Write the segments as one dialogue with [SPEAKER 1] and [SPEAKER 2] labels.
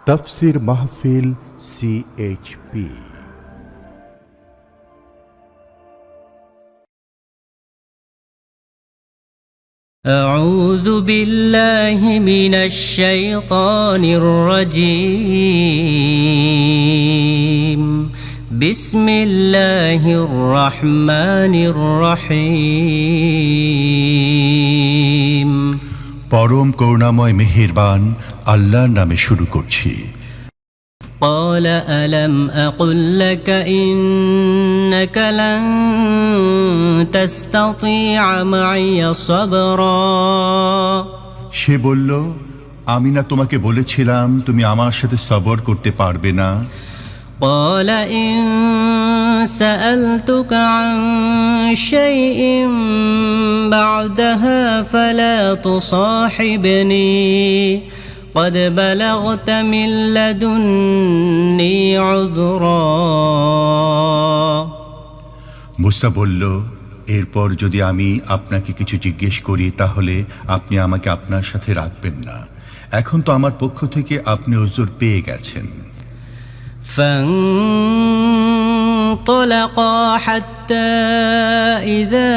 [SPEAKER 1] তাফসীর মাহফিল CHP।
[SPEAKER 2] أعوذ بالله من الشيطان الرجيم بسم الله الرحمن الرحيم
[SPEAKER 3] পরম করুণাময় মেহেরবান আল্লাহর নামে শুরু করছি।
[SPEAKER 2] قال ألم أقل لك إنك لن تستطيع معي صبرا
[SPEAKER 3] সে বলল, আমি না তোমাকে বলেছিলাম তুমি আমার সাথে সবর করতে পারবে না?
[SPEAKER 2] قال إن سألتك عن شيء بعدها فلا تصاحبني قد بلغت من لدني عذرا
[SPEAKER 3] মুসা বলল, এরপর যদি আমি আপনাকে কিছু জিজ্ঞেস করি তাহলে আপনি আমাকে আপনার সাথে রাখবেন না। এখন তো আমার পক্ষ থেকে আপনি উযর পেয়ে গেছেন।
[SPEAKER 2] فانطلقا حتى إذا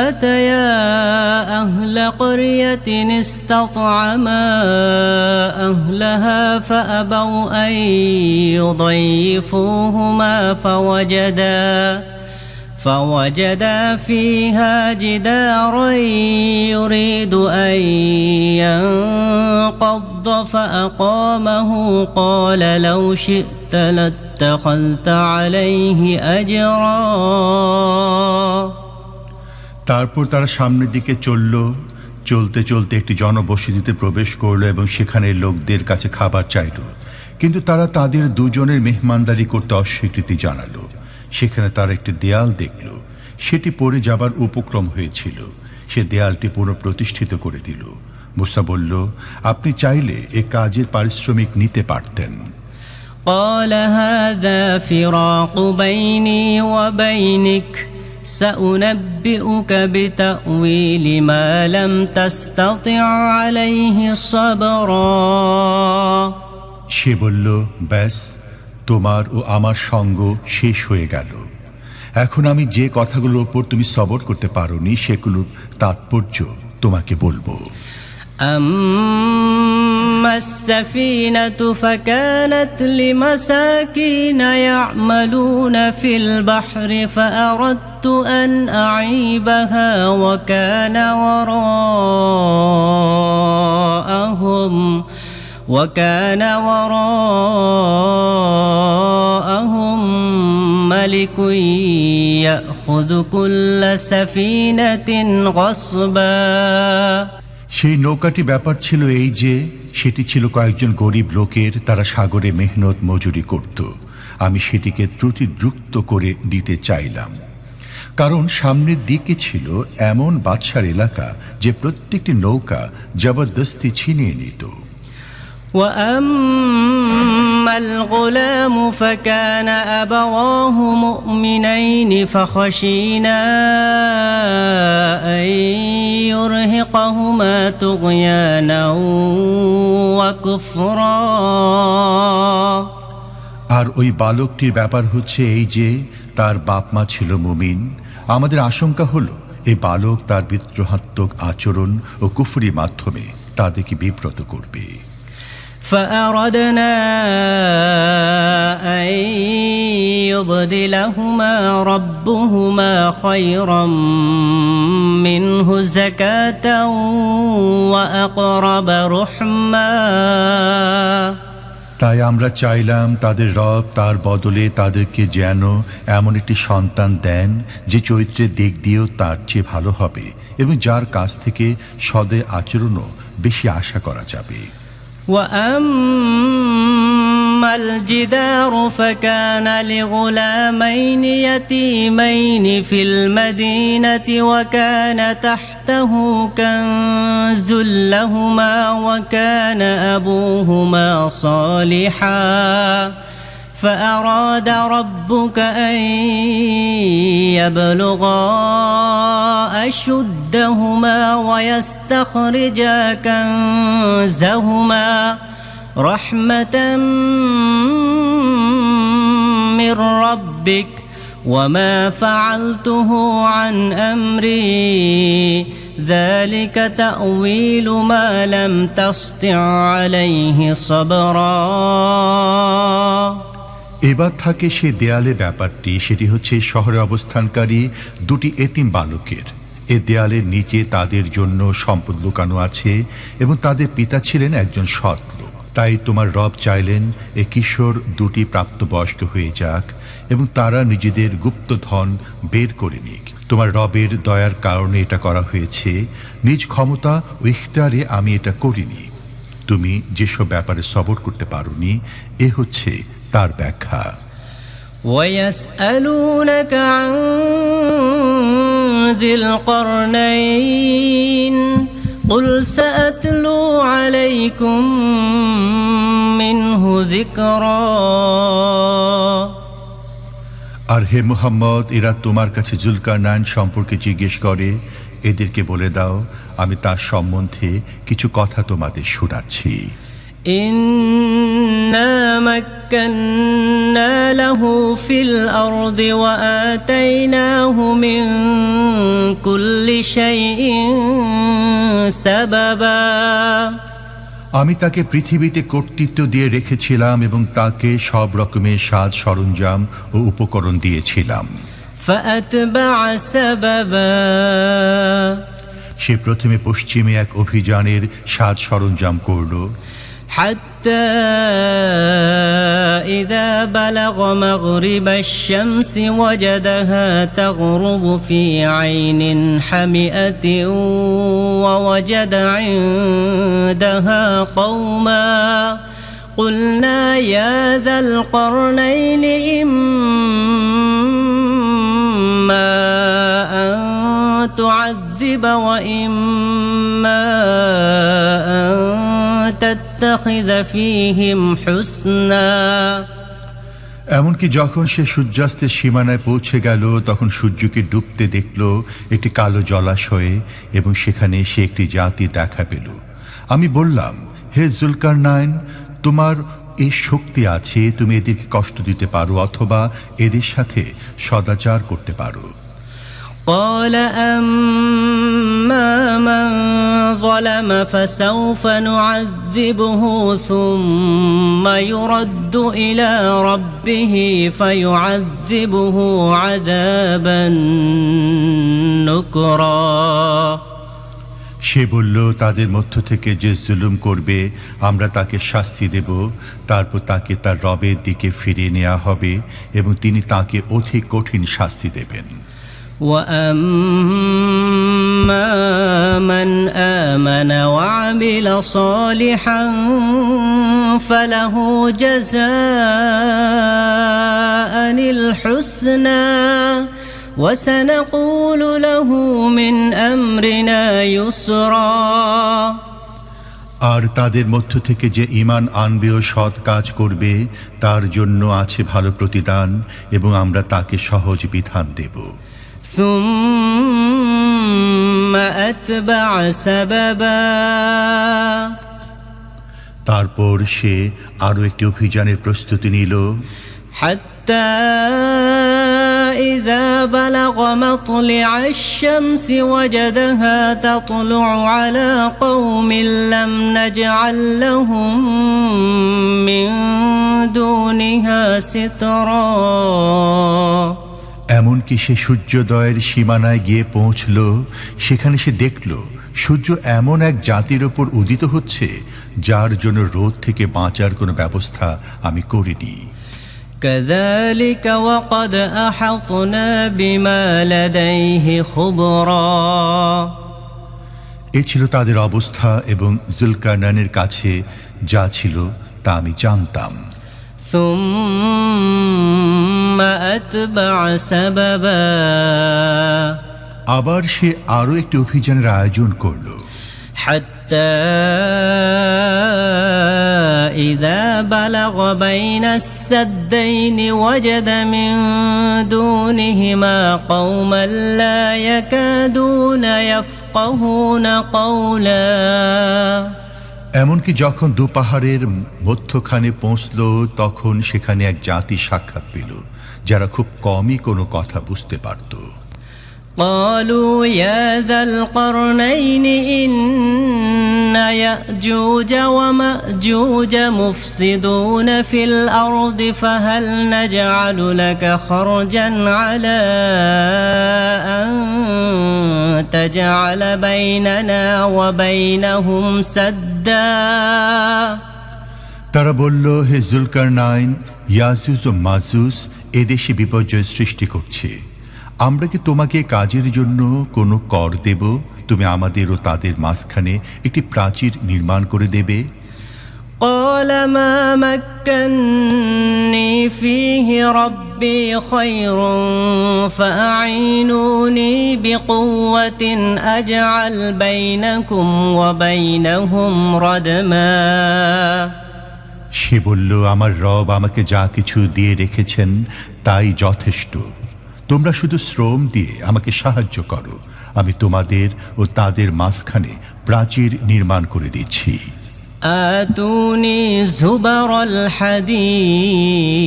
[SPEAKER 2] أتيا أهل قرية استطعما أهلها فأبوا أن يضيفوهما فوجدا فيها جدارا يريد أن ينقض فأقامه قال لو شئت لاتخذت عليه أجرا
[SPEAKER 3] তারপর তারা সামনের দিকে চলতে চলতে একটি জনবসতিতে প্রবেশ করল এবং সেখানে লোকদের কাছে খাবার চাইল, কিন্তু তারা তাদের দুজনের মেহমানদারি করতে অস্বীকৃতি জানালো। সেখানে তারা একটি দেয়াল দেখল, সেটি পড়ে যাবার উপক্রম হয়েছিল। সে দেয়ালটি পুনঃপ্রতিষ্ঠিত করে দিল। মুসা বলল, আপনি চাইলে এ কাজের পারিশ্রমিক নিতে পারতেন।
[SPEAKER 2] قال هذا فراق بيني وبينك سأنبئك بتأويل ما لم تستطع عليه صبرا
[SPEAKER 3] সে বলল, ব্যাস, তোমার ও আমার সঙ্গ শেষ হয়ে গেল। এখন আমি যে কথাগুলোর উপর তুমি সবর করতে পারোনি সেগুলোর তাৎপর্য তোমাকে বলবো।
[SPEAKER 2] أما السفينة فكانت لمساكين يعملون في البحر فأردت أن أعيبها وكان وراءهم ملك يأخذ كل سفينة غصبا
[SPEAKER 3] সেই নৌকাটি ব্যাপার ছিল এই যে সেটি ছিল কয়েকজন গরিব লোকের, তারা সাগরে মেহনত মজুরি করত। আমি সেটিকে ত্রুটিযুক্ত করে দিতে চাইলাম, কারণ সামনের দিকে ছিল এমন বাদশার এলাকা যে প্রত্যেকটি নৌকা জবরদস্তি ছিনিয়ে নিত।
[SPEAKER 2] وأما الغلام فكان أبواه مؤمنين فخشينا أن يرهقهما طغيانا وكفرا
[SPEAKER 3] আর ওই বালকটির ব্যাপার হচ্ছে এই যে তার বাপ মা ছিল মুমিন। আমাদের আশঙ্কা হলো এই বালক তার বিদ্রোহাত্মক আচরণ ও কুফরির মাধ্যমে তাদেরকে বিব্রত করবে।
[SPEAKER 2] فأردنا أن يبدلهما ربهما خيرا منه زكاة وأقرب رحما
[SPEAKER 3] তাই আমরা চাইলাম তাদের রব তার বদলে তাদেরকে যেন এমন একটি সন্তান দেন যে চরিত্রের দিক দিয়েও তার চেয়ে ভালো হবে এবং যার কাছ থেকে সদয় আচরণও বেশি আশা করা যাবে।
[SPEAKER 2] وأما الجدار فكان لغلامين يتيمين في المدينة وكان تحته كنز لهما وكان أبوهما صالحا فأراد ربك أن يبلغا أشدهما ويستخرجا كنزهما رحمة من ربك وما فعلته عن أمري ذلك تأويل ما لم تسطع عليه صبرا
[SPEAKER 3] এবার থাকে সে দেয়ালে ব্যাপারটি, সেটি হচ্ছে শহরে অবস্থানকারী দুটি এতিম বালকের। এ দেয়ালের নিচে তাদের জন্য সম্পদ লুকানো আছে এবং তাদের পিতা ছিলেন একজন সৎ লোক। তাই তোমার রব চাইলেন এ কিশোর দুটি প্রাপ্তবয়স্ক হয়ে যাক এবং তারা নিজেদের গুপ্তধন বের করে নিক। তোমার রবের দয়ার কারণে এটা করা হয়েছে, নিজ ক্ষমতা ও ইখতিয়ারে আমি এটা করিনি। তুমি যেসব ব্যাপারে সবর করতে পারোনি, এ হচ্ছে তার ব্যাখ্যা।
[SPEAKER 2] ويسألونك عن ذي القرنين قل سأتلو عليكم منه ذكرا
[SPEAKER 3] আর হে মুহাম্মদ, এরা তোমার কাছে জুলকারনাইন সম্পর্কে জিজ্ঞেস করে, এদেরকে বলে দাও আমি তার সম্বন্ধে কিছু কথা তোমাদের শোনাচ্ছি।
[SPEAKER 2] إنا مكنا له في الأرض وآتيناه من كل شيء سببا
[SPEAKER 3] আমি তাকে পৃথিবীতে কর্তৃত্ব দিয়ে রেখেছিলাম এবং তাকে সব রকমের সাজ সরঞ্জাম ও উপকরণ দিয়েছিলাম।
[SPEAKER 2] فأتبع سببا
[SPEAKER 3] সে প্রথমে পশ্চিমে এক অভিযানের সাজ সরঞ্জাম করল,
[SPEAKER 2] حتى إذا بلغ مغرب الشمس وجدها تغرب في عين حمئة ووجد عندها قوما قلنا يا ذا القرنين إما أن تعذب وإما أن تتخذ فيهم حسنا
[SPEAKER 3] এমনকি যখন সে সূর্যাস্তের সীমানায় পৌঁছে গেল তখন সূর্যকে ডুবতে দেখল একটি কালো জলাশয়ে এবং সেখানে সে একটি জাতি দেখা পেল। আমি বললাম, হে জুলকারনাইন, তোমার এই শক্তি আছে, তুমি এদেরকে কষ্ট দিতে পারো অথবা এদের সাথে সদাচার করতে পারো।
[SPEAKER 2] قال أما من ظلم فسوف نعذبه ثم يرد إلى ربه فيعذبه عذابا نكرا
[SPEAKER 3] সে বলল, তাদের মধ্য থেকে যে জুলুম করবে আমরা তাকে শাস্তি দেব, তারপর তাকে তার রবের দিকে ফিরিয়ে নেওয়া হবে এবং তিনি তাকে অধিক কঠিন শাস্তি দেবেন।
[SPEAKER 2] وأما من آمن وعمل صالحا فله جزاء الحسنى وسنقول له من أمرنا يسرا
[SPEAKER 3] আর তাদের মধ্য থেকে যে ঈমান আনবে ও সৎ কাজ করবে তার জন্য আছে ভালো প্রতিদান এবং আমরা তাকে সহজ বিধান দেব।
[SPEAKER 2] ثم أتبع سببا
[SPEAKER 3] তারপর সে আরো একটি অভিযানের প্রস্তুতি নিল,
[SPEAKER 2] حتى إذا بلغ مطلع الشمس وجدها تطلع على قوم لم نجعل لهم من دونها سترا
[SPEAKER 3] এমনকি সে সূর্যোদয়ের সীমানায় গিয়ে পৌঁছল, সেখানে সে দেখল সূর্য এমন এক জাতির ওপর উদিত হচ্ছে যার জন্য রোদ থেকে বাঁচার কোনো ব্যবস্থা আমি করিনি।
[SPEAKER 2] كذلك وقد أحطنا بما لديه خبرا
[SPEAKER 3] এ ছিল তাদের অবস্থা এবং জুলকারনাইনের কাছে যা ছিল তা আমি জানতাম।
[SPEAKER 2] ثم أتبع سببا
[SPEAKER 3] আবার সে আরো একটি অভিযানের আয়োজন করল,
[SPEAKER 2] حتى إذا بلغ بين السدين وجد من دونهما قوما لا يكادون يفقهون قولا
[SPEAKER 3] এমনকি যখন দুপাহাড়ের মধ্যখানে পৌঁছল তখন সেখানে এক জাতি সাক্ষাৎ পেল যারা খুব কমই কোনো কথা বুঝতে পারত।
[SPEAKER 2] قالوا يا ذا القرنين إن يأجوج ومأجوج مفسدون في الأرض فهل نجعل لك خرجا على أن تجعل بيننا وبينهم سدا
[SPEAKER 3] তারা বলল, হে জুলকারনাইন, ইয়াজুজ ও মাজুজ এদেশে বিপর্যয় সৃষ্টি করছে। আমরা কি তোমাকে কাজের জন্য কোনো কর দেব? তুমি আমাদের ও তাদের মাঝখানে একটি প্রাচীর নির্মাণ করে দেবে।
[SPEAKER 2] قال ما مكني فيه ربي خير فأعينوني بقوة أجعل بينكم وبينهم ردما
[SPEAKER 3] সে বলল, আমার রব আমাকে যা কিছু দিয়ে রেখেছেন তাই যথেষ্ট। তোমরা শুধু শ্রম দিয়ে আমাকে সাহায্য করো, আমি তোমাদের ও তাদের মাঝখানে প্রাচীর নির্মাণ করে দিচ্ছি।
[SPEAKER 2] آتوني زبر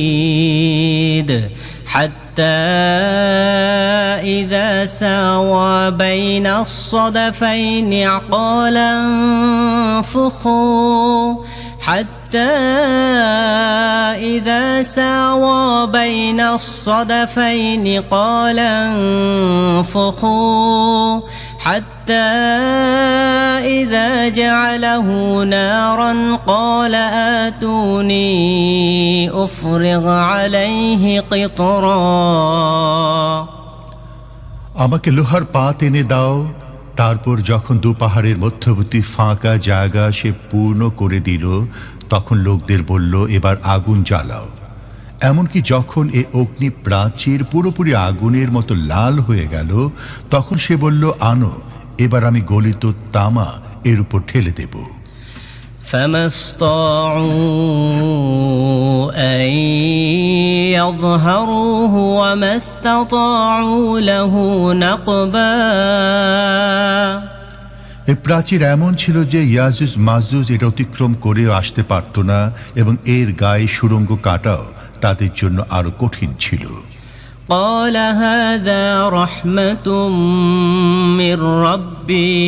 [SPEAKER 2] الحديد حتى إذا ساوى بين الصدفين قال انفخوا حتى إذا ساوى بين الصدفين قال انفخوا حتى إذا جعله نارا قال آتوني أفرغ عليه قطرا
[SPEAKER 3] আমাকে লোহার পাত এনে দাও। তারপর যখন দুপাহাড়ের মধ্যবর্তী ফাঁকা জায়গা সে পূর্ণ করে দিল তখন লোকদের বলল, এবার আগুন জ্বালাও। এমনকি যখন এ অগ্নি প্রাচীর পুরোপুরি আগুনের মতো লাল হয়ে গেল তখন সে বলল, আনো, এবার আমি গলিত তামা এর উপর ঢেলে দেব।
[SPEAKER 2] فما استطاعوا أن يظهروه وما استطاعوا له نقبا
[SPEAKER 3] এই প্রাচীর এমন ছিল যে ইয়াজুজ মাজুজ এটা অতিক্রম করেও আসতে পারত না এবং এর গায়ে সুড়ঙ্গ কাটাও তাদের জন্য আরো কঠিন ছিল।
[SPEAKER 2] قال هذا رحمة من ربي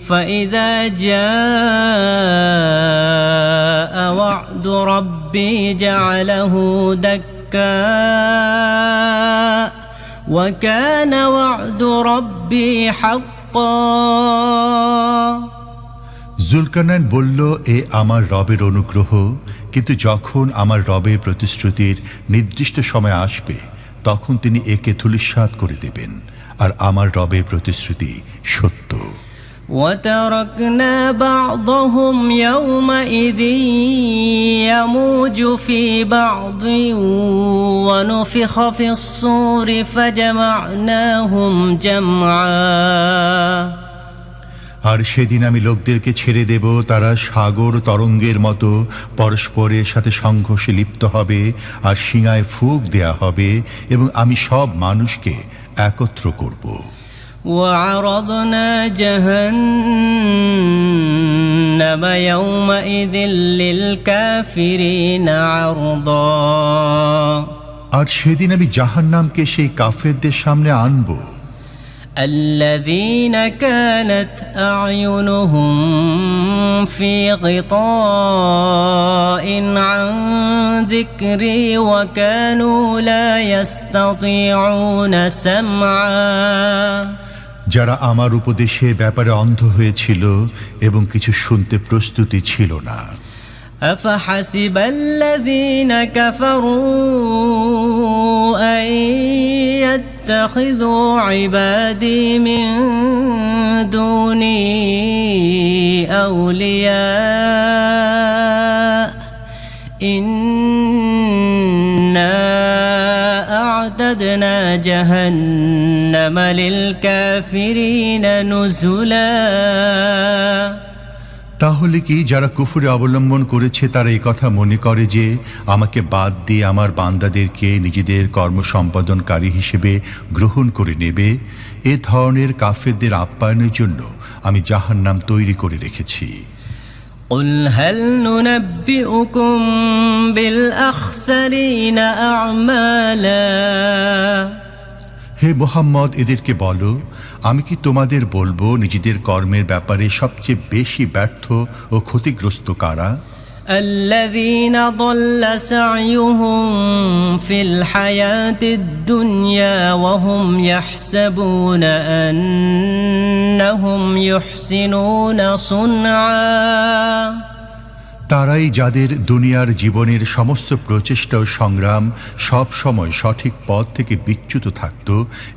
[SPEAKER 2] فإذا جاء وعد ربي جعله دكا وكان وعد ربي حقا
[SPEAKER 3] জুলকারনাইন বলল, এ আমার রবের অনুগ্রহ, কিন্তু যখন আমার রবের প্রতিশ্রুতির নির্দিষ্ট সময় আসবে তখন তিনি একে ধূলিসাৎ করে দেবেন, আর আমার রবের প্রতিশ্রুতি সত্য।
[SPEAKER 2] وتركنا بعضهم يومئذ يموج في بعض ونفخ في الصور فجمعناهم جمعا
[SPEAKER 3] আর সেদিন আমি লোকদেরকে ছেড়ে দেব, তারা সাগর তরঙ্গের মতো পরস্পরের সাথে সংঘর্ষে লিপ্ত হবে, আর শিঙায় ফুঁক দেয়া হবে এবং আমি সব মানুষকে একত্র করব।
[SPEAKER 2] وعرضنا جهنم يومئذ للكافرين عرضا
[SPEAKER 3] আর সেদিন আমি জাহান্নামকে সেই কাফেরদের সামনে আনব
[SPEAKER 2] الذين كانت أعينهم في غطاء عن ذكري وكانوا لا يستطيعون سمعا
[SPEAKER 3] যারা আমার উপদেশের ব্যাপারে অন্ধ হয়েছিল এবং কিছু শুনতে প্রস্তুতি ছিল না।
[SPEAKER 2] أفحسب الذين كفروا أن يتخذوا عبادي من دوني أولياء إنا أعتدنا جهنم للكافرين نزلا
[SPEAKER 3] তাহলে কি যারা কুফরে অবলম্বন করেছে তারা এই কথা মনে করে যে আমাকে বাদ দিয়ে আমার বান্দাদেরকে নিজেদের কর্ম সম্পাদনকারী হিসেবে গ্রহণ করে নেবে? এ ধরনের কাফেরদের আপ্যায়নের জন্য আমি জাহান্নাম তৈরি করে রেখেছি।
[SPEAKER 2] قل هل ننبئكم بالأخسرين أعمالا
[SPEAKER 3] হে মুহাম্মদ, এদেরকে বলো, আমি কি তোমাদের বলবো নিজেদের কর্মের ব্যাপারে সবচেয়ে বেশি ব্যর্থ ও ক্ষতিগ্রস্ত কারা?
[SPEAKER 2] الذين ضل سعيهم في الحياة الدنيا وهم يحسبون أنهم يحسنون صنعا
[SPEAKER 3] তারাই যাদের দুনিয়ার জীবনের সমস্ত প্রচেষ্টা ও সংগ্রাম সব সময় সঠিক পথ থেকে বিচ্যুত থাকত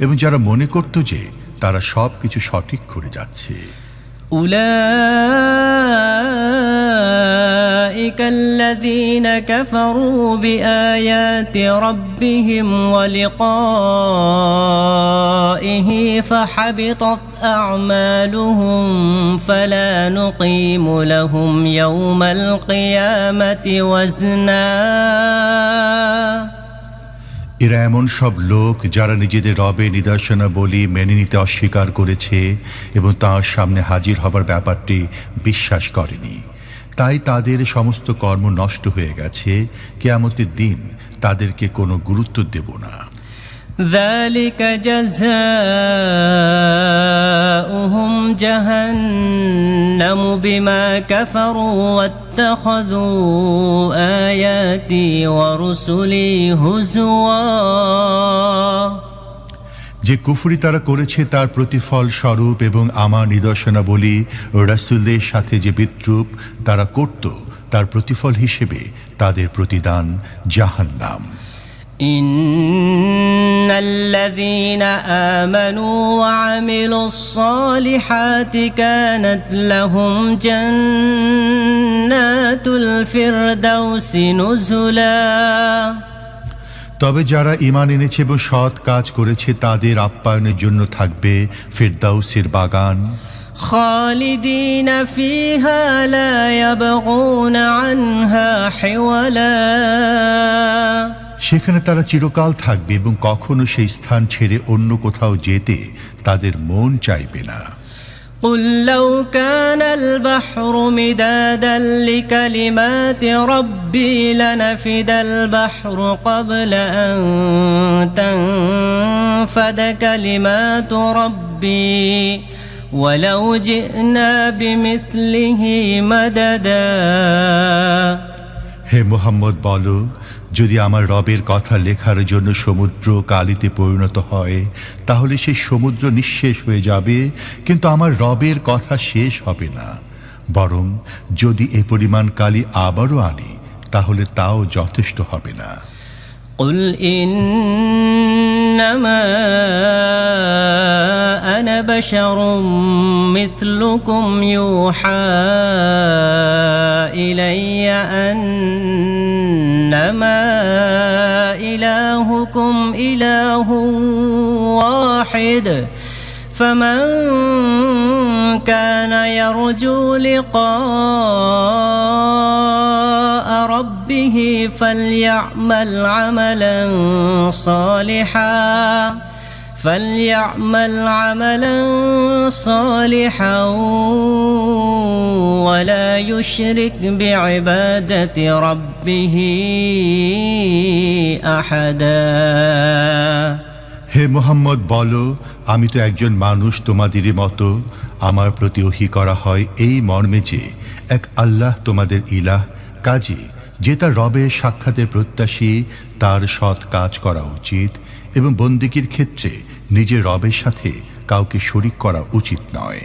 [SPEAKER 3] এবং যারা মনে করত যে তারা সব কিছু সঠিক করে যাচ্ছে।
[SPEAKER 2] أولئك الذين كفروا بآيات ربهم ولقائه فحبطت أعمالهم فلا نقيم لهم يوم القيامة وزنا
[SPEAKER 3] এরা এমন সব লোক যারা নিজেদের রবের নিদর্শনাবলী মেনে নিতে অস্বীকার করেছে এবং তার সামনে হাজির হবার ব্যাপারটি বিশ্বাস করেনি। তাই তাদের সমস্ত কর্ম নষ্ট হয়ে গেছে। কিয়ামতের দিন তাদেরকে কোনো গুরুত্ব দেব না।
[SPEAKER 2] ذلك جزاؤهم جهنم بما كفروا واتخذوا آياتي ورسلي هزوا
[SPEAKER 3] যে কুফরি তারা করেছে তার প্রতিফল স্বরূপ এবং আমার নিদর্শনাবলী ও রাসূলদের সাথে যে বিদ্রূপ তারা করত তার প্রতিফল হিসেবে তাদের প্রতিদান জাহান্নাম।
[SPEAKER 2] إن الذين آمنوا وعملوا الصالحات كانت لهم جنات الفردوس نزلا
[SPEAKER 3] তবে যারা ঈমান এনেছে এবং সৎ কাজ করেছে তাদের আপ্যায়নের জন্য থাকবে ফিরদাউসের বাগান।
[SPEAKER 2] خالدين فيها لا يبغون عنها حولا
[SPEAKER 3] সেখানে তারা চিরকাল থাকবে এবং কখনো সেই স্থান ছেড়ে অন্য কোথাও যেতে তাদের মন চাইবে না।
[SPEAKER 2] قل لو كان البحر مدادا لكلمات ربي لنفد البحر قبل أن تنفد كلمات ربي ولو جئنا بمثله مددا
[SPEAKER 3] হে মুহাম্মদ, বলো, যদি আমার রবের কথা লেখার জন্য সমুদ্র কালিতে পরিণত হয় তাহলে সেই সমুদ্র নিঃশেষ হয়ে যাবে, কিন্তু আমার রবের কথা শেষ হবে না। বরং যদি এই পরিমাণ কালি আবারও আনি তাহলে তাও যথেষ্ট হবে না।
[SPEAKER 2] قل إنما أنا بشر مثلكم يوحى إلي أنما إلهكم إله واحد فمن كان يرجو لقاء ربه فليعمل عملا صالحا ولا يشرك بعبادة ربه أحدا
[SPEAKER 3] হে মুহাম্মদ, বলো, আমি তো একজন মানুষ তোমাদেরই মতো। আমার প্রতি ওহী করা হয় এই মর্মে যে এক আল্লাহ তোমাদের ইলাহ, কাজী যে তার রবের সাক্ষাতের প্রত্যাশী তার সৎ কাজ করা উচিত এবং বন্দেগীর ক্ষেত্রে নিজের রবের সাথে কাউকে শরীক করা উচিত নয়।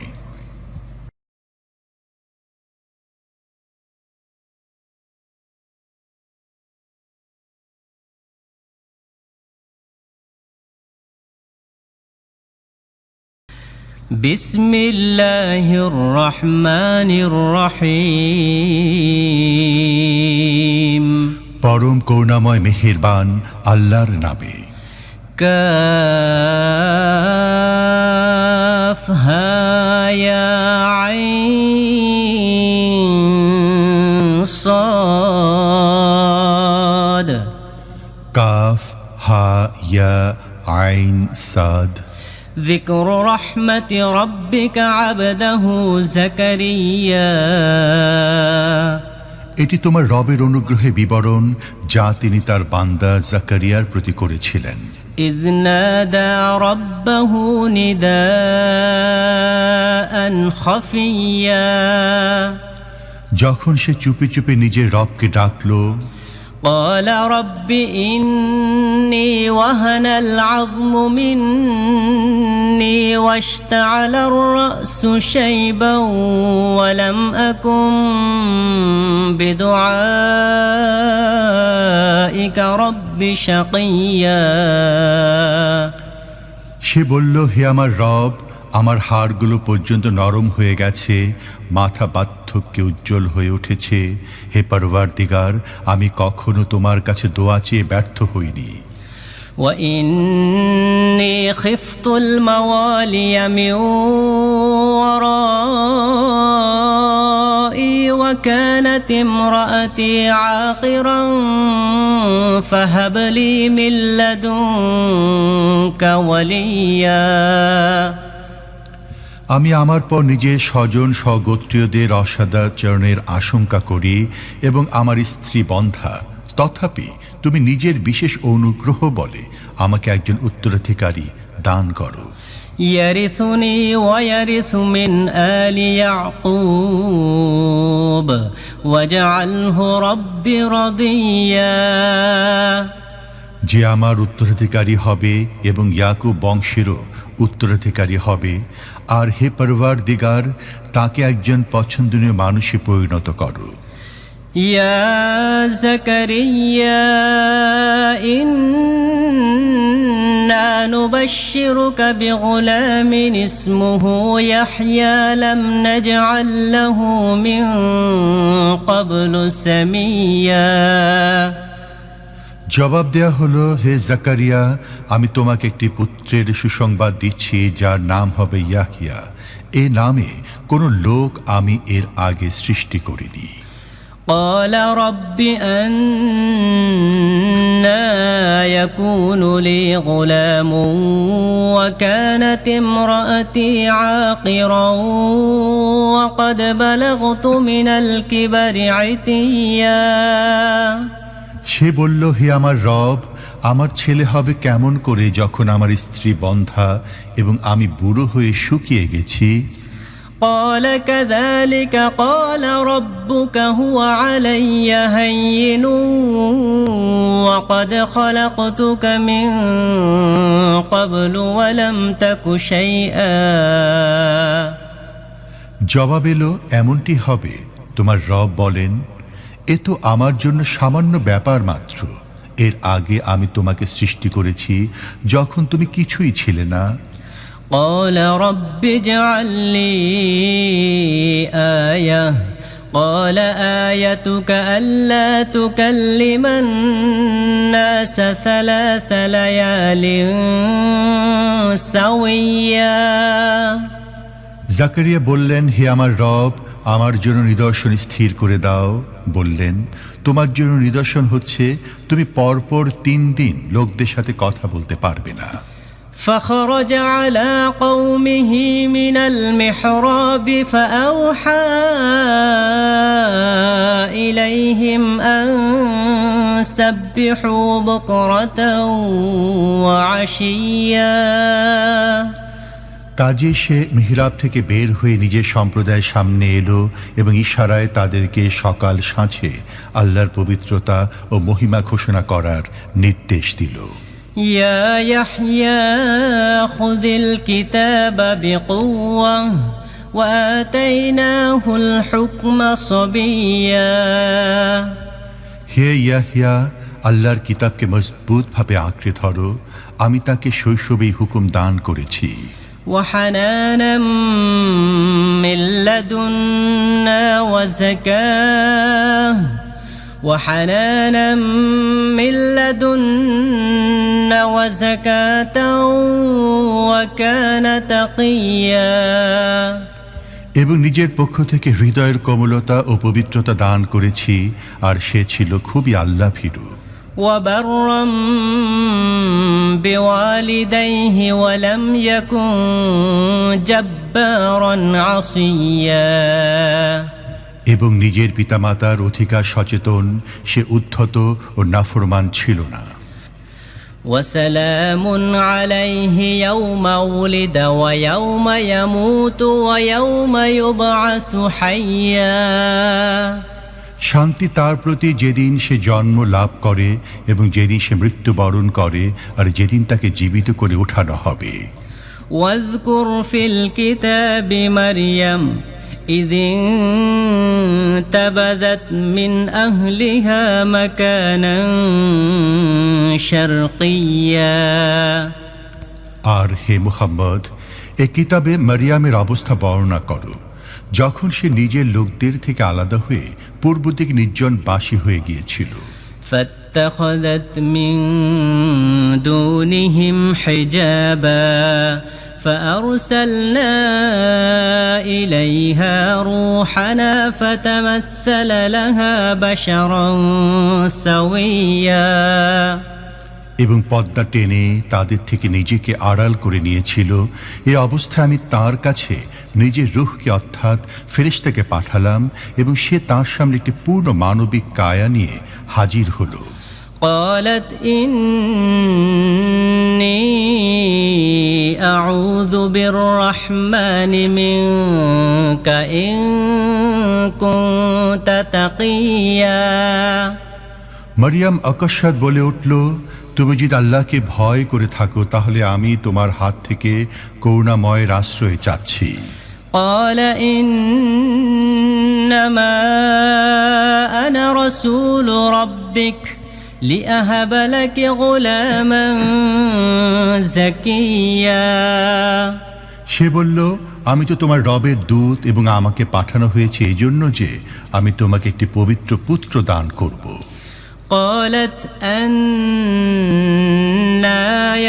[SPEAKER 2] بسم الله الرحمن الرحيم
[SPEAKER 3] পরম করুণাময় মেহেরবান আল্লাহর নামে।
[SPEAKER 2] كاف ها يا عين صاد
[SPEAKER 3] কাফ হা ইয়া আইন সাদ
[SPEAKER 2] ذكر رحمة ربك عبده زكريا
[SPEAKER 3] এটি তোমার রবের অনুগ্রহে বিবরণ যা তিনি তার বান্দা জাকারিয়ার প্রতি করেছিলেন।
[SPEAKER 2] إذ نادى ربه نداء خفيا
[SPEAKER 3] যখন সে চুপি চুপি নিজের রবকে ডাকলো,
[SPEAKER 2] قال رب إني وهن العظم مني واشتعل الرأس شيبا ولم أكن بدعائك رب شقيا
[SPEAKER 3] সে বলল, হে আমার রব, আমার হাড়গুলো পর্যন্ত নরম হয়ে গেছে, মাথা বার্ধক্যে উজ্জ্বল হয়ে উঠেছে। হে পরওয়ারদিগার, আমি কখনো তোমার কাছে দোয়া চেয়ে ব্যর্থ হইনি।
[SPEAKER 2] وإني خفت الموالي من ورائي وكانت امرأتي عاقرا فهب لي من لدنك وليا
[SPEAKER 3] আমি আমার পর নিজের স্বজন স্বগোত্রীয়দের অসদাচরণের আশঙ্কা করি এবং আমার স্ত্রী বন্ধা, তথাপি তুমি নিজের বিশেষ অনুগ্রহ বলে আমাকে একজন উত্তরাধিকারী দান করো।
[SPEAKER 2] يرثني ويرث من آل يعقوب واجعله رب رضيا
[SPEAKER 3] যে আমার উত্তরাধিকারী হবে এবং ইয়াকুব বংশেরও উত্তরাধিকারী হবে, আর হে পরওয়ারদিগার, তাকে একজন পছন্দনীয় মানুষে পরিণত করো।
[SPEAKER 2] يا زكريا إنا نبشرك بغلام اسمه يحيى لم نجعل له من قبل سميا
[SPEAKER 3] জবাব দেয়া হলো, হে জাকারিয়া, আমি তোমাকে একটি পুত্রের সুসংবাদ দিচ্ছি যার নাম হবে ইয়াহিয়া। এ নামে কোনো লোক আমি এর আগে সৃষ্টি করিনি।
[SPEAKER 2] قال رب أنى يكون لي غلام وكانت امرأتي عاقرا وقد بلغت من الكبر عتيا
[SPEAKER 3] সে বলল, হে আমার রব, আমার ছেলে হবে কেমন করে যখন আমার স্ত্রী বন্ধা এবং আমি বুড়ো হয়ে শুকিয়ে গেছি।
[SPEAKER 2] قال كذلك قال ربك هو علي هين وقد خلقتك من قبل ولم تك شيئا
[SPEAKER 3] জবাব এলো, এমনটি হবে। তোমার রব বলেন, এ তো আমার জন্য সামান্য ব্যাপার মাত্র। এর আগে আমি তোমাকে সৃষ্টি করেছি যখন তুমি কিছুই ছিলে না।
[SPEAKER 2] قال رب اجعل لي آية قال آيتك ألا تكلم الناس 3 ليال سويا
[SPEAKER 3] জাকারিয়া বললেন, হে আমার রব, আমার জন্য নিদর্শন স্থির করে দাও। বললেন, তোমার জন্য নিদর্শন হচ্ছে তুমি পরপর 3 দিন লোকদের সাথে কথা বলতে পারবে না।
[SPEAKER 2] فخرج على قومه من المحراب فأوحى إليهم أن سبحوا بكرة وعشيا
[SPEAKER 3] কাজে সে মিহরাব থেকে বের হয়ে নিজের সম্প্রদায়ের সামনে এলো এবং ইশারায় তাদেরকে সকাল সাঁঝে আল্লাহর পবিত্রতা ও মহিমা ঘোষণা করার নির্দেশ দিল।
[SPEAKER 2] يا يحيى خذ الكتاب بقوة وآتيناه الحكم صبيا
[SPEAKER 3] হে ইয়াহিয়া, আল্লাহর কিতাবকে মজবুতভাবে আঁকড়ে ধরো, আমি তাকে শৈশবেই হুকুম দান করেছি।
[SPEAKER 2] وحنانا من لدنا وزكاة وحنانا من لدنا وزكاة وكان تقيا
[SPEAKER 3] এবং নিজের পক্ষ থেকে হৃদয়ের কোমলতা ও পবিত্রতা দান করেছি, আর সে ছিল খুবই আল্লাহ ভীরু।
[SPEAKER 2] وبرا بوالديه ولم يكن جبارا عصيا
[SPEAKER 3] এবং নিজের পিতামাতার অধিকার সচেতন, সে উদ্ধত ও নাফরমান ছিল না।
[SPEAKER 2] وسلام عليه يوم ولد ويوم يموت ويوم يبعث حيا
[SPEAKER 3] শান্তি তার প্রতি যেদিন সে জন্ম লাভ করে এবং যেদিন সে মৃত্যুবরণ করে আর যেদিন তাকে জীবিত করে ওঠানো হবে।
[SPEAKER 2] واذكر في الكتاب مريم إذ انتبذت من أهلها مكانا شرقيا
[SPEAKER 3] আর হে মুহাম্মদ, এ কিতাবে মারিয়ামের অবস্থা বর্ণনা করো যখন সে নিজের লোকদের থেকে আলাদা হয়ে পূর্ব দিকে নির্জন বাসী হয়ে গিয়েছিল।
[SPEAKER 2] فاتخذت من دونهم حجابا فأرسلنا إليها روحنا فتمثل لها بشرا سويا
[SPEAKER 3] এবং পর্দা টেনে তাদের থেকে নিজেকে আড়াল করে নিয়েছিল। এই অবস্থায় আমি তার কাছে নিজের রূহকে অর্থাৎ ফেরেশতাকে পাঠালাম এবং সে তার সামনে একটি পূর্ণ মানবিক কায়া নিয়ে হাজির হলো।
[SPEAKER 2] قالت إني أعوذ بالرحمن منك إن كنت تقيا
[SPEAKER 3] মারিয়াম অকস্মাৎ বলে উঠল, তুমি যদি আল্লাহকে ভয় করে থাকো তাহলে আমি তোমার হাত থেকে করুণাময়ের আশ্রয় চাচ্ছি।
[SPEAKER 2] قال إنما أنا رسول ربك لأهب لك غلاما زكيا
[SPEAKER 3] সে বলল, আমি তো তোমার রবের দূত এবং আমাকে পাঠানো হয়েছে এই জন্য যে আমি তোমাকে একটি পবিত্র পুত্র দান করব।
[SPEAKER 2] قالت أنى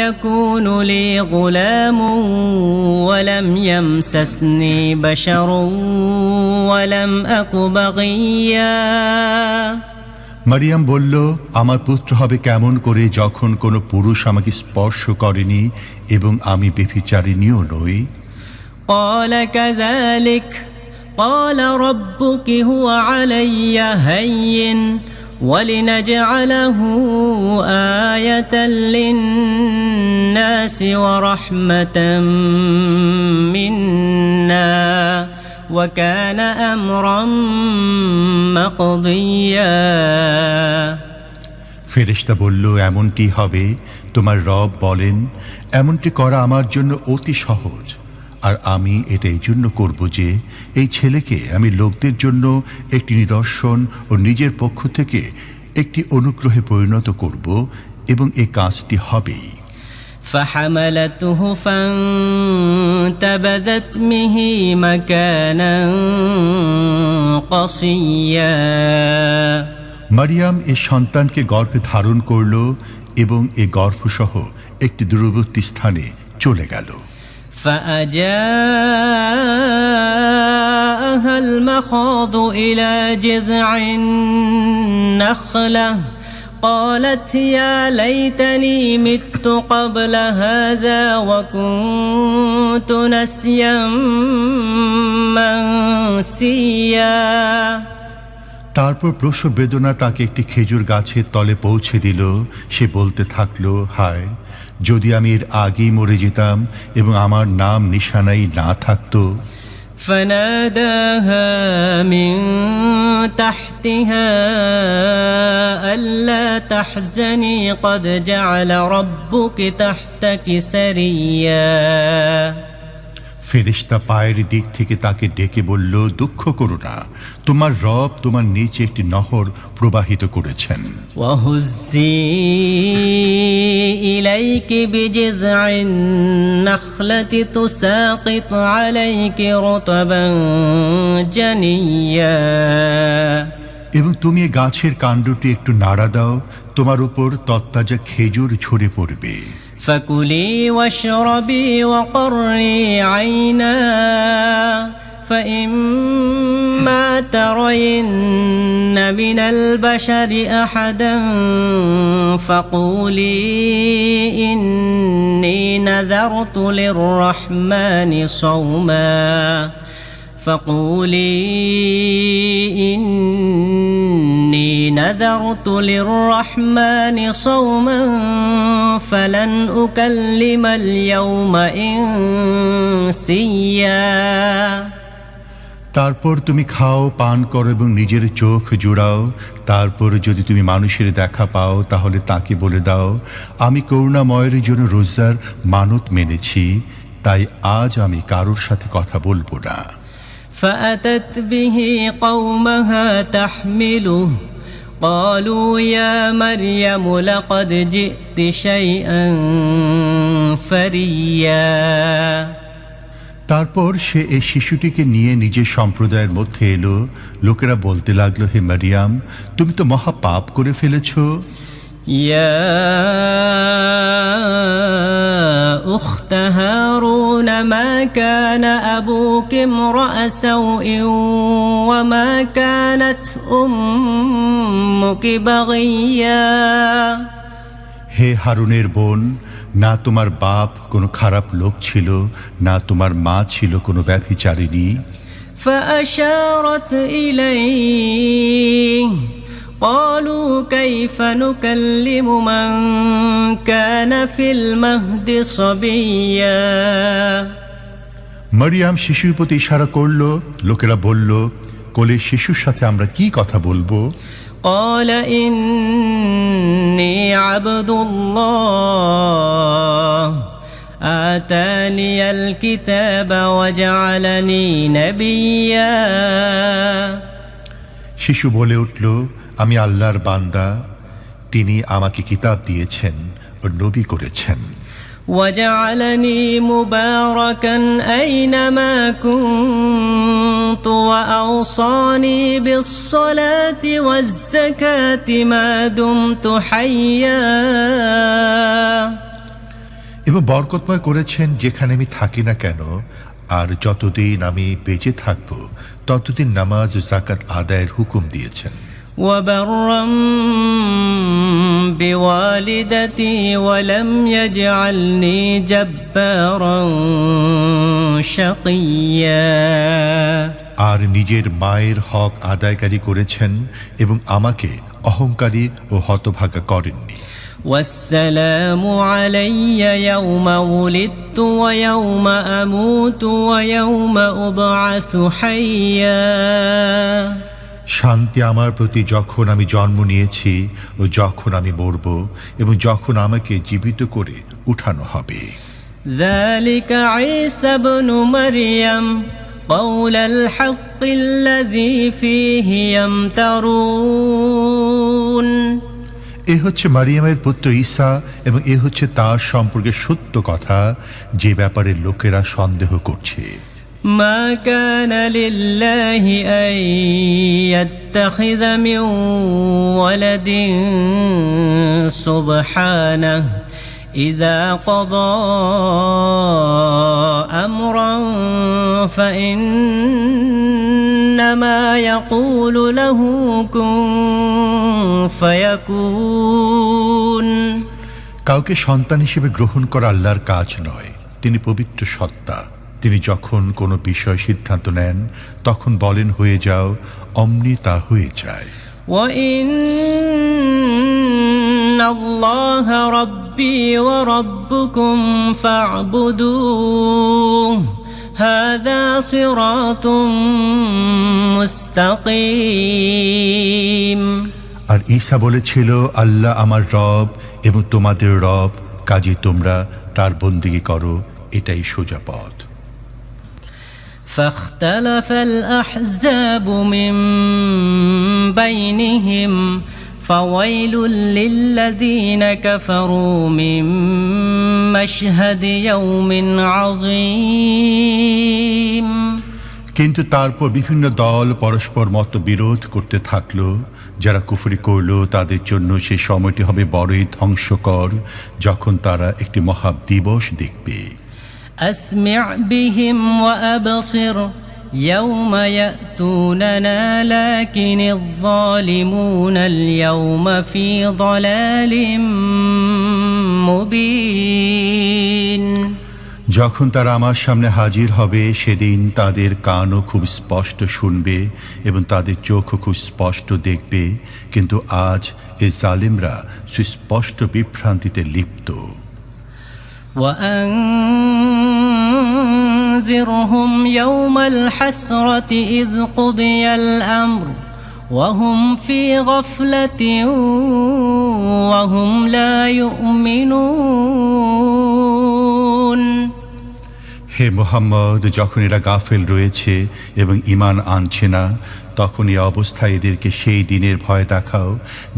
[SPEAKER 2] يكون لي غلام ولم يمسسني بشر ولم أك بغيا
[SPEAKER 3] মারিয়াম বলল, আমার পুত্র হবে কেমন করে যখন কোনো পুরুষ আমাকে স্পর্শ করেনি এবং আমি ব্যভিচারিণীও নই।
[SPEAKER 2] قال كذلك قال ربك هو علي هين ولنجعله آية للناس ورحمة منا وكان أمرا مقضيا
[SPEAKER 3] ফেরেশতা বলল, এমনটি হবে, তোমার রব বলেন, এমনটি করা আমার জন্য অতি সহজ, আর আমি এটা এই জন্য করব যে এই ছেলেকে আমি লোকদের জন্য একটি নিদর্শন ও নিজের পক্ষ থেকে একটি অনুগ্রহে পরিণত করব এবং এই কাজটি হবেই।
[SPEAKER 2] فحملته فانتبذت به مكانا قصيا
[SPEAKER 3] মারিয়াম এ সন্তানকে গর্ভে ধারণ করল এবং এ গর্ভসহ একটি দূরবর্তী স্থানে চলে গেল।
[SPEAKER 2] فأجاءها المخاض إلى جذع النخلة قالت يا ليتني مت قبل هذا وكنت نسيا منسيا
[SPEAKER 3] তারপর প্রসব বেদনা তাকে একটি খেজুর গাছের তলে পৌঁছে দিল। সে বলতে থাকলো, হায়, যদি আমি এর আগেই মরে যেতাম এবং আমার নাম নিশানাই না থাকতো।
[SPEAKER 2] فناداها من تحتها ألا تحزني قد جعل ربك تحتك سريا
[SPEAKER 3] ফেরেশতা পায়ের দিক থেকে তাকে ডেকে বলল, দুঃখ করো না, তোমার রব তোমার নিচে একটি নহর প্রবাহিত করেছেন।
[SPEAKER 2] وهزي إليك بجذع النخلة تساقط عليك رطبا جنيا
[SPEAKER 3] এবং তুমি এই গাছের কাণ্ডটি একটু নাড়া দাও, তোমার উপর তত্তাজা খেজুর ঝরে পড়বে।
[SPEAKER 2] فكلي واشربي وقري عينا فإما ترين من البشر أحدا فقولي إني نذرت للرحمن صوما نذرت للرحمن صوما فلن أكلم اليوم إنسيا
[SPEAKER 3] তারপর তুমি খাও, পান করো এবং নিজের চোখ জুড়াও। তারপর যদি তুমি মানুষের দেখা পাও তাহলে তাকে বলে দাও, আমি করুণাময়ের জন্য রোজার মানত মেনেছি, তাই আজ আমি কারোর সাথে কথা বলবো না।
[SPEAKER 2] فأتت به قومها تحمله قالوا يا مريم لقد جئت شيئا فريا
[SPEAKER 3] তারপর সে এই শিশুটিকে নিয়ে নিজের সম্প্রদায়ের মধ্যে এলো। লোকেরা বলতে লাগলো, হে মারিয়াম, তুমি তো মহা পাপ করে ফেলেছো।
[SPEAKER 2] يا أخت هارون ما كان أبوك امرأ سوء وما كانت أمك بغيا
[SPEAKER 3] হে হারুনের বোন, না তোমার বাপ কোনো খারাপ লোক ছিল, না তোমার মা ছিল কোনো ব্যভিচারিণী।
[SPEAKER 2] فأشارت إليه قالوا كيف نكلم من كان في المهد صبيا
[SPEAKER 3] মারিয়াম শিশুর প্রতি ইশারা করল। লোকেরা বলল, কোলে শিশুর সাথে আমরা কি কথা বলবো?
[SPEAKER 2] قال إني عبد الله آتاني الكتاب وجعلني نبيا
[SPEAKER 3] শিশু বলে উঠল, আমি আল্লাহর বান্দা, তিনি আমাকে কিতাব দিয়েছেন ও নবী করেছেন।
[SPEAKER 2] وجعلني مباركا أينما كنت وأوصاني بالصلاة والزكاة ما دمت حيا
[SPEAKER 3] এবং বরকতময় করেছেন যেখানে আমি থাকি না কেন, আর যতদিন আমি বেঁচে থাকব ততদিন নামাজ ও যাকাত আদায়ের হুকুম দিয়েছেন।
[SPEAKER 2] وبرا بوالدتي ولم يجعلني جبارا شقيا
[SPEAKER 3] আর নিজের মায়ের হক আদায়কারী করেছেন এবং আমাকে অহংকারী ও হতভাগা করেননি।
[SPEAKER 2] والسلام علي يوم ولدت ويوم أموت ويوم أبعث حيا
[SPEAKER 3] শান্তি আমার প্রতি যখন আমি জন্ম নিয়েছি ও যখন আমি মরব এবং যখন আমাকে জীবিত করে উঠানো হবে।
[SPEAKER 2] ذلك عيسى ابن مريم قول الحق الذي فيه يمترون
[SPEAKER 3] এ হচ্ছে মারিয়ামের পুত্র ঈসা এবং এ হচ্ছে তার সম্পর্কে সত্য কথা যে ব্যাপারে লোকেরা সন্দেহ করছে।
[SPEAKER 2] ما كان لله أن يتخذ من ولد سبحانه إذا قضى أمرا فإنما يقول له كن فيكون
[SPEAKER 3] কাউকে সন্তান হিসেবে গ্রহণ করা আল্লাহর কাজ নয়, তিনি পবিত্র সত্তা। তিনি যখন কোনো বিষয় সিদ্ধান্ত নেন তখন বলেন হয়ে যাও, অমনি তা হয়ে যায়।
[SPEAKER 2] وإن الله ربي وربكم فاعبدوه هذا صراط مستقيم
[SPEAKER 3] আর ঈসা বলেছিল, আল্লাহ আমার রব এবং তোমাদের রব, কাজে তোমরা তার বন্দেগী করো, এটাই সোজা পথ।
[SPEAKER 2] فاختلف الأحزاب من بينهم فويل للذين كفروا من مشهد يوم عظيم
[SPEAKER 3] কিন্তু তারপর বিভিন্ন দল পরস্পর মতবিরোধ করতে থাকলো। যারা কুফরি করলো তাদের জন্য সেই সময়টি হবে বড়ই ধ্বংসকর, যখন তারা একটি মহা দিবস দেখবে।
[SPEAKER 2] أسمع بهم وأبصر يوم يأتوننا لكن الظالمون اليوم في ضلال مبين
[SPEAKER 3] যখন তারা আমার সামনে হাজির হবে সেদিন তাদের কানও খুব স্পষ্ট শুনবে এবং তাদের চোখও খুব স্পষ্ট দেখবে, কিন্তু আজ এই জালিমরা সুস্পষ্ট বিভ্রান্তিতে লিপ্ত।
[SPEAKER 2] وأنذرهم يوم الحسرة إذ قضي الأمر وهم في غفلة وهم لا يؤمنون
[SPEAKER 3] হে মুহাম্মদ, যখন এরা গাফেল রয়েছে এবং ঈমান আনছে না, তখন এই অবস্থায় এদেরকে সেই দিনের ভয় দেখাও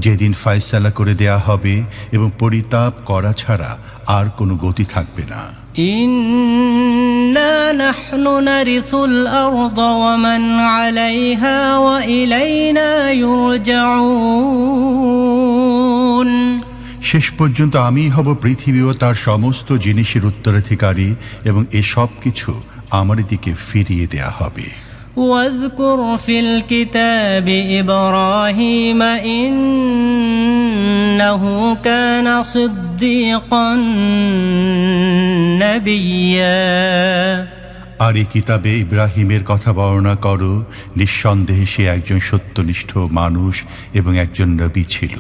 [SPEAKER 3] যেদিন ফয়সালা করে দেয়া হবে এবং পরিতাপ করা ছাড়া আর কোনো গতি থাকবে না।
[SPEAKER 2] إنا نحن نرث الأرض ومن عليها وإلينا يرجعون
[SPEAKER 3] শেষ পর্যন্ত আমিই হব পৃথিবী ও তার সমস্ত জিনিসের উত্তরাধিকারী এবং এ সব কিছু আমার দিকে ফিরিয়ে দেয়া হবে।
[SPEAKER 2] واذكر في الكتاب إبراهيم إنه كان صديقا نبيا
[SPEAKER 3] আর এই কিতাবে ইব্রাহিমের কথা বর্ণনা করো, নিঃসন্দেহে সে একজন সত্যনিষ্ঠ মানুষ এবং একজন নবী ছিল।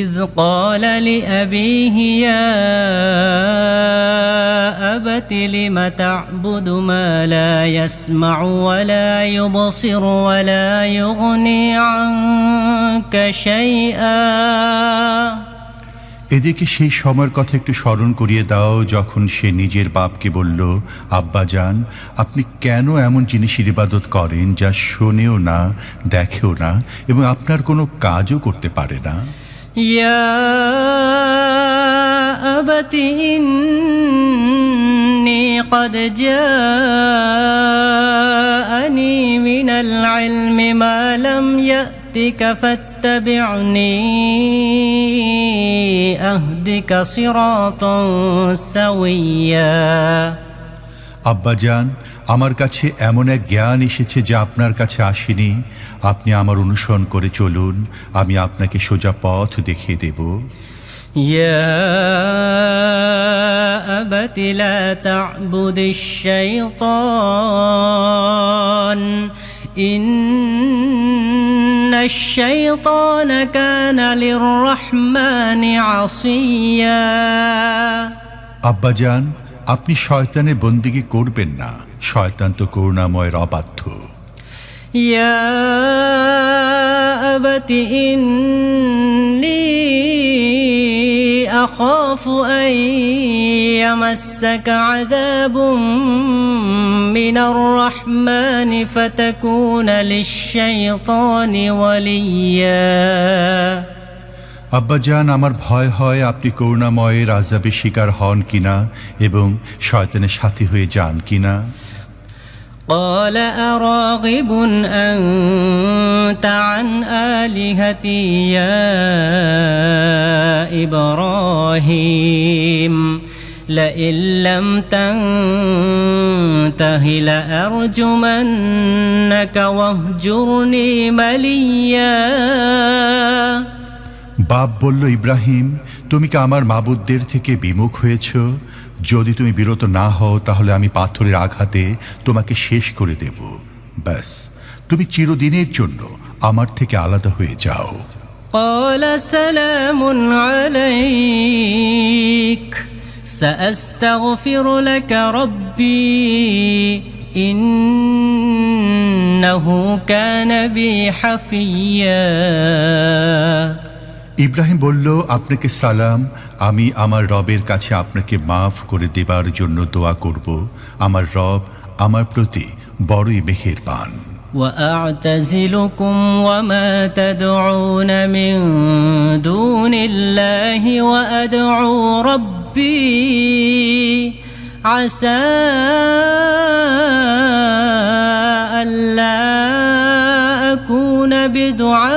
[SPEAKER 2] إذ قال لأبيه يا أبت لم تعبد ما لا يسمع ولا يبصر ولا يغني عنك شيئا
[SPEAKER 3] এদিকে সেই সময়ের কথা একটু স্মরণ করিয়ে দাও যখন সে নিজের বাপকে বলল, আব্বাজান, আপনি কেন এমন জিনিসের ইবাদত করেন যা শোনেও না, দেখেও না এবং আপনার কোনো কাজও করতে পারে না?
[SPEAKER 2] يا أبت إني قد جاءني من العلم ما لم يأتك فاتبعني أهدك صراطا سويا
[SPEAKER 3] আব্বাজান, আমার কাছে এমন এক জ্ঞান এসেছে যা আপনার কাছে আসেনি। আপনি আমার অনুসরণ করে চলুন, আমি আপনাকে সোজা পথ দেখিয়ে দেব।
[SPEAKER 2] يا أبت لا تعبد الشيطان إن الشيطان كان للرحمن عصيا
[SPEAKER 3] আব্বাজান, আপনি শয়তানের বন্দিগি করবেন না, শয়তান তো করুণাময়ের অবাধ্য।
[SPEAKER 2] يا أبت إني أخاف أن يمسك عذاب من الرحمن فتكون للشيطان وليا
[SPEAKER 3] আব্বাজান, আমার ভয় হয় আপনি করুণাময়ের আযাবের শিকার হন কিনা এবং শয়তানের সাথী হয়ে যান কিনা।
[SPEAKER 2] قال أراغب أنت عن آلهتي يا إبراهيم لئن لم تنته لأرجمنك واهجرني مليا
[SPEAKER 3] বাপ বলল, ইব্রাহিম, তুমি কি আমার মাবুদদের থেকে বিমুখ হয়েছ? যদি তুমি বিরত না হও তাহলে আমি পাথরের আঘাতে তোমাকে শেষ করে দেব। ব্যাস, তুমি চিরদিনের জন্য আমার থেকে আলাদা হয়ে যাও।
[SPEAKER 2] قال سلام عليك سأستغفر لك ربي إنه كان بي حفيا
[SPEAKER 3] ইব্রাহিম বলল, আপনাকে সালাম, আমি আমার রবের কাছে আপনাকে মাফ করে দেবার জন্য দোয়া করব। আমার রব আমার প্রতি বড়ই মেহেরবান।
[SPEAKER 2] وأعتزلكم وما تدعون من دون الله وأدعو ربي عسى ألا أكون بدعاء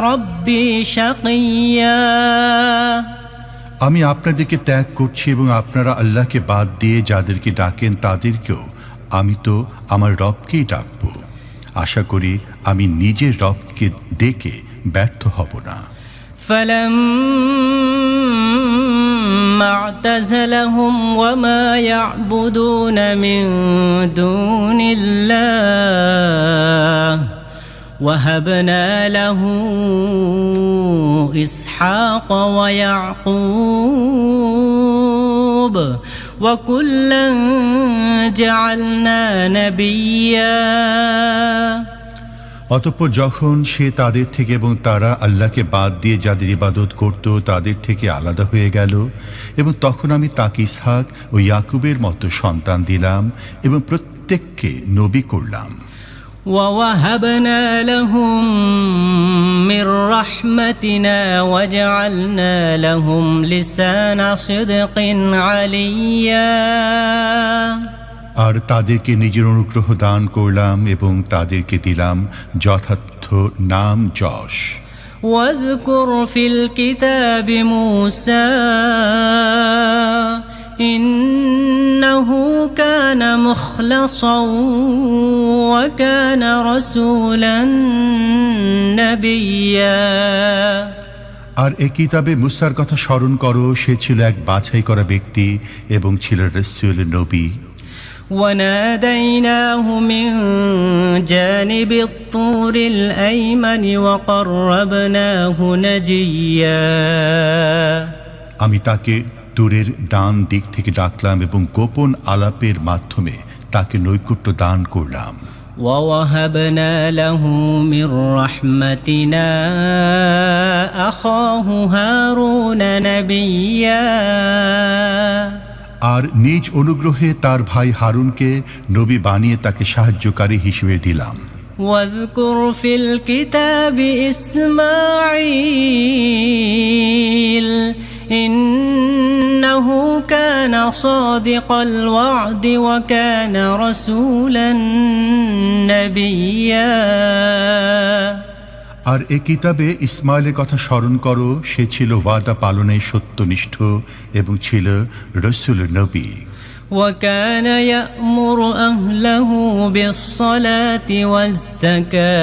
[SPEAKER 2] ربي شقيا
[SPEAKER 3] আমি আপনাদেরকে ত্যাগ করছি এবং আপনারা আল্লাহকে বাদ দিয়ে যাদেরকে ডাকেন তাদেরকেও আমি তো আমার রবকেই ডাকব। আশা করি আমি নিজের রবকে ডেকে ব্যর্থ হব না।
[SPEAKER 2] فلما اعتزلهم وما يعبدون من دون الله وهبنا له إسحاق ويعقوب وكلا جعلنا نبيا।
[SPEAKER 3] অতঃপর যখন সে তাদের থেকে এবং তারা আল্লাহকে বাদ দিয়ে যাদের ইবাদত করত তাদের থেকে আলাদা হয়ে গেল, এবং তখন আমি তাকে ইসহাক ও ইয়াকুবের মতো সন্তান দিলাম এবং প্রত্যেককে নবী করলাম।
[SPEAKER 2] ووهبنا لهم من رحمتنا وجعلنا لهم لسان صدق عليا।
[SPEAKER 3] আর তাদেরকে নিজের অনুগ্রহ দান করলাম এবং তাদেরকে দিলাম যথার্থ নাম যশ।
[SPEAKER 2] واذكر في الكتاب موسى إنه كان مخلصا وكان رسولا نبيا।
[SPEAKER 3] আর এই কিতাবে মুসার কথা স্মরণ করো, সে ছিল এক বাছাই করা ব্যক্তি এবং ছিল রাসূল নবী।
[SPEAKER 2] وناديناه من جانب الطور الأيمن وقربناه نجيا।
[SPEAKER 3] আমি তাকে তুরের ডান দিক থেকে ডাকলাম এবং গোপন আলাপের মাধ্যমে তাকে নৈকট্য দান করলাম।
[SPEAKER 2] ووهبنا له من رحمتنا أخاه هارون نبيا।
[SPEAKER 3] আর নিজ অনুগ্রহে তার ভাই হারুনকে নবী বানিয়ে তাকে সাহায্যকারী হিসেবে দিলাম।
[SPEAKER 2] واذكر في الكتاب إسماعيل إنه كان صادق الوعد وكان رسولا نبيا।
[SPEAKER 3] আর এ কিতাবে ইসমাইলের কথা স্মরণ করো, সে ছিল ওয়াদা পালনে সত্যনিষ্ঠ এবং ছিল রাসূল নবী।
[SPEAKER 2] وكان يأمر أهله بالصلاة والزكاة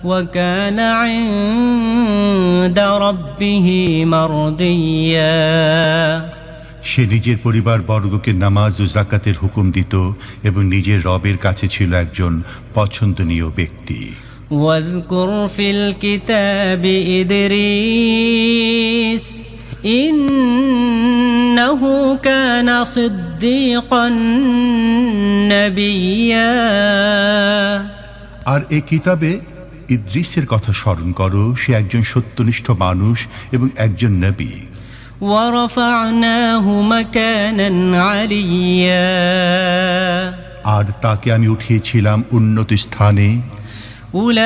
[SPEAKER 2] وكان عند ربه مرضيا।
[SPEAKER 3] সে নিজের পরিবার বর্গকে নামাজ ও যাকাতের হুকুম দিত এবং নিজের রবের কাছে ছিল একজন পছন্দনীয় ব্যক্তি।
[SPEAKER 2] واذكر في الكتاب إدريس إنه كان صديقا نبيا।
[SPEAKER 3] আর এই কিতাবে ইদ্রিসের কথা স্মরণ করো, সে একজন সত্যনিষ্ঠ মানুষ এবং একজন নবী।
[SPEAKER 2] ورفعناه مكانا عليا।
[SPEAKER 3] আর তাকে আমি উঠিয়েছিলাম উন্নত স্থানে।
[SPEAKER 2] أولئك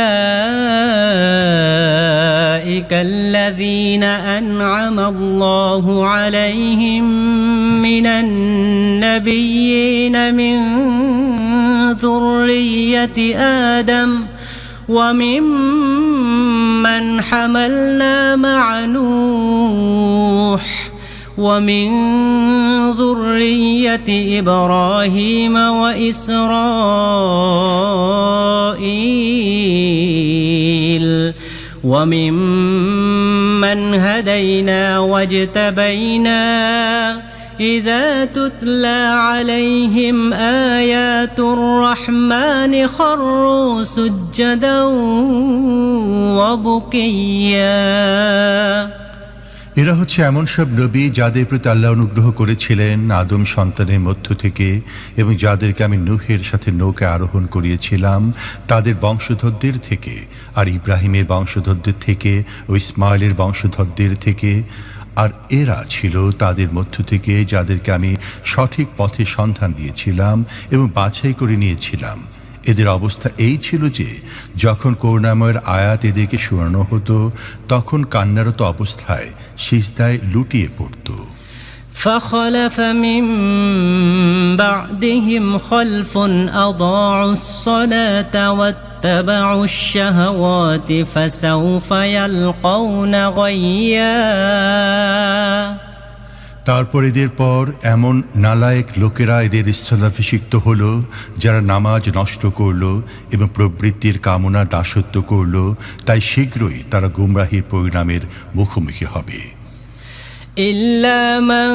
[SPEAKER 2] الذين أنعم الله عليهم من النبيين من ذرية آدم وممن حملنا مع نوح ومن ذرية إبراهيم وإسرائيل وممن هدينا واجتبينا إذا تتلى عليهم آيات الرحمن خروا سجدا وبكيا।
[SPEAKER 3] এরা হচ্ছে এমন সব নবী যাদের প্রতি আল্লাহ অনুগ্রহ করেছিলেন আদম সন্তানের মধ্য থেকে, এবং যাদেরকে আমি নূহের সাথে নৌকা আরোহণ করিয়েছিলাম তাদের বংশধরদের থেকে, আর ইব্রাহিমের বংশধরদের থেকে ও ইসমাইলের বংশধরদের থেকে। আর এরা ছিল তাদের মধ্য থেকে যাদেরকে আমি সঠিক পথে সন্ধান দিয়েছিলাম এবং বাছাই করে নিয়েছিলাম। এদের অবস্থা এই ছিল যে যখন করুণাময়ের আয়াত এদেরকে শোনানো হতো তখন কান্নারত অবস্থায় সিজদায় লুটিয়ে পড়ত।
[SPEAKER 2] فخلف من بعدهم خلف أضاعوا الصلاة واتبعوا الشهوات فسوف يلقون غيا
[SPEAKER 3] তারপর এদের পর এমন নালায়েক লোকেরা এদের স্থলাভিষিক্ত হলো, যারা নামাজ নষ্ট করল এবং প্রবৃত্তির কামনা দাসত্ব করল, তাই শীঘ্রই তারা গুমরাহির পরিণামের মুখোমুখি হবে।
[SPEAKER 2] إلا من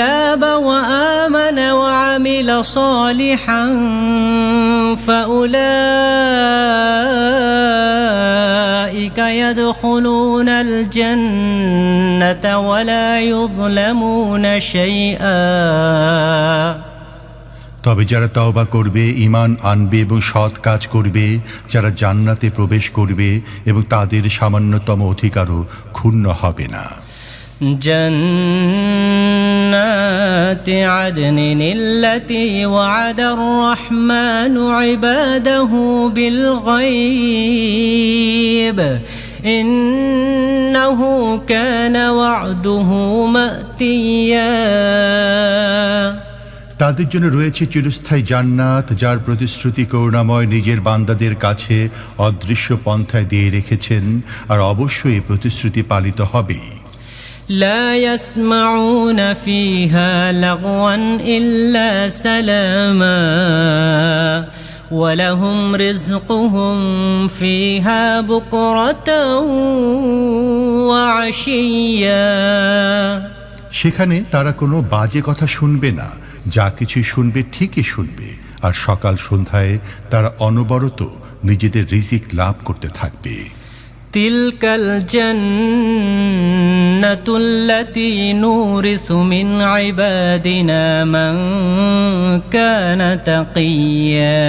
[SPEAKER 2] تاب وآمن وعمل صالحا فأولئك يدخلون الجنة ولا يظلمون شيئا
[SPEAKER 3] তবে যারা তওবা করবে, ঈমান আনবে এবং সৎ কাজ করবে, যারা জান্নাতে প্রবেশ করবে এবং তাদের সামান্যতম অধিকারও ক্ষুণ্ণ হবে না।
[SPEAKER 2] جنات عدن التي وعد الرحمن عباده بالغيب إنه كان وعده مأتيا
[SPEAKER 3] তাদের জন্য রয়েছে চিরস্থায়ী জান্নাত, যার প্রতিশ্রুতি করুণাময় নিজের বান্দাদের কাছে অদৃশ্য পন্থায় দিয়ে রেখেছেন, আর অবশ্যই এই প্রতিশ্রুতি পালিত হবে।
[SPEAKER 2] لا يسمعون فيها لغوا إلا سلاما ولهم رزقهم فيها بكرة وعشيا
[SPEAKER 3] সেখানে তারা কোনো বাজে কথা শুনবে না, যা কিছুই শুনবে ঠিকই শুনবে, আর সকাল সন্ধ্যায় তারা অনবরত নিজেদের রিজিক লাভ করতে থাকবে।
[SPEAKER 2] تلك الجنة التي نورث من عبادنا من كان تقيا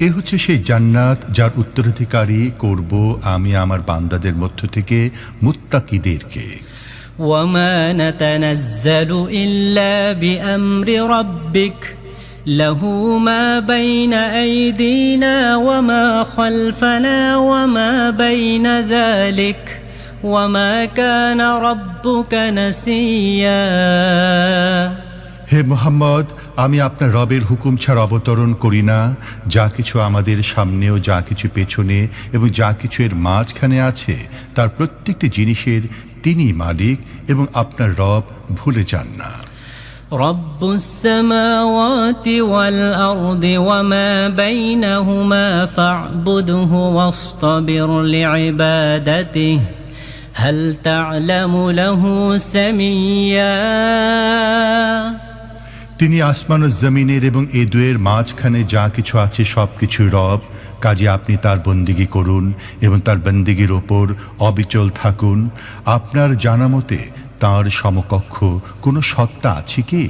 [SPEAKER 3] এ হচ্ছে সেই জান্নাত যার উত্তরাধিকারী করব আমি আমার বান্দাদের মধ্য থেকে মুত্তাকিদেরকে।
[SPEAKER 2] وما نتنزل إلا بأمر ربك له ما بين أيدينا وما خلفنا وما بين ذلك وما كان ربك نسيا
[SPEAKER 3] হে মুহাম্মদ, আমি আপনার রবের হুকুম ছাড়া অবতরণ করি না। যা কিছু আমাদের সামনেও, যা কিছু পেছনে এবং যা কিছু এর মাঝখানে আছে, তার প্রত্যেকটি জিনিসের তিনি মালিক এবং আপনার রব ভুলে যান না।
[SPEAKER 2] رب السماوات والأرض وما بينهما فاعبده واصطبر لعبادته هل تعلم له سميا
[SPEAKER 3] তিনি আসমান ও জমিনের এবং এ দুয়ের মাঝখানে যা কিছু আছে সব কিছুর রব, কাজে আপনি তার বন্দিগি করুন এবং তার বন্দিগির ওপর অবিচল থাকুন। আপনার জানা মতে তাঁর সমকক্ষ কোনো সত্তা আছে কি?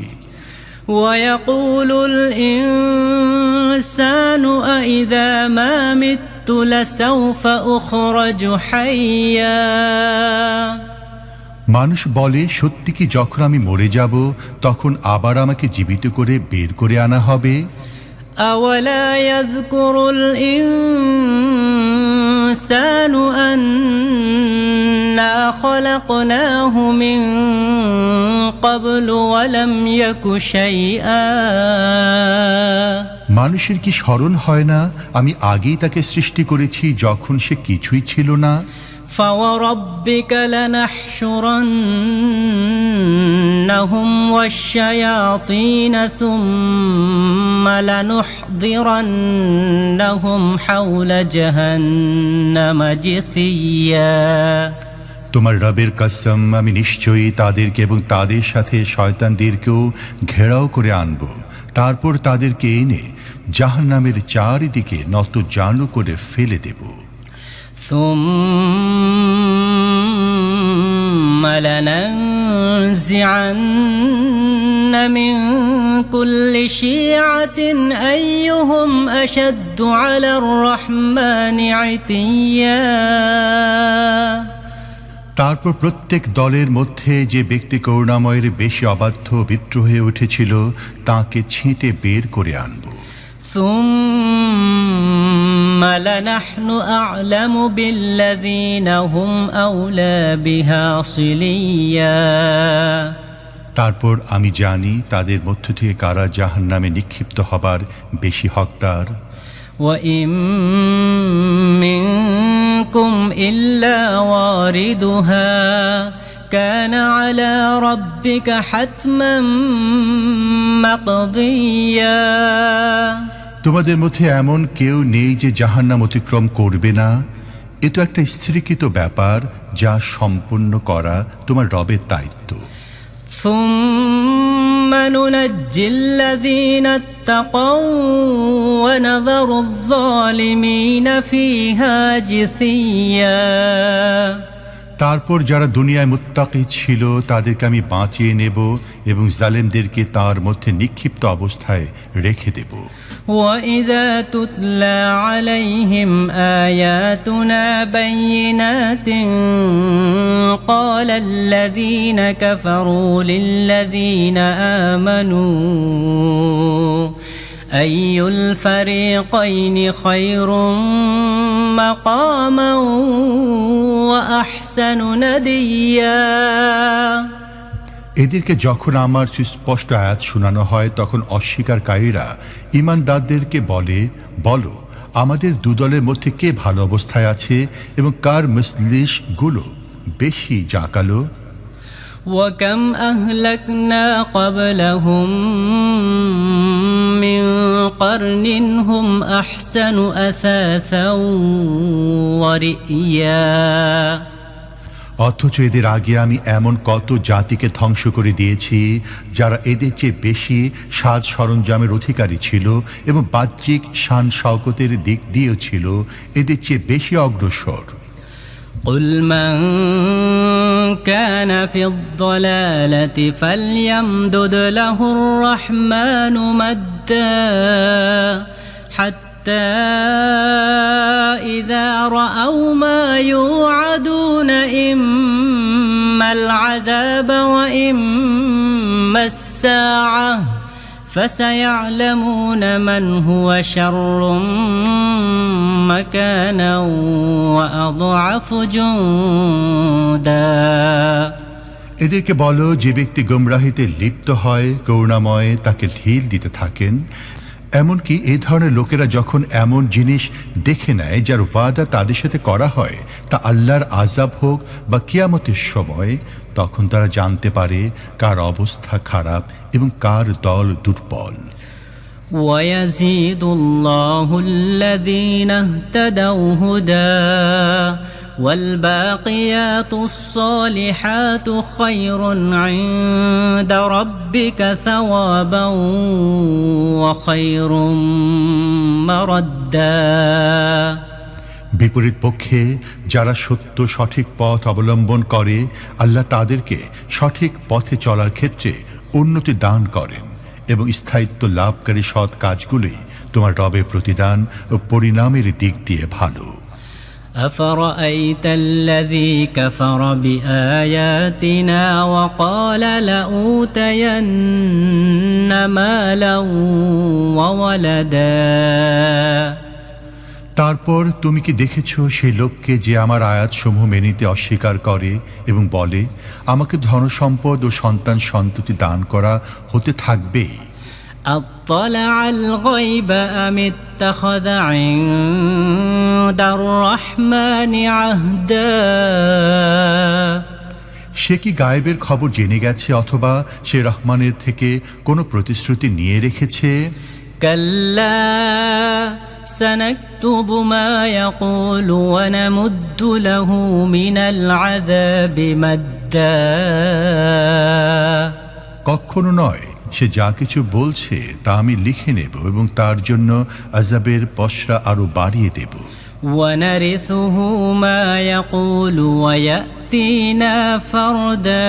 [SPEAKER 2] ويقول الإنسان أإذا ما مت لسوف أخرج حيا
[SPEAKER 3] মানুষ বলে, সত্যি কি যখন আমি মরে যাব তখন আবার আমাকে জীবিত করে বের করে আনা হবে?
[SPEAKER 2] أولا يذكر الإنسان أنا خلقناه من قبل ولم يك شيئا
[SPEAKER 3] মানুষের কি স্মরণ হয় না আমি আগেই তাকে সৃষ্টি করেছি যখন সে কিছুই ছিল না?
[SPEAKER 2] فوربك لنحشرنهم والشياطين ثم لنحضرنهم حول جهنم جثيا
[SPEAKER 3] তোমার রবের কসম, আমি নিশ্চয়ই তাদেরকে এবং তাদের সাথে শয়তানদেরকেও ঘেরাও করে আনব, তারপর তাদেরকে এনে জাহান্নামের চারিদিকে নতজানু করে ফেলে দেব।
[SPEAKER 2] ثم لننزعن من كل شيعة أيهم أشد على الرحمن عتيا
[SPEAKER 3] তারপর প্রত্যেক দলের মধ্যে যে ব্যক্তি করুণাময়ের বেশি অবাধ্য বিদ্রোহ হয়ে উঠেছিল তাকে ছিঁটে বের করে আনব।
[SPEAKER 2] ثم لنحن أعلم بالذين هم أولى بها صليا
[SPEAKER 3] তারপর আমি জানি তাদের মধ্য থেকে কারা জাহান্নামে নিক্ষিপ্ত হবার বেশি হকদার।
[SPEAKER 2] وإن منكم إلا واردها كان على ربك حتما مقضيا
[SPEAKER 3] তোমাদের মধ্যে এমন কেউ নেই যে জাহান্নাম অতিক্রম করবে না। এ তো একটা স্থিরীকৃত ব্যাপার যা সম্পূর্ণ করা তোমার রবের দায়িত্ব।
[SPEAKER 2] ثم ننجي الذين اتقوا ونذر الظالمين فيها جثيا
[SPEAKER 3] তারপর যারা দুনিয়ায় মুত্তাকি ছিল তাদেরকে আমি বাঁচিয়ে নেব এবং জালেমদেরকে তার মধ্যে নিক্ষিপ্ত অবস্থায় রেখে দেব।
[SPEAKER 2] وإذا تتلى عليهم آياتنا بينات قال الذين كفروا للذين آمنوا أي الفريقين خير مقاما وأحسن نديا
[SPEAKER 3] এদেরকে যখন আমার সুস্পষ্ট আয়াত শোনানো হয় তখন অস্বীকারীরা ঈমানদারদেরকে বলো আমাদের দুদলের মধ্যে কে ভালো অবস্থায় আছে এবং কার মজলিসগুলো বেশি জাঁকালো।
[SPEAKER 2] وكم أهلكنا قبلهم من قرن هم أحسن أثاثا ورئيا
[SPEAKER 3] অথচ এদের আগে আমি এমন কত জাতিকে ধ্বংস করে দিয়েছি যারা এদের চেয়ে বেশি সাজ সরঞ্জামের অধিকারী ছিল এবং বাহ্যিক শান শওকতের দিক দিয়েও ছিল এদের চেয়ে বেশি অগ্রসর।
[SPEAKER 2] قل من كان في الضلالة فليمدد له الرحمن مدا حتى إذا رأوا ما يوعدون إما العذاب وإما الساعة فسيعلمون من هو شر مكانا وأضعف جندا
[SPEAKER 3] এদেরকে বলো, যে ব্যক্তি গোমরাহিতে লিপ্ত হয় করুণাময় তাকে ঢিল দিতে থাকেন। এমনকি এই ধরনের লোকেরা যখন এমন জিনিস দেখে নেয় যার ওয়াদা তাদের সাথে করা হয়, তা আল্লাহর আযাব হোক বা কিয়ামতের সময়, তখন তারা জানতে পারে কার অবস্থা খারাপ এবং কার দল দুর্বল।
[SPEAKER 2] ويزيد الله الذين اهتدوا هدى والباقيات الصالحات خير عند ربك ثوابا وخير مردا
[SPEAKER 3] বিপরীত পক্ষে যারা সত্য সঠিক পথ অবলম্বন করে, আল্লাহ তাদেরকে সঠিক পথে চলার ক্ষেত্রে উন্নতি দান করেন এবং স্থায়িত্ব লাভকারী সৎ কাজগুলোই তোমার রবের প্রতিদান ও পরিণামের দিক দিয়ে ভালো।
[SPEAKER 2] أفرأيت الذي كفر بآياتنا وقال لأوتين مالا وولدا
[SPEAKER 3] তারপর তুমি কি দেখেছো সেই লোককে যে আমার আয়াতসমূহ মেনে নিতে অস্বীকার করে এবং বলে, আমাকে ধনসম্পদ ও সন্তান সন্ততি দান করা হতে থাকবে।
[SPEAKER 2] أطلع الغيب أم اتخذ عند الرحمن عهدا
[SPEAKER 3] সে কি গায়েবের খবর জেনে গেছে অথবা সে রহমানের থেকে কোনো প্রতিশ্রুতি নিয়ে রেখেছে?
[SPEAKER 2] كلا سنكتب ما يقول ونمد له من العذاب مدا
[SPEAKER 3] কখনো নয়, সে যা কিছু বলছে তা আমি লিখে নেব এবং তার জন্য আযাবের পসরা আরো বাড়িয়ে দেব।
[SPEAKER 2] ونرثه ما يقول ويأتينا فردا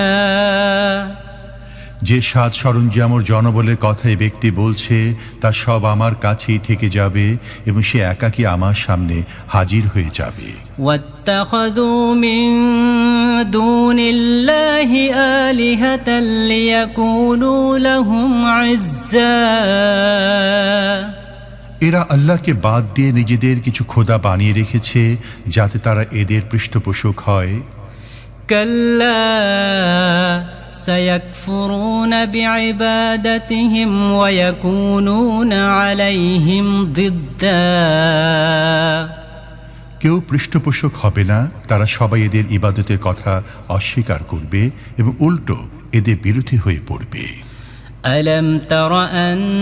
[SPEAKER 3] যে সাজ সরঞ্জামর জনবলের কথা এই ব্যক্তি বলছে তা সব আমার কাছেই থেকে যাবে এবং সে একাকী আমার সামনে হাজির হয়ে যাবে।
[SPEAKER 2] واتخذوا من دون الله آلهة ليكونوا لهم عزا
[SPEAKER 3] এরা আল্লাহকে বাদ দিয়ে নিজেদের কিছু খোদা বানিয়ে রেখেছে যাতে তারা এদের পৃষ্ঠপোষক হয়।
[SPEAKER 2] كلا سيكفرون بعبادتهم ويكونون عليهم ضدا
[SPEAKER 3] কেউ পৃষ্ঠপোষক হবে না, তারা সবাই এদের ইবাদতের কথা অস্বীকার করবে এবং উল্টো এদের বিরোধী হয়ে পড়বে।
[SPEAKER 2] ألم تر أنا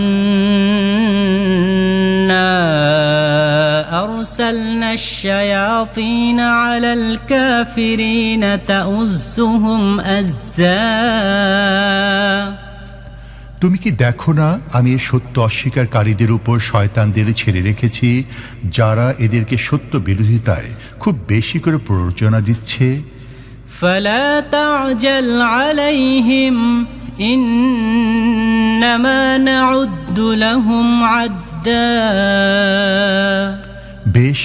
[SPEAKER 2] أرسلنا الشياطين على الكافرين تؤزهم أزا
[SPEAKER 3] তুমি কি দেখো না আমি এই সত্য অস্বীকারীদের উপর শয়তানদের ছেড়ে রেখেছি, যারা এদেরকে সত্য বিরোধিতায় খুব বেশি করে প্ররোচনা দিচ্ছে।
[SPEAKER 2] فلا تعجل عليهم إنما نعد لهم عدا
[SPEAKER 3] বেশ,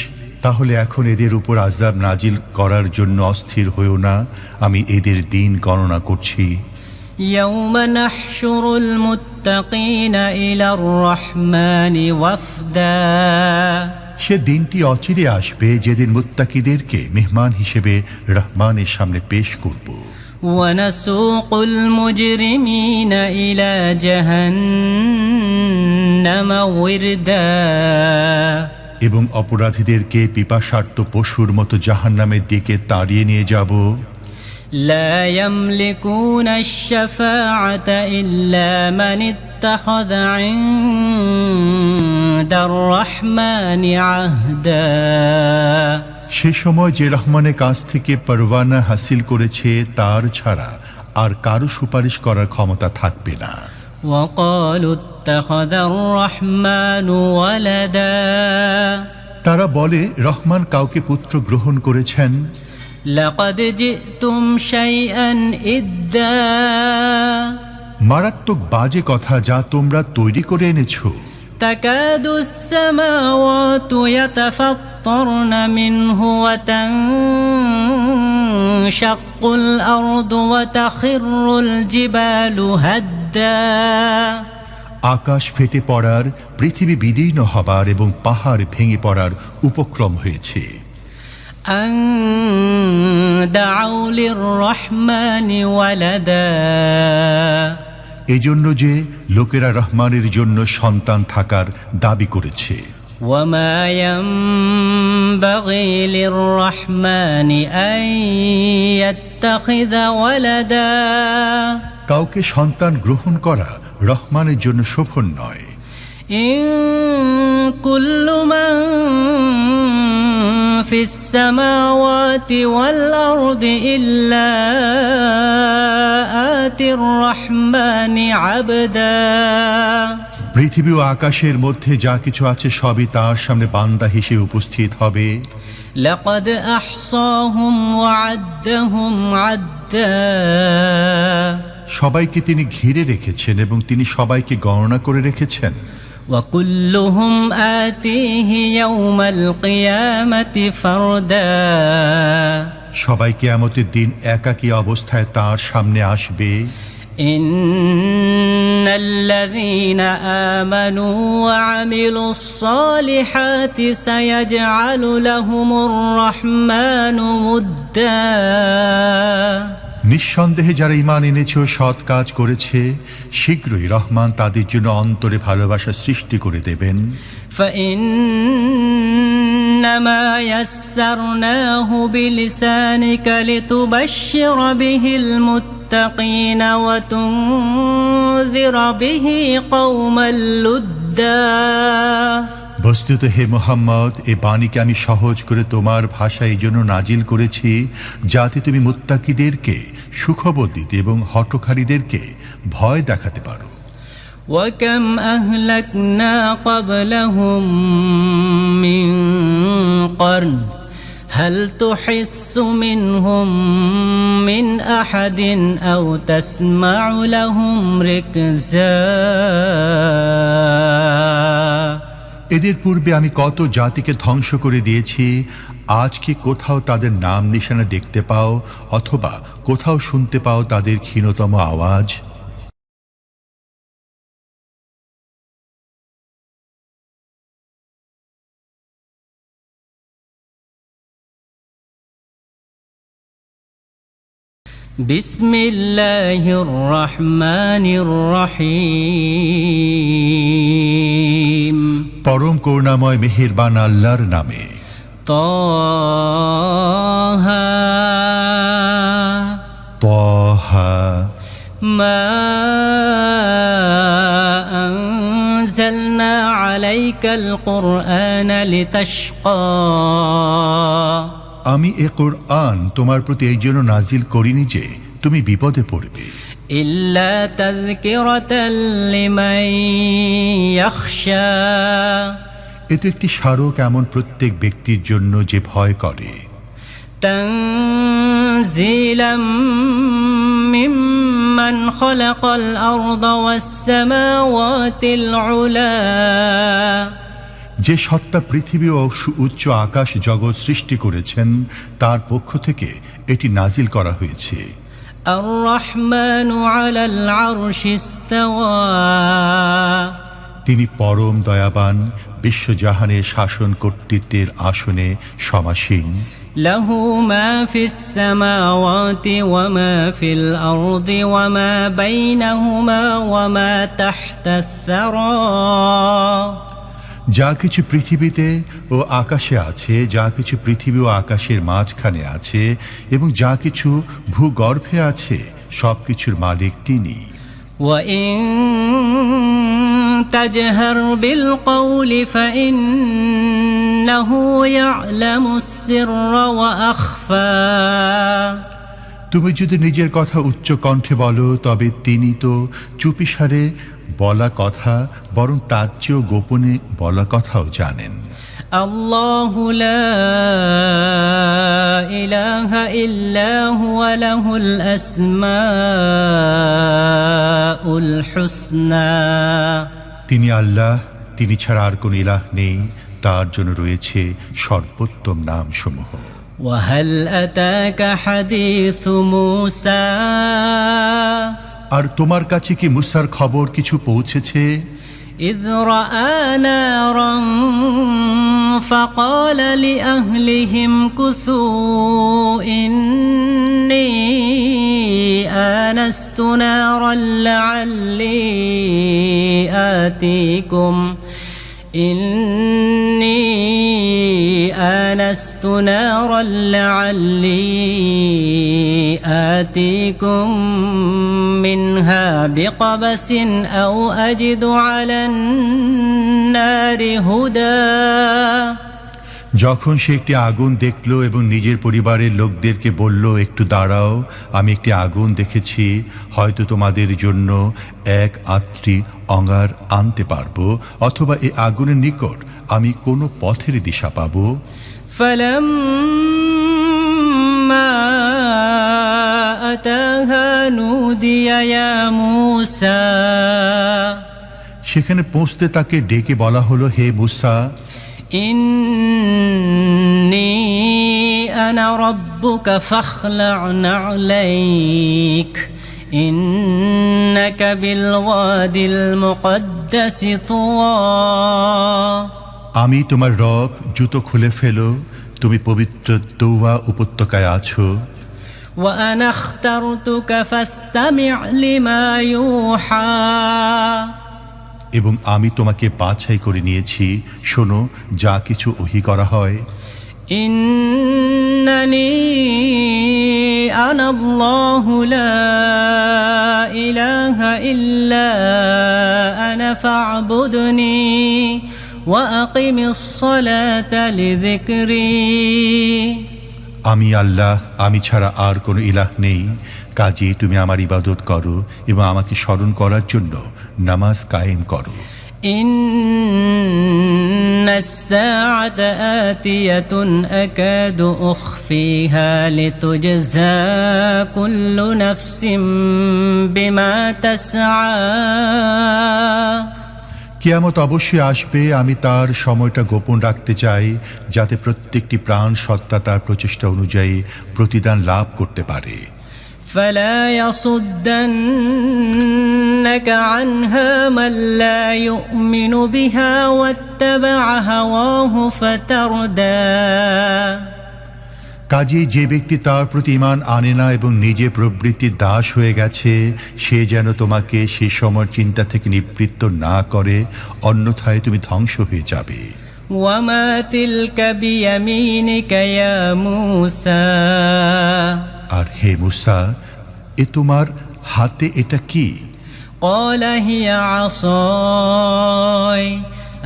[SPEAKER 3] তাহলে এখন এদের উপর আযাব নাজিল করার জন্য অস্থির হয়েও না, আমি এদের দিন গণনা করছি।
[SPEAKER 2] يوم نحشر المتقين إلى الرحمن وفدا
[SPEAKER 3] সে দিনটি অচিরে আসবে যেদিন মুত্তাকিদেরকে মেহমান হিসেবে রহমানের সামনে পেশ করব।
[SPEAKER 2] ونسوق المجرمين إلى جهنم وردا
[SPEAKER 3] এবং অপরাধীদেরকে পিপাসার্ত পশুর মতো জাহান্নামের দিকে তাড়িয়ে নিয়ে যাব।
[SPEAKER 2] لا يملكون الشفاعة إلا من اتخذ عند الرحمن عهدا
[SPEAKER 3] সে সময় যে রহমানের কাছ থেকে পরওয়ানা হাসিল করেছে তার ছাড়া আর কারো সুপারিশ করার ক্ষমতা থাকবে না।
[SPEAKER 2] وقالوا اتخذ الرحمن ولدا
[SPEAKER 3] তারা বলে রহমান কাউকে পুত্র গ্রহণ করেছেন।
[SPEAKER 2] لقد جئتم شيئا إدا
[SPEAKER 3] মারাত্মক বাজে কথা যা তোমরা তৈরি করে এনেছো।
[SPEAKER 2] تكاد السماوات يتفطرن منه وتنشق الأرض وتخر الجبال هدا
[SPEAKER 3] আকাশ ফেটে পড়ার, পৃথিবী বিদীর্ণ হবার এবং পাহাড় ভেঙে পড়ার উপক্রম হয়েছে।
[SPEAKER 2] أن دعوا للرحمن ولدا
[SPEAKER 3] এজন্য যে লোকেরা রহমানের জন্য সন্তান থাকার দাবি করেছে।
[SPEAKER 2] وما ينبغي للرحمن أن يتخذ ولدا
[SPEAKER 3] কাউকে সন্তান গ্রহণ করা রহমানের জন্য শোভন নয়।
[SPEAKER 2] إن كل من في السماوات والأرض إلا آتي الرحمن عبدا
[SPEAKER 3] পৃথিবী ও আকাশের মধ্যে যা কিছু আছে সবই তার সামনে বান্দা হিসেবে উপস্থিত হবে।
[SPEAKER 2] لقد أحصاهم وعدهم عدا
[SPEAKER 3] সবাইকে তিনি ঘিরে রেখেছেন এবং তিনি সবাইকে গণনা করে রেখেছেন।
[SPEAKER 2] وكلهم آتيه يوم القيامة فردا
[SPEAKER 3] সবাই কিয়ামতের দিন একাকী অবস্থায় তার সামনে আসবে।
[SPEAKER 2] إن الذين آمنوا وعملوا الصالحات سيجعل لهم الرحمن ودا
[SPEAKER 3] নিঃসন্দেহে যারা ঈমান এনেছে ও সৎ কাজ করেছে, শীঘ্রই রহমান তাদের জন্য অন্তরে ভালোবাসা সৃষ্টি করে দেবেন।
[SPEAKER 2] فإنما يسرناه بلسانك لتبشر به المتقين وتنذر به قوما لدا
[SPEAKER 3] বস্তুত হে মুহাম্মদ, এ বাণীকে আমি সহজ করে তোমার ভাষায় এই জন্য নাজিল করেছি যাতে তুমি মুত্তাকিদেরকে সুখবর দিতে এবং হঠকারীদেরকে ভয় দেখাতে পারো।
[SPEAKER 2] وكم أهلكنا قبلهم من قرن هل تحس منهم من أحد أو تسمع لهم ركزا
[SPEAKER 3] এদের পূর্বে আমি কত জাতিকে ধ্বংস করে দিয়েছি, আজ কি কোথাও তাদের নাম নিশানা দেখতে পাও অথবা কোথাও শুনতে পাও তাদের ক্ষীণতম আওয়াজ?
[SPEAKER 2] بسم الله الرحمن الرحيم
[SPEAKER 3] পরম করুণাময় মেহেরবান আল্লাহর নামে।
[SPEAKER 2] طه
[SPEAKER 3] তহা
[SPEAKER 2] ما أنزلنا عليك القرآن لتشقى
[SPEAKER 3] আমি এ কোরআন তোমার প্রতি এই জন্য নাজিল করিনি যে তুমি বিপদে পড়বে,
[SPEAKER 2] إلا تذكرة لمن يخشى
[SPEAKER 3] এ তো একটি স্মারক এমন প্রত্যেক ব্যক্তির জন্য যে ভয় করে।
[SPEAKER 2] تنزيلا ممن خلق الأرض والسماوات العلى
[SPEAKER 3] যে সত্তা পৃথিবী ও উচ্চ আকাশ জগৎ সৃষ্টি করেছেন তার পক্ষ থেকে এটি নাজিল করা হয়েছে।
[SPEAKER 2] الرحمن على العرش استوى
[SPEAKER 3] তিনি পরম দয়াবান, বিশ্বজাহানের শাসন কর্তৃত্বের আসনে সমাসীন।
[SPEAKER 2] له ما في السماوات وما في الأرض وما بينهما وما تحت الثرى
[SPEAKER 3] যা কিছু পৃথিবীতে ও আকাশে আছে, যা কিছু পৃথিবী ও আকাশের মাঝখানে আছে এবং যা কিছু ভূগর্ভে আছে, সব কিছুর মালিক তিনি।
[SPEAKER 2] وإن تجهر بالقول فإنه يعلم السر وأخفى
[SPEAKER 3] তুমি যদি নিজের কথা উচ্চ কণ্ঠে বলো তবে তিনি তো চুপিসারে বলা কথা বরং তার চেয়েও গোপনে বলা কথাও জানেন।
[SPEAKER 2] الله لا إله إلا هو له الأسماء الحسنى
[SPEAKER 3] তিনি আল্লাহ, তিনি ছাড়া আর কোন ইলাহ নেই, তার জন্য রয়েছে সর্বোত্তম নামসমূহ।
[SPEAKER 2] وهل أتاك حديث موسى
[SPEAKER 3] আর তোমার কাছে কি মুসার খবর কিছু পৌঁছেছে?
[SPEAKER 2] إذ رأى نارا فقال لأهلهم كثوا إني آنست نارا لعلي آتيكم منها بقبس أو أجد على النار هدى
[SPEAKER 3] যখন সে একটি আগুন দেখল এবং নিজের পরিবারের লোকদেরকে বলল, একটু দাঁড়াও, আমি একটি আগুন দেখেছি, হয়তো তোমাদের জন্য এক আত্রি অঙ্গার আনতে পারবো, অথবা এই আগুনের নিকট আমি কোনো পথের দিশা পাবো।
[SPEAKER 2] فلما أتاها نودي يا موسى
[SPEAKER 3] সেখানে পৌঁছতে তাকে ডেকে বলা হলো, হে মুসা,
[SPEAKER 2] إني أنا ربك فاخلع نعليك إنك بالوادي المقدس طوى
[SPEAKER 3] আমি তোমার রব, জুতো খুলে ফেলো, তুমি পবিত্র তওবা উপত্যকায় আছো।
[SPEAKER 2] وأنا اخترتك فاستمع لما يوحى
[SPEAKER 3] এবং আমি তোমাকে বাছাই করে নিয়েছি, শোনো যা কিছু ওহী করা হয়।
[SPEAKER 2] إنني أنا الله لا إله إلا أنا فاعبدني وأقم الصلاة لذكري
[SPEAKER 3] আমি আল্লাহ, আমি ছাড়া আর কোনো ইলাহ নেই, কাজেই তুমি আমার ইবাদত করো এবং আমাকে স্মরণ করার জন্য নামাজ কায়েম করো।
[SPEAKER 2] إن الساعة آتية أكاد أخفيها لتجزى كل نفس بما تسعى
[SPEAKER 3] কিয়ামত অবশ্যই আসবে, আমি তার সময়টা গোপন রাখতে চাই যাতে প্রত্যেকটি প্রাণ সত্তা তার প্রচেষ্টা অনুযায়ী প্রতিদান লাভ করতে পারে।
[SPEAKER 2] فلا يصدنك عنها من لا يؤمن بها واتبع هواه فتردى
[SPEAKER 3] কাজেই যে ব্যক্তি তার প্রতি ঈমান আনে না এবং নিজে প্রবৃত্তির দাস হয়ে গেছে, সে যেন তোমাকে সে সময় চিন্তা থেকে নিবৃত্ত না করে, অন্যথায় তুমি ধ্বংস হয়ে যাবে।
[SPEAKER 2] وما تلك بيمينك يا موسى
[SPEAKER 3] আর হে মুসা, এ তোমার হাতে এটা কি?
[SPEAKER 2] قال هي عصاي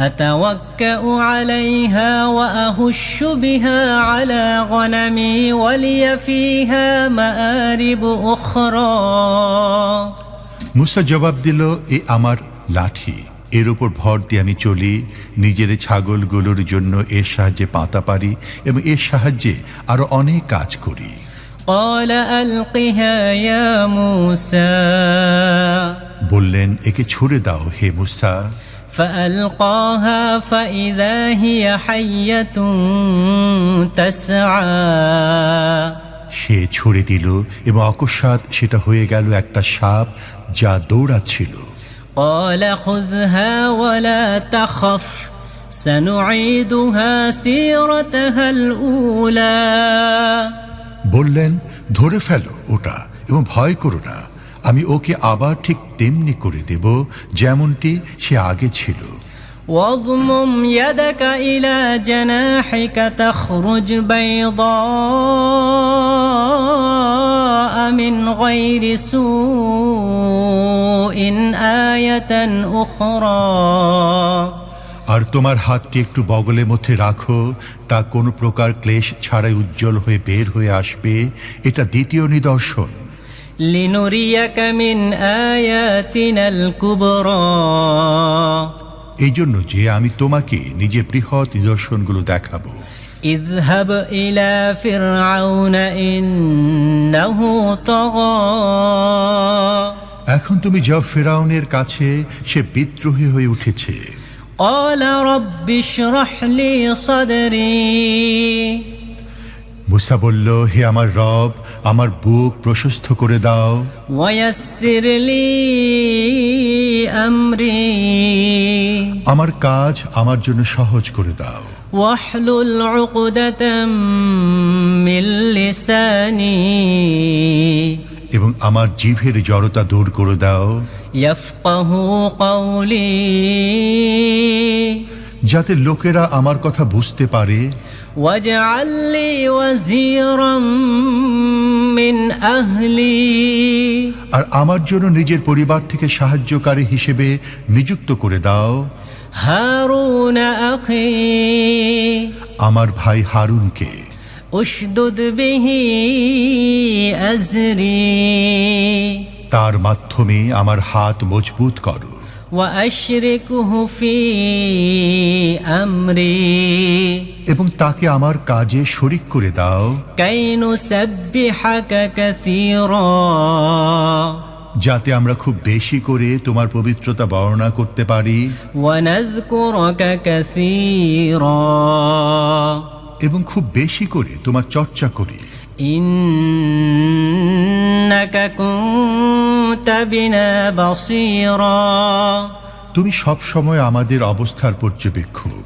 [SPEAKER 2] أتوكأ عليها وأهش بها على غنمي ولي فيها مآرب أخرى
[SPEAKER 3] মুসা জবাব দিল, এ আমার লাঠি, এর উপর ভর দিয়ে আমি চলি, নিজের ছাগলগুলোর জন্য এর সাহায্যে পাতা পারি এবং এর সাহায্যে আরো অনেক কাজ করি।
[SPEAKER 2] قال ألقها يا موسى
[SPEAKER 3] বললেন, একে ছুড়ে দাও হে মুসা।
[SPEAKER 2] فألقاها فإذا هي حية تسعى
[SPEAKER 3] সে ছুড়ে দিল এবং অকস্মাৎ সেটা হয়ে গেল একটা সাপ যা দৌড়াচ্ছিল।
[SPEAKER 2] قال خذها ولا تخف سنعيدها سيرتها الأولى
[SPEAKER 3] বললেন, ধরে ফেলো ওটা এবং ভয় করো না, আমি ওকে আবার ঠিক তেমনি করে দেব যেমনটি সে আগে ছিল।
[SPEAKER 2] واضمم يدك إلى جناحك تخرج بيضاء من غير سوء آية أخرى
[SPEAKER 3] আর তোমার হাতটি একটু বগলের মধ্যে রাখো, তা কোনো প্রকার ক্লেশ ছাড়াই উজ্জ্বল হয়ে বের হয়ে আসবে, এটা দ্বিতীয় নিদর্শন।
[SPEAKER 2] لنريك من آياتنا الكبرى
[SPEAKER 3] এই জন্য যে আমি তোমাকে নিজের বৃহৎ নিদর্শনগুলো দেখাবো।
[SPEAKER 2] اذهب إلى فرعون إنه طغى
[SPEAKER 3] এখন তুমি যাও ফেরাউনের কাছে, সে বিদ্রোহী হয়ে উঠেছে।
[SPEAKER 2] قال رب اشرح لي صدري
[SPEAKER 3] মুসা বলল, হে আমার রব, আমার বুক প্রশস্ত করে দাও
[SPEAKER 2] ويسر لي أمري
[SPEAKER 3] আমার কাজ আমার জন্য সহজ করে দাও।
[SPEAKER 2] واحلل عقدة من لساني
[SPEAKER 3] এবং আমার জিভের জড়তা দূর করে দাও,
[SPEAKER 2] يفقه قولي
[SPEAKER 3] যাতে লোকেরা আমার কথা বুঝতে পারে।
[SPEAKER 2] واجعل لي وزيرا من أهلي
[SPEAKER 3] আর আমার জন্য নিজের পরিবার থেকে সাহায্যকারী হিসেবে নিযুক্ত করে দাও
[SPEAKER 2] هارون أخي
[SPEAKER 3] আমার ভাই হারুনকে।
[SPEAKER 2] أشدد به أزري
[SPEAKER 3] তার মাধ্যমে আমার হাত মজবুত করো।
[SPEAKER 2] وأشركه في أمري
[SPEAKER 3] এবং তাকে আমার কাজে শরিক করে দাও,
[SPEAKER 2] كي نسبحك كثيرا
[SPEAKER 3] যাতে আমরা খুব বেশি করে তোমার পবিত্রতা বর্ণনা করতে পারি
[SPEAKER 2] ونذكرك كثيرا
[SPEAKER 3] এবং খুব বেশি করে তোমার চর্চা করি।
[SPEAKER 2] إنك كنت بنا بصيرا
[SPEAKER 3] তুমি সব সময় আমাদের অবস্থার পর্যবেক্ষক।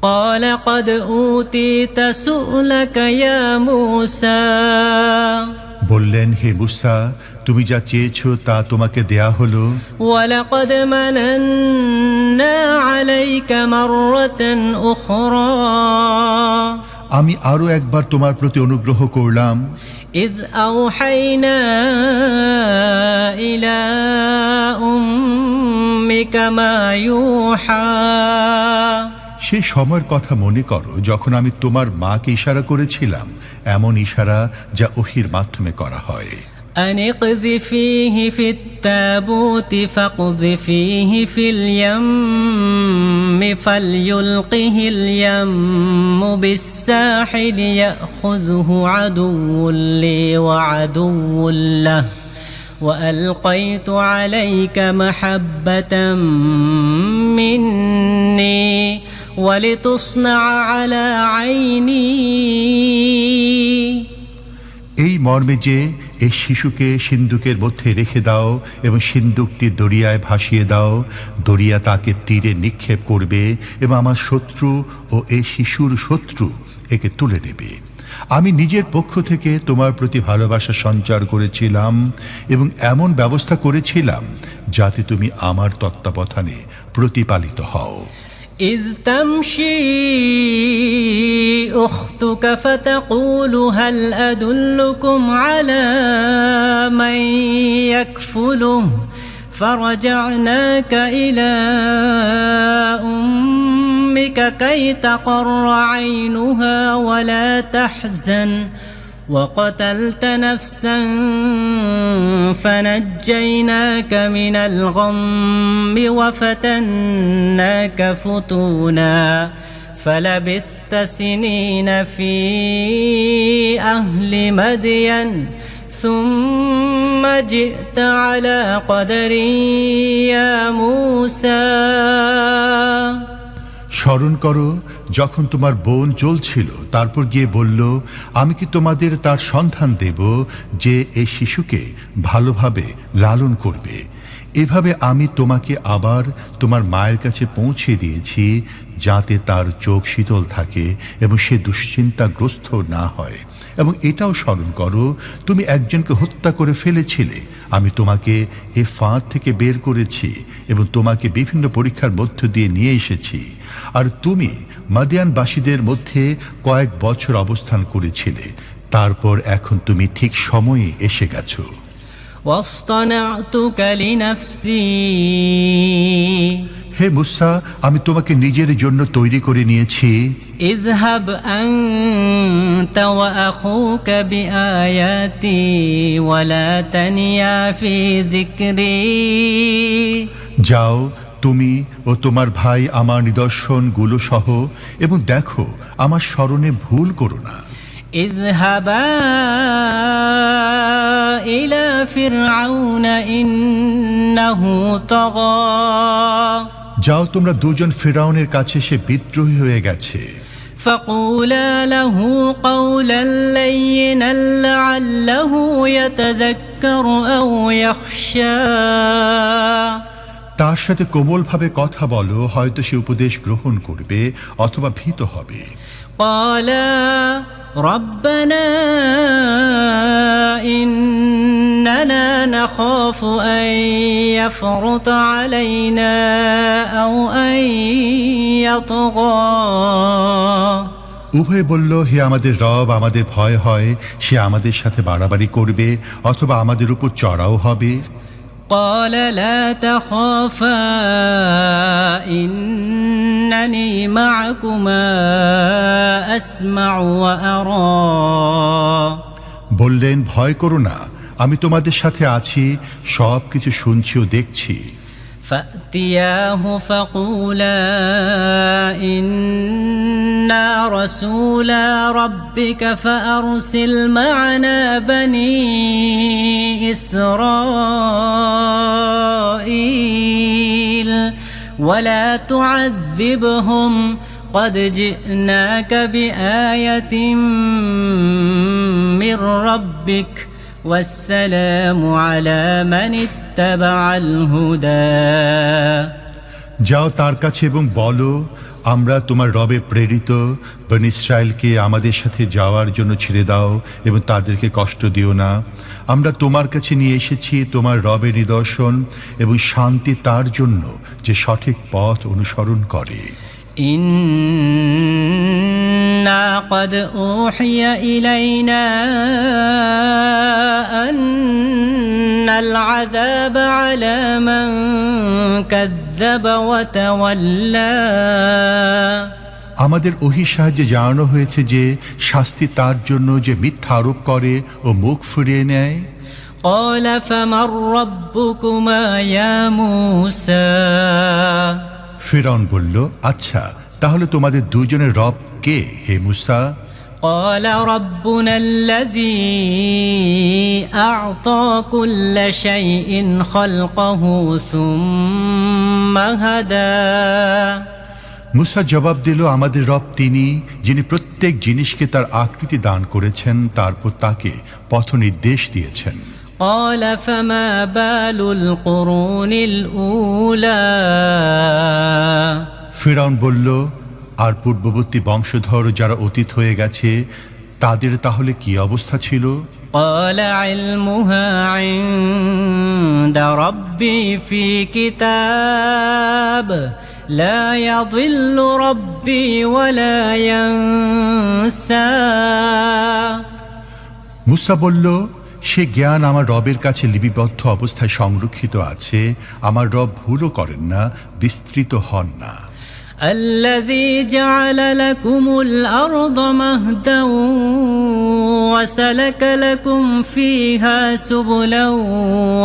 [SPEAKER 2] قال قد أوتيت سؤلك يا موسى
[SPEAKER 3] বললেন, হে মুসা, তুমি যা চেয়েছো তা তোমাকে দেয়া হলো।
[SPEAKER 2] ولقد مننا عليك مرة أخرى
[SPEAKER 3] আমি আরো একবার তোমার প্রতি অনুগ্রহ করলাম,
[SPEAKER 2] إذ أوحينا إلى أمك ما يوحى
[SPEAKER 3] সেই সময়ের কথা মনে করো যখন আমি তোমার মাকে ইশারা করেছিলাম, এমন ইশারা যা ওহির মাধ্যমে করা হয়।
[SPEAKER 2] أن اقذفيه في التابوت فاقذفيه في اليم فليلقه اليم بالساحل يأخذه عدو لي وعدو له وألقيت عليك محبة مني ولتصنع على عيني
[SPEAKER 3] এই মর্মে যে এই শিশুকে সিন্ধুকের মধ্যে রেখে দাও এবং সিন্ধুকটি দরিয়ায় ভাসিয়ে দাও, দরিয়া তাকে তীরে নিক্ষেপ করবে এবং আমার শত্রু ও এই শিশুর শত্রু একে তুলে নেবে। আমি নিজের পক্ষ থেকে তোমার প্রতি ভালোবাসা সঞ্চার করেছিলাম এবং এমন ব্যবস্থা করেছিলাম যাতে তুমি আমার তত্ত্বাবধানে প্রতিপালিত হও।
[SPEAKER 2] إذ تمشي أختك فتقول هل أدلكم على من يكفله فرجعناك إلى أمك كي تقر عينها ولا تحزن وقتلت نفسا فنجيناك من الغم وفتناك فتونا فلبثت سنين في أهل مدين ثم جئت على قدر يا موسى
[SPEAKER 3] স্মরণ করো যখন তোমার বোন চলছিল, তারপর গিয়ে বলল, আমি কি তোমাদের তার সন্ধান দেব যে এই শিশুকে ভালোভাবে লালন করবে। এভাবে আমি তোমাকে আবার তোমার মায়ের কাছে পৌঁছে দিয়েছি যাতে তার চোখ শীতল থাকে এবং সে দুশ্চিন্তাগ্রস্ত না হয়। এবং এটাও স্মরণ করো, তুমি একজনকে হত্যা করে ফেলেছিলে, আমি তোমাকে এ ফাঁদ থেকে বের করেছি এবং তোমাকে বিভিন্ন পরীক্ষার মধ্য দিয়ে নিয়ে এসেছি। আর তুমি মাদিয়ানবাসীদের মধ্যে কয়েক বছর অবস্থান করেছিলে, তারপর এখন তুমি ঠিক সময়ে এসে গেছো।
[SPEAKER 2] واصطنعتك لنفسي
[SPEAKER 3] হে মুসা, আমি তোমাকে নিজের জন্য তৈরি করে নিয়েছি।
[SPEAKER 2] اذهب أنت وأخوك بآياتي ولا تنيا في ذكري
[SPEAKER 3] যাও, তুমি ও তোমার ভাই আমার নিদর্শনগুলো সহ, এবং দেখো আমার স্মরণে ভুল করো না।
[SPEAKER 2] اذهبا إلى فرعون إنه طغى
[SPEAKER 3] যাও, তোমরা দুজন ফিরাউনের কাছে, সে বিদ্রোহী হয়ে গেছে।
[SPEAKER 2] فقولا له قولا لينا لعله يتذكر أو يخشى
[SPEAKER 3] তার সাথে কোমলভাবে কথা বলো, হয়তো সে উপদেশ গ্রহণ করবে অথবা ভীত হবে।
[SPEAKER 2] قالا ربنا إننا نخاف أن يفرط علينا أو أن يطغى
[SPEAKER 3] উভয়ে বলল, হে আমাদের রব, আমাদের ভয় হয় সে আমাদের সাথে বাড়াবাড়ি করবে অথবা আমাদের উপর চড়াও হবে।
[SPEAKER 2] قال لا تخافا إنني معكما أسمع وأرى
[SPEAKER 3] বললেন, ভয় করো না, আমি তোমাদের সাথে আছি, সব কিছু শুনছি ও দেখছি।
[SPEAKER 2] فأتياه فقولا إنا رسولا ربك فأرسل معنا بني إسرائيل ولا تعذبهم قد جئناك بآية من ربك والسلام على من اتبع الهدى
[SPEAKER 3] যাও তার কাছে এবং বলো, আমরা তোমার রবে প্রেরিত বনী ইসরায়েলকে আমাদের সাথে যাওয়ার জন্য ছেড়ে দাও এবং তাদেরকে কষ্ট দিও না। আমরা তোমার কাছে নিয়ে এসেছি তোমার রবের নিদর্শন এবং শান্তি তার জন্য যে সঠিক পথ অনুসরণ করে।
[SPEAKER 2] إنا قد أوحي إلينا أن العذاب على من كذب وتولى
[SPEAKER 3] আমাদের ওহী সাহায্যে জানানো হয়েছে যে শাস্তি তার জন্য যে মিথ্যা আরোপ করে ও মুখ ফিরিয়ে নেয়।
[SPEAKER 2] قال فمن ربكما يا موسى
[SPEAKER 3] ফিরআউন বলল, আচ্ছা তাহলে তোমাদের দুজনের রব কে হে মুসা?
[SPEAKER 2] قال ربنا الذي أعطى كل شيء خلقه ثم هدى
[SPEAKER 3] মুসা জবাব দিল, আমাদের রব তিনি, যিনি প্রত্যেক জিনিসকে তার আকৃতি দান করেছেন, তারপর তাকে পথ নির্দেশ দিয়েছেন।
[SPEAKER 2] قال فما بال القرون الأولى
[SPEAKER 3] ফিরআউন বলল, আর পূর্ববর্তী বংশধর যারা অতীত হয়ে গেছে তাদের তাহলে কি অবস্থা ছিল?
[SPEAKER 2] قال علمها عند ربي في كتاب لا يضل ربي ولا ينسى
[SPEAKER 3] মুসা বলল, সে জ্ঞান আমার রবের কাছে লিপিবদ্ধ অবস্থায় সংরক্ষিত আছে। আমার রব ভুলও করেন না, বিস্তৃত হন না।
[SPEAKER 2] الذي جعل لكم الأرض مهدا وسلك لكم فيها سبلا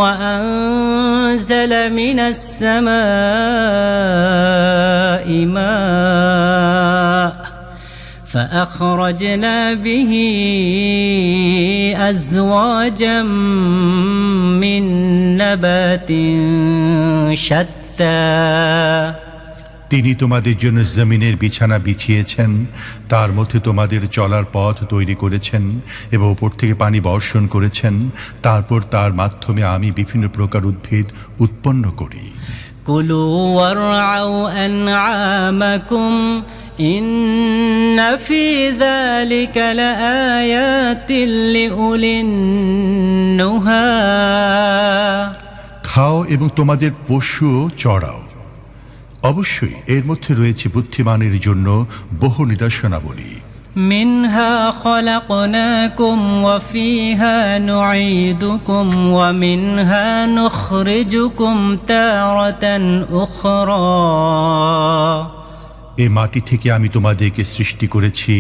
[SPEAKER 2] وأنزل من السماء ماء فأخرجنا به أزواجا من نبات شتى
[SPEAKER 3] তিনি তোমাদের জন্য জমিনের বিছানা বিছিয়েছেন, তার মধ্যে তোমাদের চলার পথ তৈরি করেছেন এবং উপর থেকে পানি বর্ষণ করেছেন। তারপর তার মাধ্যমে আমি বিভিন্ন প্রকার উদ্ভিদ উৎপন্ন করি।
[SPEAKER 2] كلوا وارعوا أنعامكم إن في ذلك لآيات لأولي النهى
[SPEAKER 3] খাও এবং তোমাদের পশুও চড়াও, অবশ্যই এর মধ্যে রয়েছে বুদ্ধিমানের জন্য বহু নিদর্শনাবলী।
[SPEAKER 2] منها خلقناكم وفيها نعيدكم ومنها نخرجكم تارة أخرى
[SPEAKER 3] এ মাটি থেকে আমি তোমাদেরকে সৃষ্টি করেছি,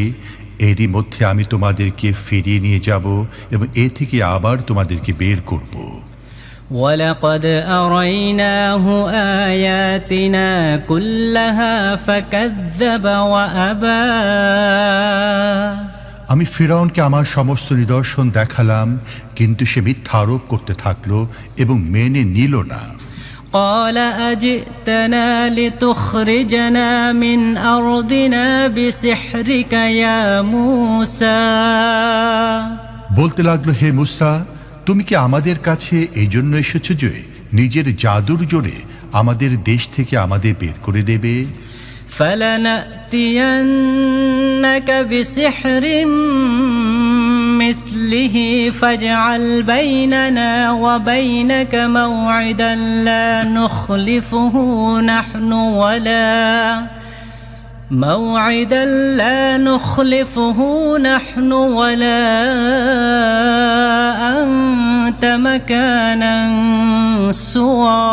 [SPEAKER 3] এরই মধ্যে আমি তোমাদেরকে ফিরিয়ে নিয়ে যাব এবং এ থেকে আবার তোমাদেরকে বের করব।
[SPEAKER 2] ولقد أريناه آياتنا كلها فكذب وأبى
[SPEAKER 3] আমি ফিরআউনকে আমার সমস্ত নিদর্শন দেখালাম, কিন্তু সে মিথ্যা আরোপ করতে থাকলো এবং মেনে নিল না।
[SPEAKER 2] قال أجئتنا لتخرجنا من أرضنا بسحرك يا موسى
[SPEAKER 3] বলতে লাগলো, হে মুসা, তুমি কি আমাদের কাছে এই জন্য এসেছো যে নিজের জাদুর জোরে আমাদের দেশ থেকে আমাদের বের করে দেবে?
[SPEAKER 2] فلنأتينك بسحر مثله فاجعل بيننا وبينك موعدا لا نخلفه نحن ولا أنت مكانا سوى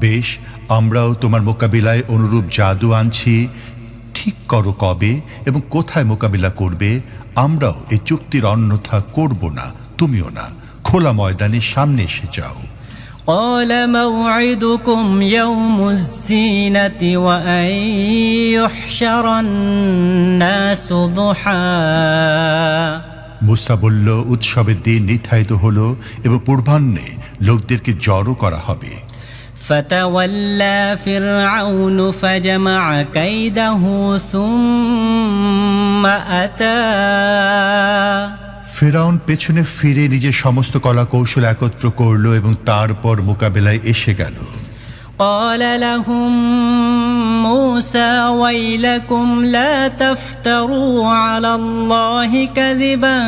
[SPEAKER 3] বেশ, আমরাও তোমার মোকাবিলায় অনুরূপ জাদু আনছি। ঠিক করো কবে এবং কোথায় মোকাবিলা করবে। আমরাও এই চুক্তির অন্যথা করব না, তুমিও না। খোলা ময়দানের সামনে এসে যাও।
[SPEAKER 2] قال موعدكم يوم الزينة وأن يحشر الناس ضحى
[SPEAKER 3] মুসা বলল, উৎসবের দিন নির্ধারিত হলো এবং পূর্বাহ্নে লোকদেরকে জড়ো করা হবে।
[SPEAKER 2] فتولى فرعون فجمع كيده ثم أتى
[SPEAKER 3] ফিরআউন পেছনে ফিরে নিজের সমস্ত কলা কৌশল একত্র করলো এবং তারপর মোকাবেলায় এসে গেল।
[SPEAKER 2] قال لهم موسى ويلكم لا تفتروا على الله كذبا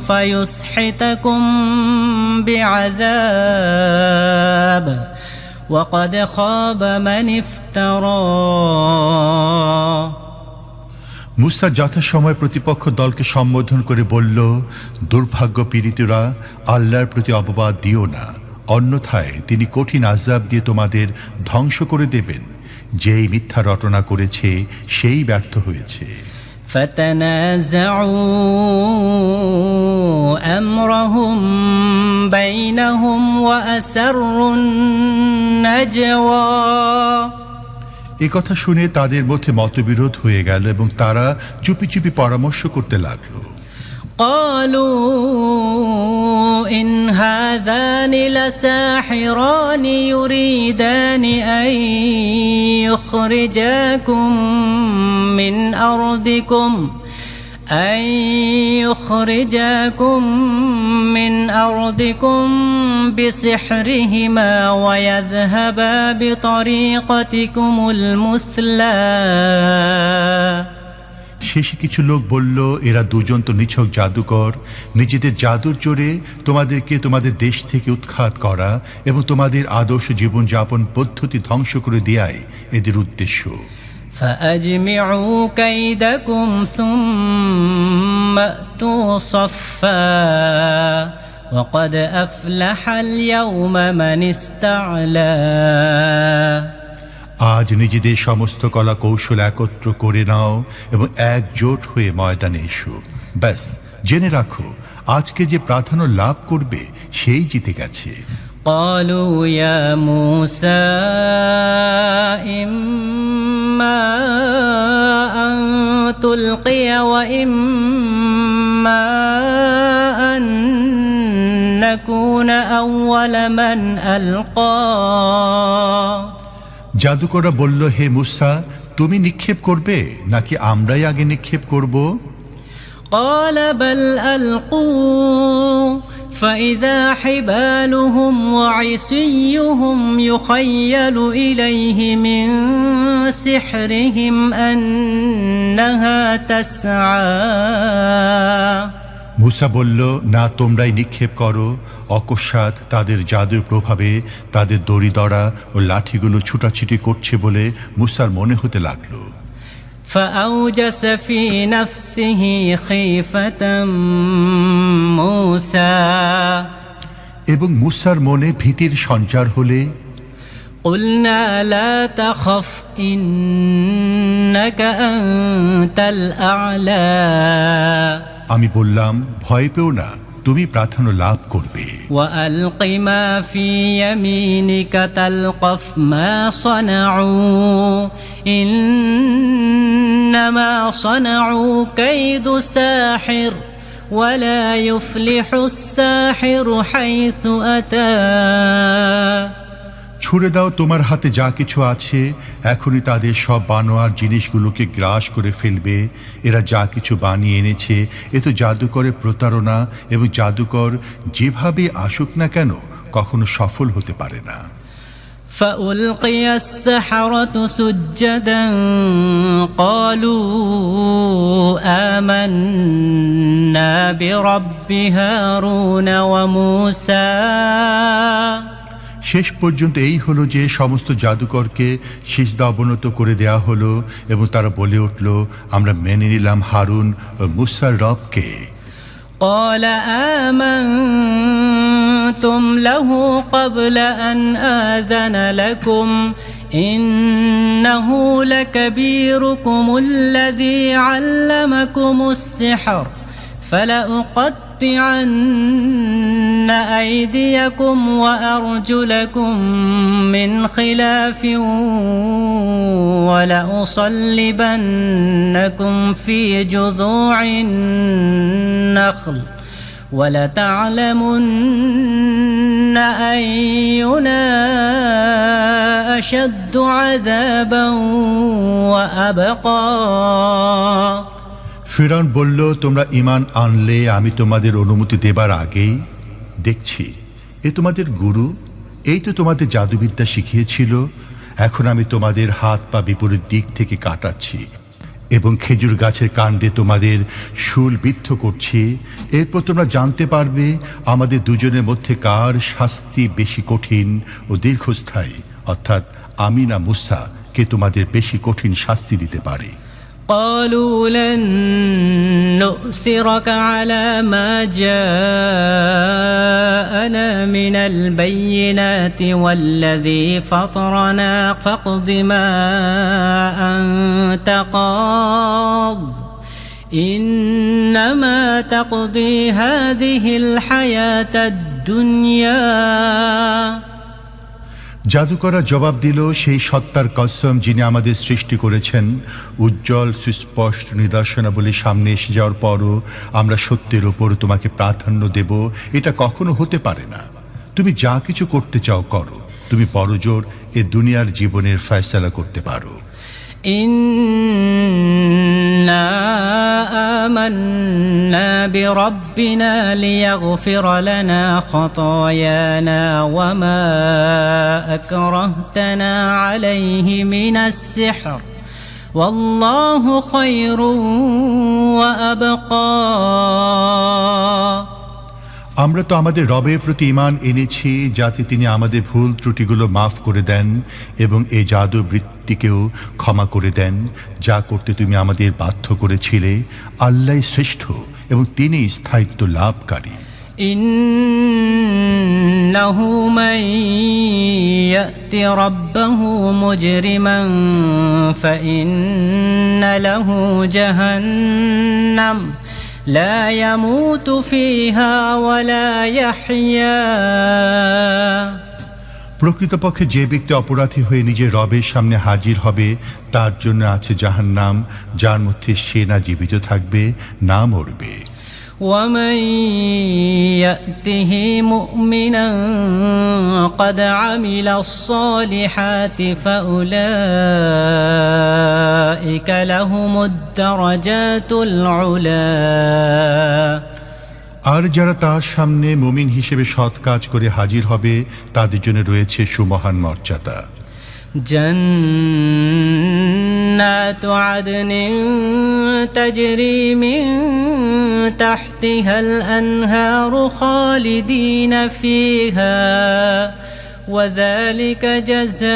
[SPEAKER 2] فيسحتكم بعذاب وقد خاب من افترى
[SPEAKER 3] মুসা যথাসময় প্রতিপক্ষ দলকে সম্বোধন করে বলল, দুর্ভাগ্য পীড়িতরা, আল্লাহর প্রতি অপবাদ দিও না, অন্যথায় তিনি কঠিন আযাব দিয়ে তোমাদের ধ্বংস করে দেবেন। যেই মিথ্যা রটনা করেছে সেই ব্যর্থ হয়েছে।
[SPEAKER 2] فتنازعوا أمرهم بينهم وأسروا النجوى
[SPEAKER 3] এ কথা শুনে তাদের মধ্যে মতবিরোধ হয়ে গেল এবং তারা চুপি চুপি পরামর্শ করতে লাগলো।
[SPEAKER 2] قالوا إن هذان لساحران يريدان أن يخرجاكم من أرضكم بسحرهما ويذهبا بطريقتكم المثلى
[SPEAKER 3] শেষে কিছু লোক বলল, এরা দুজন তো নিছক জাদুকর, নিজেদের জাদুর জোরে তোমাদেরকে তোমাদের দেশ থেকে উৎখাত করা এবং তোমাদের আদর্শ জীবনযাপন পদ্ধতি ধ্বংস করে দেয়াই এদের উদ্দেশ্য।
[SPEAKER 2] فأجمعوا كيدكم ثم أتوا صفا وقد أفلح اليوم من استعلى।
[SPEAKER 3] আজ নিজেদের সমস্ত কলা কৌশল একত্র করে নাও এবং একজোট হয়ে ময়দানে এসো। ব্যাস জেনে রাখো, আজকে যে প্রাধান্য লাভ করবে সেই জিতে গেছে।
[SPEAKER 2] قالوا يا موسى إما أن تلقي وإما أن نكون أول من ألقى।
[SPEAKER 3] জাদুকররা বলল, হে মুসা, তুমি নিক্ষেপ করবে নাকি আমরাই আগে নিক্ষেপ করব?
[SPEAKER 2] قال بل ألقوا فإذا حبالهم وعصيهم يخيل إليه من سحرهم أنها تسعى।
[SPEAKER 3] মুসা বলল, না, তোমরাই নিক্ষেপ করো। অকস্মাৎ তাদের জাদুর প্রভাবে তাদের দড়িদড়া ও লাঠিগুলো ছুটাছুটি করছে বলে মুসার মনে হতে লাগলো।
[SPEAKER 2] فأوجس في نفسه خيفة موسى
[SPEAKER 3] এবং মুসার মনে ভীতির সঞ্চার হলে
[SPEAKER 2] قلنا لا تخف إنك أنت الأعلى।
[SPEAKER 3] আমি বললাম, ভয় পেও না, তুমি প্রাধান্য লাভ করবে।
[SPEAKER 2] وألق ما في يمينك تلقف ما صنعوا إنما صنعوا كيد ساحر ولا يفلح الساحر حيث أتى।
[SPEAKER 3] ছুড়ে দাও তোমার হাতে যা কিছু আছে, এখনই তাদের সব বানোয়ার জিনিসগুলোকে গ্রাস করে ফেলবে। এরা যা কিছু বানিয়ে এনেছে এ তো জাদুকরের প্রতারণা, এবং জাদুকর যেভাবে আসুক না কেন কখনো সফল হতে পারে না।
[SPEAKER 2] فألقي السحرة سجدا قالوا آمنا برب هارون وموسى।
[SPEAKER 3] শেষ পর্যন্ত এই হলো যে সমস্ত জাদুকরকে সিজদা অবনত করে দেয়া হলো এবং তারা বলে উঠল, আমরা মেনে নিলাম হারুন ও মুসার রবকে।
[SPEAKER 2] قال آمنتم له قبل أن آذن لكم إنه لكبيركم الذي علمكم السحر فلأقطعن أيديكم وأرجلكم من خلاف ولأصلبنكم في جذوع النخل ولتعلمن أينا أشد عذابا وأبقى।
[SPEAKER 3] ফিরআউন বলল, তোমরা ঈমান আনলে আমি তোমাদের অনুমতি দেবার আগেই দেখছি এ তোমাদের গুরু, এই তো তোমাদের জাদুবিদ্যা শিখিয়েছিল। এখন আমি তোমাদের হাত পা বিপরীত দিক থেকে কাটাচ্ছি এবং খেজুর গাছের কাণ্ডে তোমাদের শুল বিদ্ধ করছি। এরপর তোমরা জানতে পারবে আমাদের দুজনের মধ্যে কার শাস্তি বেশি কঠিন ও দীর্ঘস্থায়ী, অর্থাৎ আমি না মুসা, কে তোমাদের বেশি কঠিন শাস্তি দিতে পারে।
[SPEAKER 2] قالوا لن نؤثرك على ما جاءنا من البينات والذي فطرنا فاقض ما أنت قاض إنما تقضي هذه الحياة الدنيا।
[SPEAKER 3] জাদুকররা জবাব দিল, সেই সত্তার কসম যিনি আমাদের সৃষ্টি করেছেন, উজ্জ্বল সুস্পষ্ট নিদর্শনাবলী সামনে এসে যাওয়ার পরও আমরা সত্যের ওপর তোমাকে প্রাধান্য দেব, এটা কখনো হতে পারে না। তুমি যা কিছু করতে চাও করো, তুমি বড়জোর এ দুনিয়ার জীবনের ফয়সালা করতে পারো।
[SPEAKER 2] إنا آمنا بربنا ليغفر لنا خطايانا وما أكرهتنا عليه من السحر والله خير وأبقى
[SPEAKER 3] আমরা তো আমাদের রবের প্রতি ঈমান এনেছি যাতে তিনি আমাদের ভুল ত্রুটিগুলো মাফ করে দেন এবং এই জাদু বৃত্তিকেও ক্ষমা করে দেন যা করতে তুমি আমাদের বাধ্য করেছিলে। আল্লাহই শ্রেষ্ঠ এবং তিনি স্থায়িত্ব লাভকারী।
[SPEAKER 2] إنه من يأت ربه مجرما فإن له جهنم لا يموت فيها ولا يحيا
[SPEAKER 3] প্রকৃতপক্ষে যে ব্যক্তি অপরাধী হয়ে নিজের রবের সামনে হাজির হবে তার জন্য আছে জাহান্নাম, যার মধ্যে সে না জীবিত থাকবে না মরবে।
[SPEAKER 2] ومن يأته مؤمنا قد عمل الصالحات فأولئك لهم الدرجات العلا
[SPEAKER 3] আর যারা তার সামনে মুমিন হিসেবে সৎ কাজ করে হাজির হবে তাদের জন্য রয়েছে সুমহান মর্যাদা।
[SPEAKER 2] جنات عدن تجري من تحتها الأنهار خالدين فيها وذلك جزاء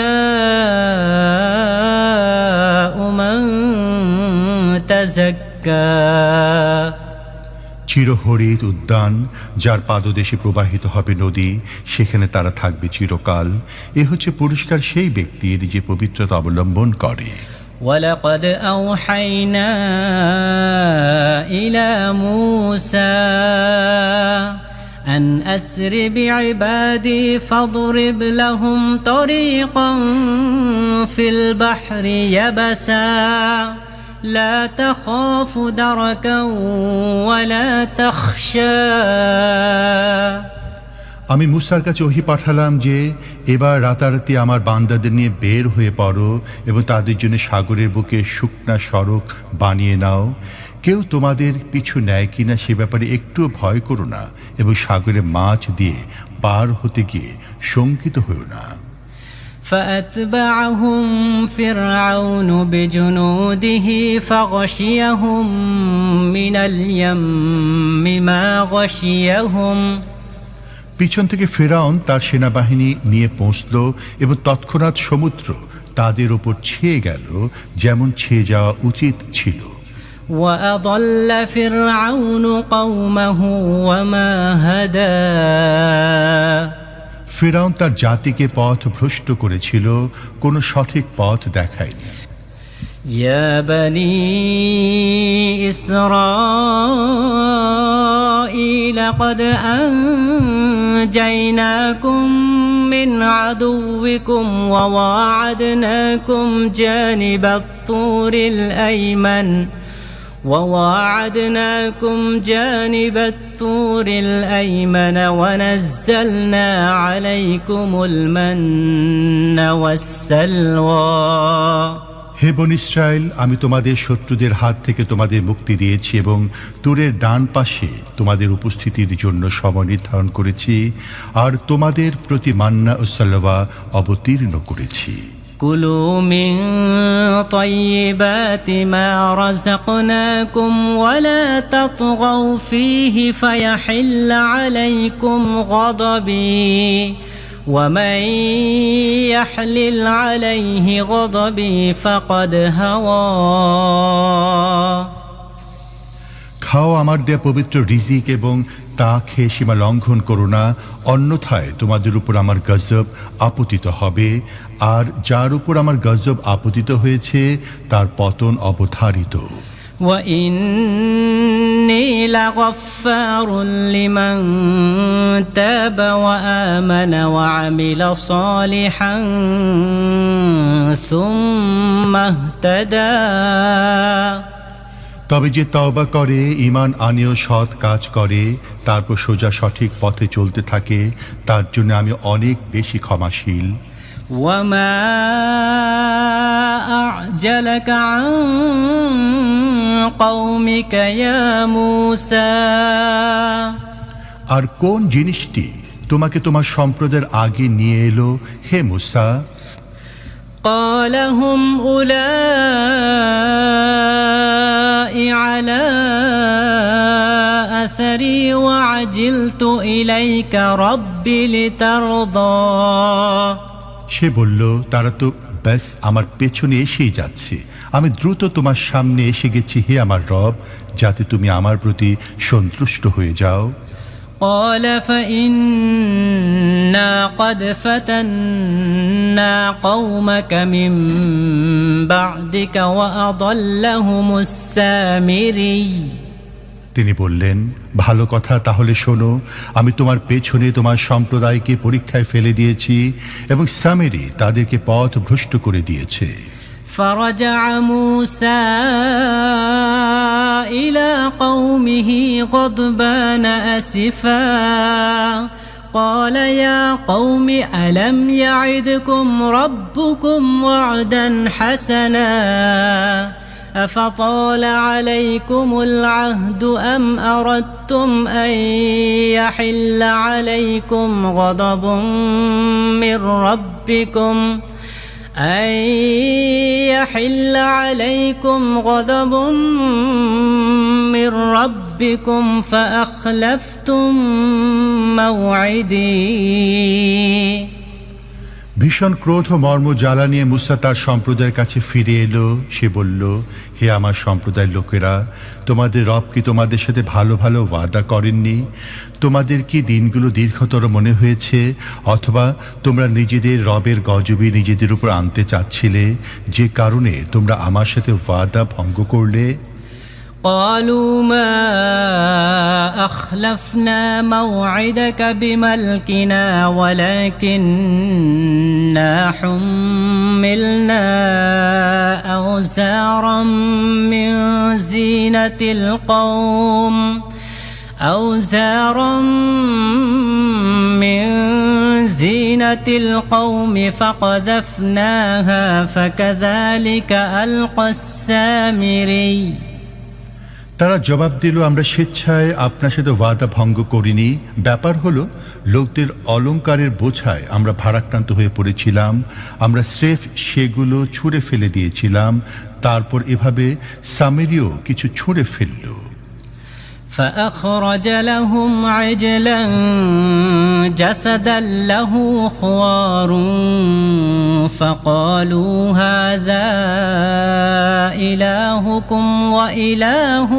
[SPEAKER 2] من تزكى
[SPEAKER 3] চিরহরিত উদ্যান যার পাদদেশে প্রবাহিত হবে নদী, সেখানে তারা থাকবে চিরকাল। এ হচ্ছে পুরস্কার সেই ব্যক্তির যে পবিত্রতা অবলম্বন করে।
[SPEAKER 2] ولقد أوحينا إلى موسى أن أسر بعبادي فاضرب لهم طريقا في البحر يبسا لا تخاف دركا ولا تخشى
[SPEAKER 3] আমি মুসার কাছে ওহী পাঠালাম যে এবার রাতারাতি আমার বান্দাদের নিয়ে বের হয়ে পড়ো এবং তাদের জন্য সাগরের বুকে শুকনা সড়ক বানিয়ে নাও। কেউ তোমাদের পিছু নেয় কিনা সে ব্যাপারে একটু ভয় করো না এবং সাগরে মাছ দিয়ে পার হতে গিয়ে শঙ্কিত হও না।
[SPEAKER 2] فأتبعهم فرعون بجنوده فغشيهم من اليم ما غشيهم
[SPEAKER 3] পিছন থেকে ফেরাউন তার সেনাবাহিনী নিয়ে পৌঁছল এবং তৎক্ষণাৎ সমুদ্র তাদের উপর ছেয়ে গেল যেমন ছেয়ে যাওয়া উচিত ছিল।
[SPEAKER 2] وأضل فرعون قومه وما هدى
[SPEAKER 3] ফেরাউন তার জাতিকে পথ ভ্রষ্ট করেছিল, কোনো সঠিক পথ দেখায়নি।
[SPEAKER 2] يا بني إسرائيل قد أنجيناكم من عدوكم وواعدناكم جانب الطور الأيمن ونزلنا عليكم المن والسلوى
[SPEAKER 3] হে বনী ইসরায়েল, আমি তোমাদের শত্রুদের হাত থেকে তোমাদের মুক্তি দিয়েছি এবং তুরের ডান পাশে তোমাদের উপস্থিতির জন্য সময় নির্ধারণ করেছি আর তোমাদের প্রতি মান্না ও সালওয়া অবতীর্ণ করেছি।
[SPEAKER 2] كلوا من طيبات ما رزقناكم ولا تطغوا فيه فيحل عليكم غضبي ومن يحلل عليه غضبي فقد هوى
[SPEAKER 3] খাও আমার দেয়া পবিত্র রিজিক এবং তা খেয়ে সীমা লঙ্ঘন করো না, অন্যথায় তোমাদের উপর আমার গজব আপতিত হবে, আর যার উপর আমার গজব আপতিত হয়েছে তার পতন অবধারিত।
[SPEAKER 2] وإني لغفار لمن تاب وآمن وعمل صالحا ثم اهتدى
[SPEAKER 3] তবে যে তওবা করে, ঈমান আনেও সৎ কাজ করে, তারপর সোজা সঠিক পথে চলতে থাকে, তার জন্য আমি অনেক বেশি ক্ষমাশীল।
[SPEAKER 2] وما أعجلك عن قومك يا موسى
[SPEAKER 3] আর কোন জিনিসটি তোমাকে তোমার সম্প্রদায়ের আগে নিয়ে এলো হে মুসা?
[SPEAKER 2] قال هم أولئك على أثري وعجلت إليك رب لترضى
[SPEAKER 3] সে বলল, তারা তো ব্যাস আমার পেছনে এসেই যাচ্ছে। আমি দ্রুত তোমার সামনে এসে গেছি হে আমার রব, যাতে তুমি আমার প্রতি সন্তুষ্ট হয়ে যাও।
[SPEAKER 2] قال فإنا قد فتنا قومك من بعدك وأضلهم السامري
[SPEAKER 3] তিনি বললেন, ভালো কথা, তাহলে শোনো, আমি তোমার পেছনে তোমার সম্প্রদায়কে পরীক্ষায় ফেলে দিয়েছি এবং সামেরি তাদেরকে পথ ভ্রষ্ট করে দিয়েছে।
[SPEAKER 2] فرجع موسى إلى قومه غضبان أسفا قال يا قوم ألم يعدكم ربكم وعدا حسنا أفطال عليكم العهد أم أردتم أن يحل عليكم غضب من ربكم فأخلفتم موعدي
[SPEAKER 3] ভীষণ ক্রোধ ও মর্ম জ্বালা নিয়ে মুসা তার সম্প্রদায়ের কাছে ফিরে এলো। সে বলল, হে আমার সম্প্রদায়ের লোকেরা, তোমাদের রব কি তোমাদের সাথে ভালো ভালো ওয়াদা করেননি? তোমাদের কি দিনগুলো দীর্ঘতর মনে হয়েছে, অথবা তোমরা নিজেদের রবের গজবই নিজেদের উপর আনতে চাচ্ছিলে, যে কারণে তোমরা আমার সাথে ওয়াদা ভঙ্গ করলে?
[SPEAKER 2] قالوا ما أخلفنا موعدك بملكنا ولكننا حملنا أوزارا من زينة القوم فقذفناها فكذلك ألقى السامري
[SPEAKER 3] তারা জবাব দিল, আমরা স্বেচ্ছায় আপনার সাথে ওয়াদা ভঙ্গ করিনি। ব্যাপার হলো, লোকদের অলংকারের বোঝায় আমরা ভারাক্রান্ত হয়ে পড়েছিলাম। আমরা স্রেফ সেগুলো ছুঁড়ে ফেলে দিয়েছিলাম। তারপর এভাবে সামেরিও কিছু ছুঁড়ে ফেলল।
[SPEAKER 2] فأخرج لهم عجلا جسدا له خوار فقالوا هذا إلهكم وإله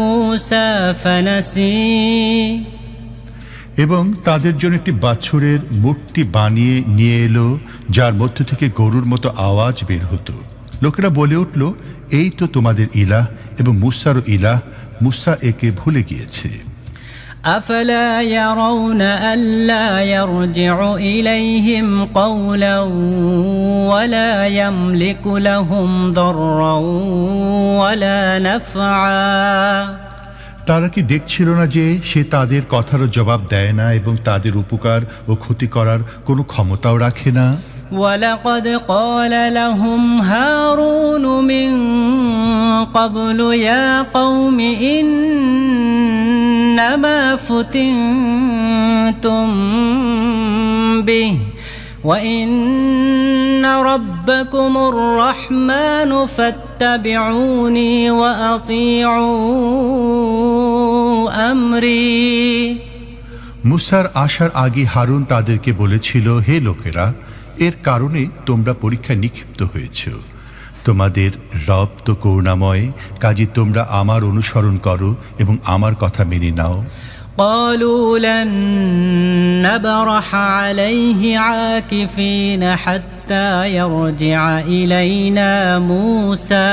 [SPEAKER 2] موسى فنسي
[SPEAKER 3] এবং তাদের জন্য একটি বাছুরের মূর্তি বানিয়ে নিয়ে এলো, যার মধ্য থেকে গরুর মতো আওয়াজ বের হতো। লোকেরা বলে উঠল, এই তো তোমাদের ইলাহ এবং মুসারও ইলাহ, মুসা একে ভুলে গিয়েছে।
[SPEAKER 2] أفلا يرون ألا يرجع إليهم قولا ولا يملك لهم ضرا ولا نفعا
[SPEAKER 3] তারা কি দেখছিল না যে সে তাদের কথারও জবাব দেয় না এবং তাদের উপকার ও ক্ষতি করার কোনো ক্ষমতাও রাখে না?
[SPEAKER 2] ولقد قال لهم هارون من قبل يا قوم إنما فتنتم به وإن ربكم الرحمن فاتبعوني وأطيعوا أمري
[SPEAKER 3] মুসার আসার আগে হারুন তাদেরকে বলেছিল, হে লোকেরা, এর কারণে তোমরা পরীক্ষায় নিক্ষিপ্ত হয়েছ। তোমাদের রব তো করুণাময়, কাজে তোমরা আমার অনুসরণ করো এবং আমার কথা মেনে নাও।
[SPEAKER 2] قالوا لن نبرح عليه عاكفين حتى يرجع إلينا موسى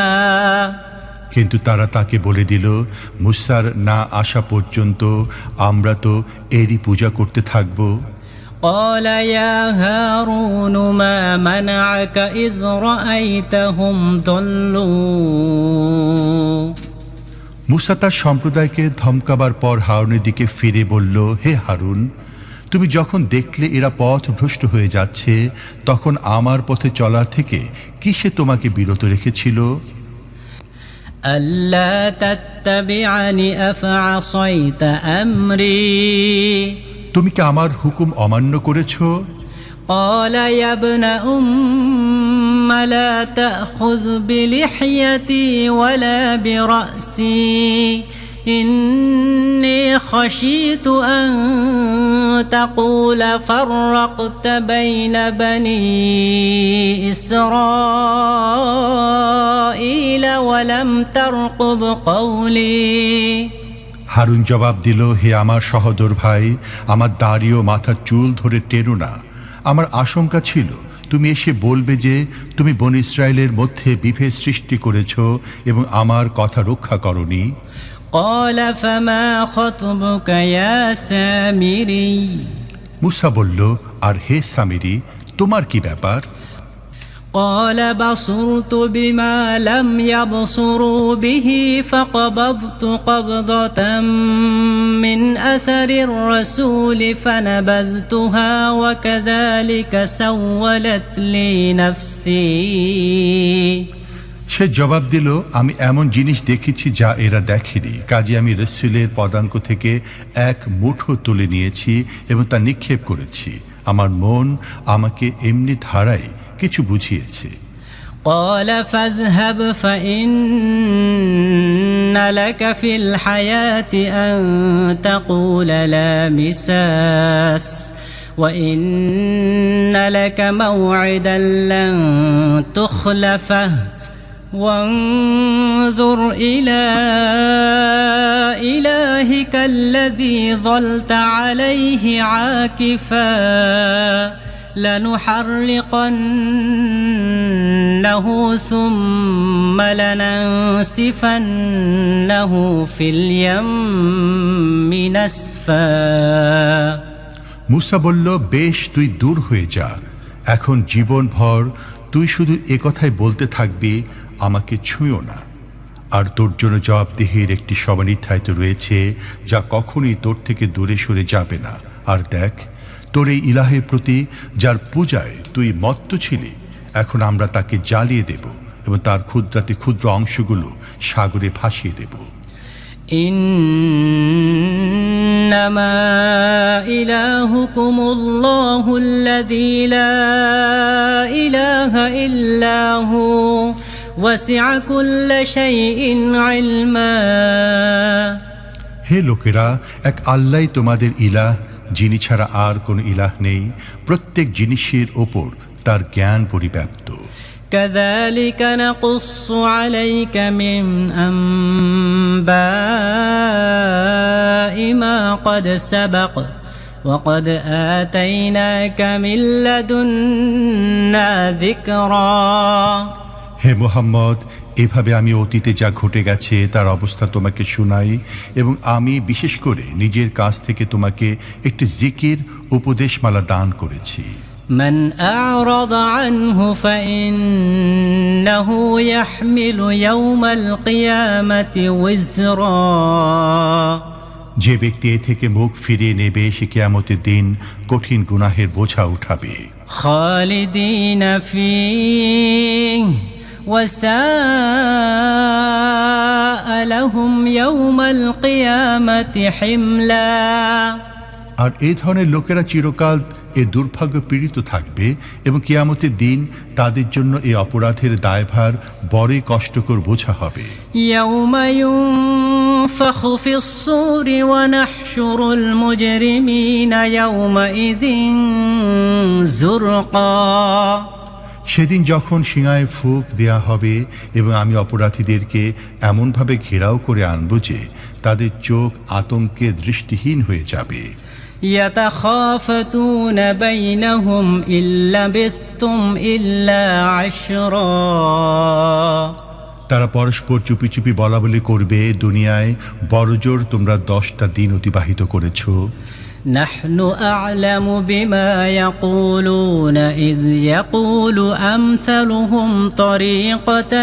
[SPEAKER 3] কিন্তু তারা তাকে বলে দিল, মুসার না আসা পর্যন্ত আমরা তো এরই পূজা করতে থাকব।
[SPEAKER 2] قال يا هارون ما منعك إذ رأيتهم ضلوا
[SPEAKER 3] মুসা তার সম্প্রদায়কে ধমকাবার পর হারুনের দিকে ফিরে বলল, হে হারুন, তুমি যখন দেখলে এরা পথ ভ্রষ্ট হয়ে যাচ্ছে, তখন আমার পথে চলা থেকে কিসে তোমাকে বিরত রেখেছিল?
[SPEAKER 2] ألا تتبعني أفعصيت أمري
[SPEAKER 3] তুমি কি আমার হুকুম অমান্য করেছ?
[SPEAKER 2] قال يا ابن أم لا تأخذ بلحيتي ولا برأسي إني خشيت أن تقول فرقت بين بني إسرائيل ولم ترقب قولي
[SPEAKER 3] হারুন জবাব দিল, হে আমার সহোদর ভাই, আমার দাড়ি ও মাথার চুল ধরে টেনো না। আমার আশঙ্কা ছিল তুমি এসে বলবে যে তুমি বনী ইসরায়েলের মধ্যে বিভেদ সৃষ্টি করেছ এবং আমার কথা রক্ষা করনি।
[SPEAKER 2] قال فما خطبك يا سامري
[SPEAKER 3] মুসা বলল, আর হে সামিরি, তোমার কি ব্যাপার?
[SPEAKER 2] قال بصرت بما لم يبصروا به فقبضت قبضة من أثر الرسول فنبذتها وكذلك سولت لي نفسي
[SPEAKER 3] সে জবাব দিল, আমি এমন জিনিস দেখেছি যা এরা দেখেনি, কাজে আমি রসূলের পদাঙ্ক থেকে এক মুঠো তুলে নিয়েছি এবং তা নিক্ষেপ করেছি। আমার মন আমাকে এমনি ধারায় কিছু বুঝিয়েছে।
[SPEAKER 2] قال فاذهب فإن لك في الحياة أن تقول لا مساس وإن لك موعدا لن تخلفه وانظر إلى إلهك الذي ظلت عليه عاكفا لنحرقنه ثم لننسفنه في اليم نسفا
[SPEAKER 3] মুসা বলল, বেশ, তুই দূর হয়ে যা। এখন জীবনভর তুই শুধু একথাই বলতে থাকবি, আমাকে ছুঁয়ো না। আর তোর জন্য জবাবদিহির একটি সময় নির্ধারিত রয়েছে যা কখনোই তোর থেকে দূরে সরে যাবে না। আর দেখ, তোর এই ইলাহের প্রতি যার পূজায় তুই মত্ত ছিলি, এখন আমরা তাকে জ্বালিয়ে দেব এবং তার ক্ষুদ্রাতি ক্ষুদ্র অংশগুলো সাগরে ভাসিয়ে দেব।
[SPEAKER 2] إنما إلهكم الله الذي لا إله إلا هو وسع كل شيء علما
[SPEAKER 3] হে লোকেরা, এক আল্লাহই তোমাদের ইলাহ, যিনি ছাড়া আর কোনো ইলাহ নেই, প্রত্যেক জিনিসের ওপর তার জ্ঞান পরিব্যাপ্ত।
[SPEAKER 2] كذلك نقص عليك من أنباء ما قد سبق وقد آتيناك من لدنا ذكرا
[SPEAKER 3] হে মুহাম্মদ, এভাবে আমি অতীতে যা ঘটে গেছে তার অবস্থা তোমাকে শোনাই এবং আমি বিশেষ করে নিজের কাছ থেকে তোমাকে একটি জিকির উপদেশমালা দান করেছি।
[SPEAKER 2] من أعرض عنه فإنه يحمل يوم القيامة وزرا
[SPEAKER 3] যে ব্যক্তি এ থেকে মুখ ফিরিয়ে নেবে সে কিয়ামতের দিন কঠিন গুনাহের বোঝা উঠাবে।
[SPEAKER 2] خالدين فيه وساء لهم يوم القيامة حملا
[SPEAKER 3] আর এই ধরনের লোকেরা চিরকাল এ দুর্ভাগ্য পীড়িত থাকবে এবং কিয়ামতের দিন তাদের জন্য এই অপরাধের দায়ভার বড়ই কষ্টকর বোঝা হবে।
[SPEAKER 2] يوم ينفخ في الصور ونحشر المجرمين يومئذ زرقا
[SPEAKER 3] সেদিন যখন সিংহায় ফুঁক দেয়া হবে এবং আমি অপরাধীদেরকে এমনভাবে ঘেরাও করে আনব যে তাদের চোখ আতঙ্কে দৃষ্টিহীন হয়ে যাবে।
[SPEAKER 2] يتخافتون بينهم إن لبثتم إلا عشرا
[SPEAKER 3] তারা পরস্পর চুপি চুপি বলা বলি করবে, দুনিয়ায় বড়জোর তোমরা 10টা দিন অতিবাহিত করেছ।
[SPEAKER 2] نحن أعلم بما يقولون إذ يقول أمثلهم طريقة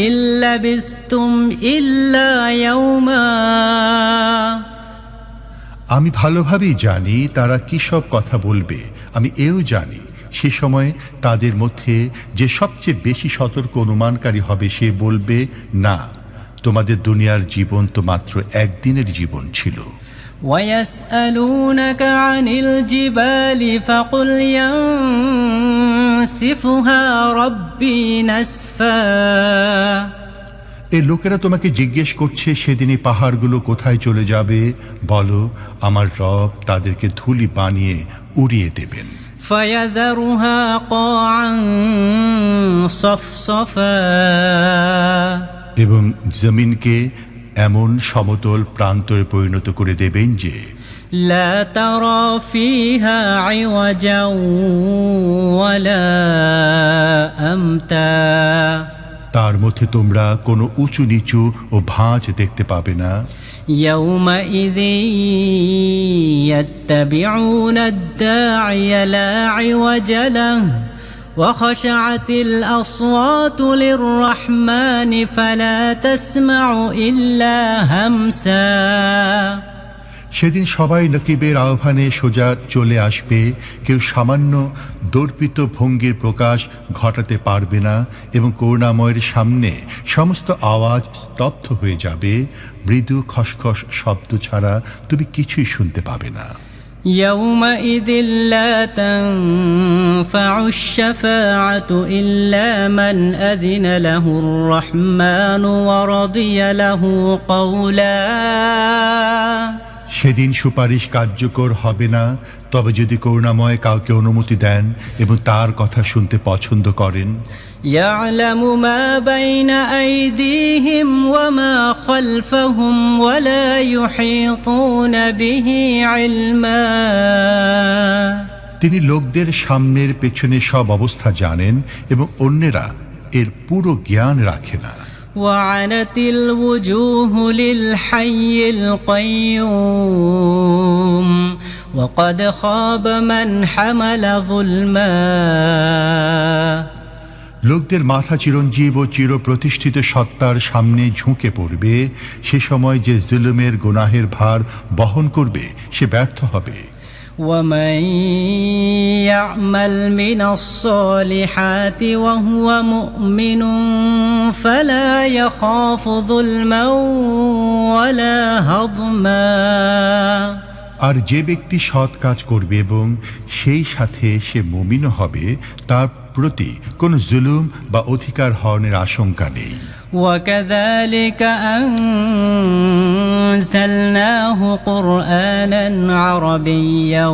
[SPEAKER 2] إن لبثتم إلا يوما
[SPEAKER 3] আমি ভালোভাবেই জানি তারা কি সব কথা বলবে। আমি এও জানি সে সময় তাদের মধ্যে যে সবচেয়ে বেশি সতর্ক অনুমানকারী হবে সে বলবে, না, তোমাদের দুনিয়ার জীবন তো মাত্র একদিনের জীবন ছিল।
[SPEAKER 2] ويسألونك عن الجبال فقل ينسفها ربي نسفا
[SPEAKER 3] এই লোকেরা তোমাকে জিজ্ঞেস করছে সেদিনই পাহাড়গুলো কোথায় চলে যাবে, বলো আমার রব তাদেরকে ধুলি বানিয়ে উড়িয়ে দেবেন।
[SPEAKER 2] فيذرها قاعا صفصفا
[SPEAKER 3] এবং জমিনকে এমন সমতল প্রান্তরে পরিণত করে দেবেন যে
[SPEAKER 2] لا ترى فيها عوجا ولا أمتا
[SPEAKER 3] তার মধ্যে তোমরা কোনো উঁচু নিচু ও ভাঁজ দেখতে পাবে না।
[SPEAKER 2] يومئذ يتبعون الداعي لا عوج له وخشعت الأصوات للرحمن فلا تسمع إلا همسا
[SPEAKER 3] সেদিন সবাই নকিবের আহ্বানে সোজা চলে আসবে, কেউ সামান্য দর্পিত ভঙ্গির প্রকাশ ঘটাতে পারবে না এবং করুণাময়ের সামনে সমস্ত আওয়াজ স্তব্ধ হয়ে যাবে। মৃদু খসখস শব্দ ছাড়া তুমি কিছুই শুনতে পাবে না।
[SPEAKER 2] يومئذ لا تنفع الشفاعة إلا من أذن له الرحمن ورضي له قولا
[SPEAKER 3] সেদিন সুপারিশ কার্যকর হবে না, তবে যদি করুণাময় কাউকে অনুমতি দেন এবং তার কথা শুনতে পছন্দ করেন।
[SPEAKER 2] يعلم ما بين أيديهم وما خلفهم ولا يحيطون به علما
[SPEAKER 3] তিনি লোকদের সামনের পেছনে সব অবস্থা জানেন এবং অন্যেরা এর পুরো জ্ঞান রাখে না।
[SPEAKER 2] وعنت الوجوه للحي القيوم وقد خاب من حمل ظلما
[SPEAKER 3] লোকদের মাথা চিরঞ্জীব ও চিরপ্রতিষ্ঠিত সত্তার সামনে ঝুঁকে পড়বে। সে সময় যে জুলুমের গুনাহের ভার বহন করবে সে ব্যর্থ হবে।
[SPEAKER 2] ومن يعمل من الصالحات وهو مؤمن فلا يخاف ظلما ولا هضما
[SPEAKER 3] আর যে ব্যক্তি সৎ কাজ করবে এবং সেই সাথে সে মুমিন হবে, তার প্রতি কোনো জুলুম বা অধিকার হরণের আশঙ্কা নেই।
[SPEAKER 2] وكذلك أنزلناه قرآنا عربيا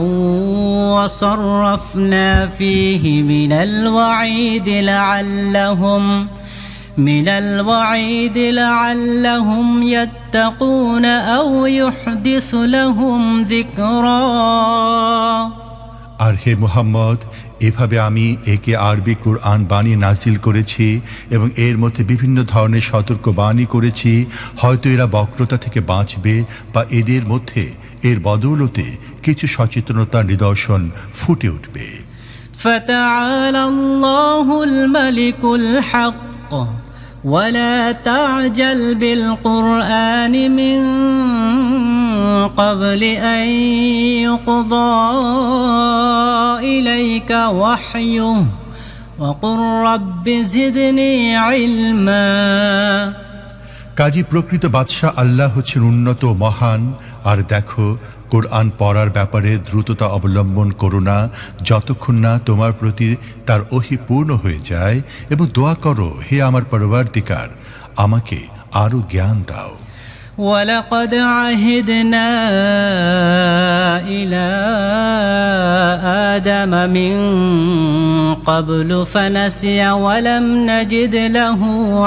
[SPEAKER 2] وصرفنا فيه من الوعيد لعلهم يتقون أو يحدث لهم ذكرا
[SPEAKER 3] আর হে মুহাম্মদ, এভাবে আমি একে আরবি কুরআন বানিয়ে নাজিল করেছি এবং এর মধ্যে বিভিন্ন ধরনের সতর্ক বাণী করেছি, হয়তো এরা বক্রতা থেকে বাঁচবে বা এদের মধ্যে এর বদৌলতে কিছু সচেতনতার নিদর্শন ফুটে উঠবে।
[SPEAKER 2] فتعالى الله الملك الحق ولا تعجل بالقرآن من قبل أن يقضى إليك وحيه وقل رب زدني علما
[SPEAKER 3] কাজী প্রকৃত বাদশাহ আল্লাহ হচ্ছেন উন্নত ও মহান। আর দেখো, কোরআন পড়ার ব্যাপারে দ্রুততা অবলম্বন করো না যতক্ষণ না তোমার প্রতি তার ওহী পূর্ণ হয়ে যায়, এবং দোয়া করো, হে আমার পরবর্তীকার, আমাকে আরো জ্ঞান দাও।
[SPEAKER 2] ولقد عهدنا إلى آدم من قبل فنسي ولم نجد له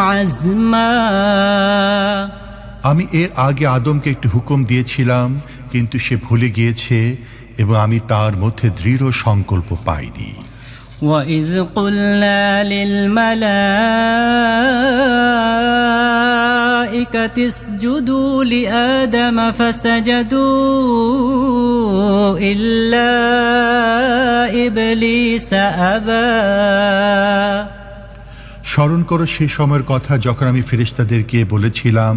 [SPEAKER 2] عزما
[SPEAKER 3] আমি এর আগে আদমকে একটি হুকুম দিয়েছিলাম, কিন্তু সে ভুলে গিয়েছে এবং আমি তার মধ্যে দৃঢ় সংকল্প পাইনি।
[SPEAKER 2] وإذ قلنا للملائكة اسجدوا لآدم فسجدوا إلا إبليس أبى
[SPEAKER 3] স্মরণ করো সে সময়ের কথা যখন আমি ফেরেশতাদেরকে বলেছিলাম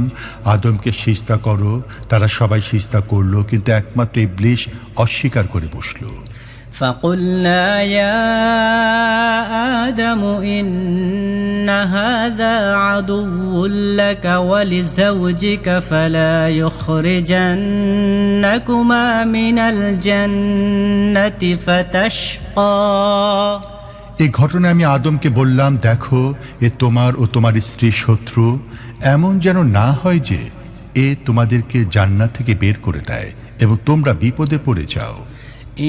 [SPEAKER 3] আদমকে সিজদা করো, তারা সবাই সিজদা করলো, কিন্তু একমাত্র ইবলিস অস্বীকার করে বসলো।
[SPEAKER 2] فقلنا يا آدم إن هذا عدو لك ولزوجك فلا يخرجنكما من الجنة فتشقى
[SPEAKER 3] এই ঘটনায় আমি আদমকে বললাম, দেখো, এ তোমার ও তোমার স্ত্রীর শত্রু, এমন যেন না হয় যে এ তোমাদেরকে জান্নাত থেকে বের করে দেয় এবং তোমরা বিপদে পড়ে যাও।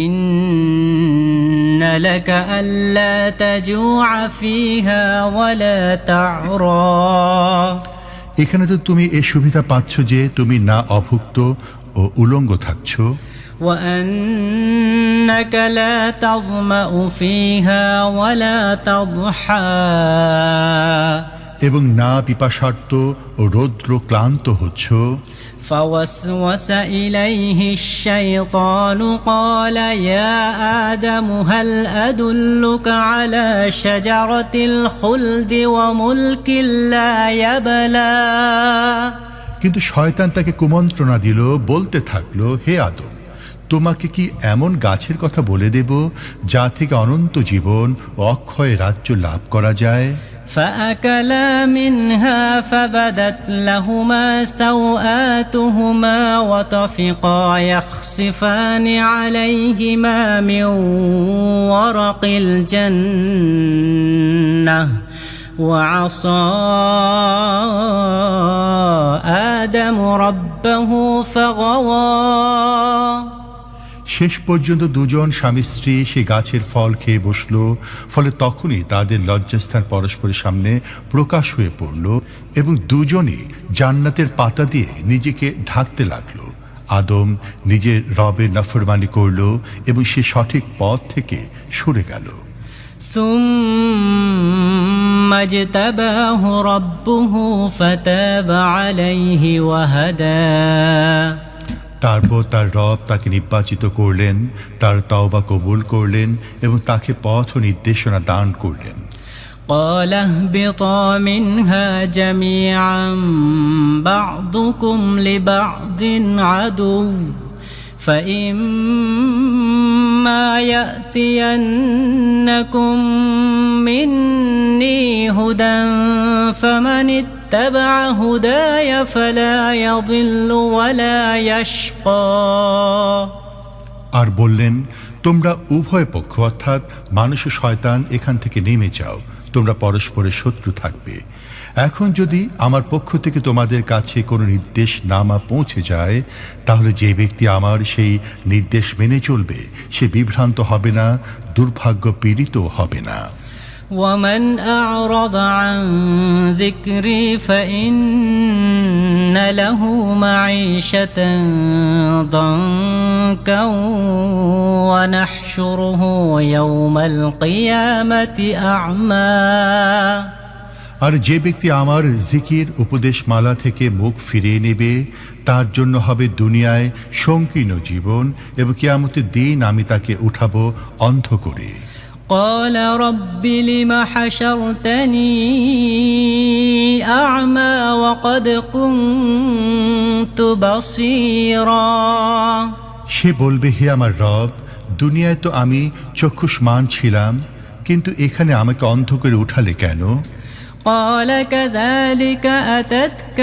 [SPEAKER 2] إن لك ألا تجوع فيها ولا تعرى
[SPEAKER 3] এখানে তো তুমি এই সুবিধা পাচ্ছ যে তুমি না অভুক্ত ও উলঙ্গ থাকছ,
[SPEAKER 2] وأنك لا تظمأ فيها ولا تضحى
[SPEAKER 3] এবং না পিপাসার্ত ও রৌদ্র ক্লান্ত হচ্ছ।
[SPEAKER 2] فوسوس إليه الشيطان قال يا آدم هل أدلك على شجرة الخلد وملك لا يبلى
[SPEAKER 3] কিন্তু শয়তান তাকে কুমন্ত্রণা দিল, বলতে থাকলো, হে আদম, তোমাকে কি এমন গাছের কথা বলে দেব যা থেকে অনন্ত জীবন ও অক্ষয় রাজ্য লাভ করা যায়?
[SPEAKER 2] فأكلا منها فبدت لهما سوآتهما وطفقا يخصفان عليهما من ورق الجنة وعصى آدم ربه فغوى
[SPEAKER 3] শেষ পর্যন্ত দুজন স্বামী স্ত্রী সে গাছের ফল খেয়ে বসল। ফলে তখনই তাদের লজ্জাস্থান পরস্পরের সামনে প্রকাশ হয়ে পড়ল এবং দুজনই জান্নাতের পাতা দিয়ে নিজেকে ঢাকতে লাগলো। আদম নিজের রবের নাফরমানি করল এবং সে সঠিক পথ থেকে সরে গেল।
[SPEAKER 2] ثم اجتباه ربه فتاب عليه وهدى
[SPEAKER 3] তারপর তার রব তাকে নির্বাচিত করলেন, তার তওবা কবুল করলেন এবং তাকে পথ ও নির্দেশনা দান করলেন।
[SPEAKER 2] قال اهبطا منها جميعا بعضكم لبعض عدو فإما يأتينكم مني هدى فمن اتبع هداي فلا يضل ولا يشقى
[SPEAKER 3] আর বললেন, তোমরা উভয় পক্ষ অর্থাৎ মানুষ ও শয়তান এখান থেকে নেমে যাও, তোমরা পরস্পরের শত্রু থাকবে। এখন যদি আমার পক্ষ থেকে তোমাদের কাছে কোনো নির্দেশ নামা পৌঁছে যায়, তাহলে যে ব্যক্তি আমার সেই নির্দেশ মেনে চলবে সে বিভ্রান্ত হবে না, দুর্ভাগ্য পীড়িত হবে না।
[SPEAKER 2] ومن أعرض عن ذكري فإن له معيشة ضنكا ونحشره يوم القيامة أعمى
[SPEAKER 3] আর যে ব্যক্তি আমার জিকির উপদেশমালা থেকে মুখ ফিরিয়ে নেবে তার জন্য হবে দুনিয়ায় সংকীর্ণ জীবন এবং কিয়ামতের দিন আমি তাকে উঠাবো অন্ধ করে।
[SPEAKER 2] قال رب لم حشرتني أعمى وقد كنت بصيرا
[SPEAKER 3] সে বলবে, হে আমার রব, দুনিয়ায় তো আমি চক্ষুষ্মান ছিলাম, কিন্তু এখানে আমাকে অন্ধ করে উঠালে কেন?
[SPEAKER 2] قال كذلك أتتك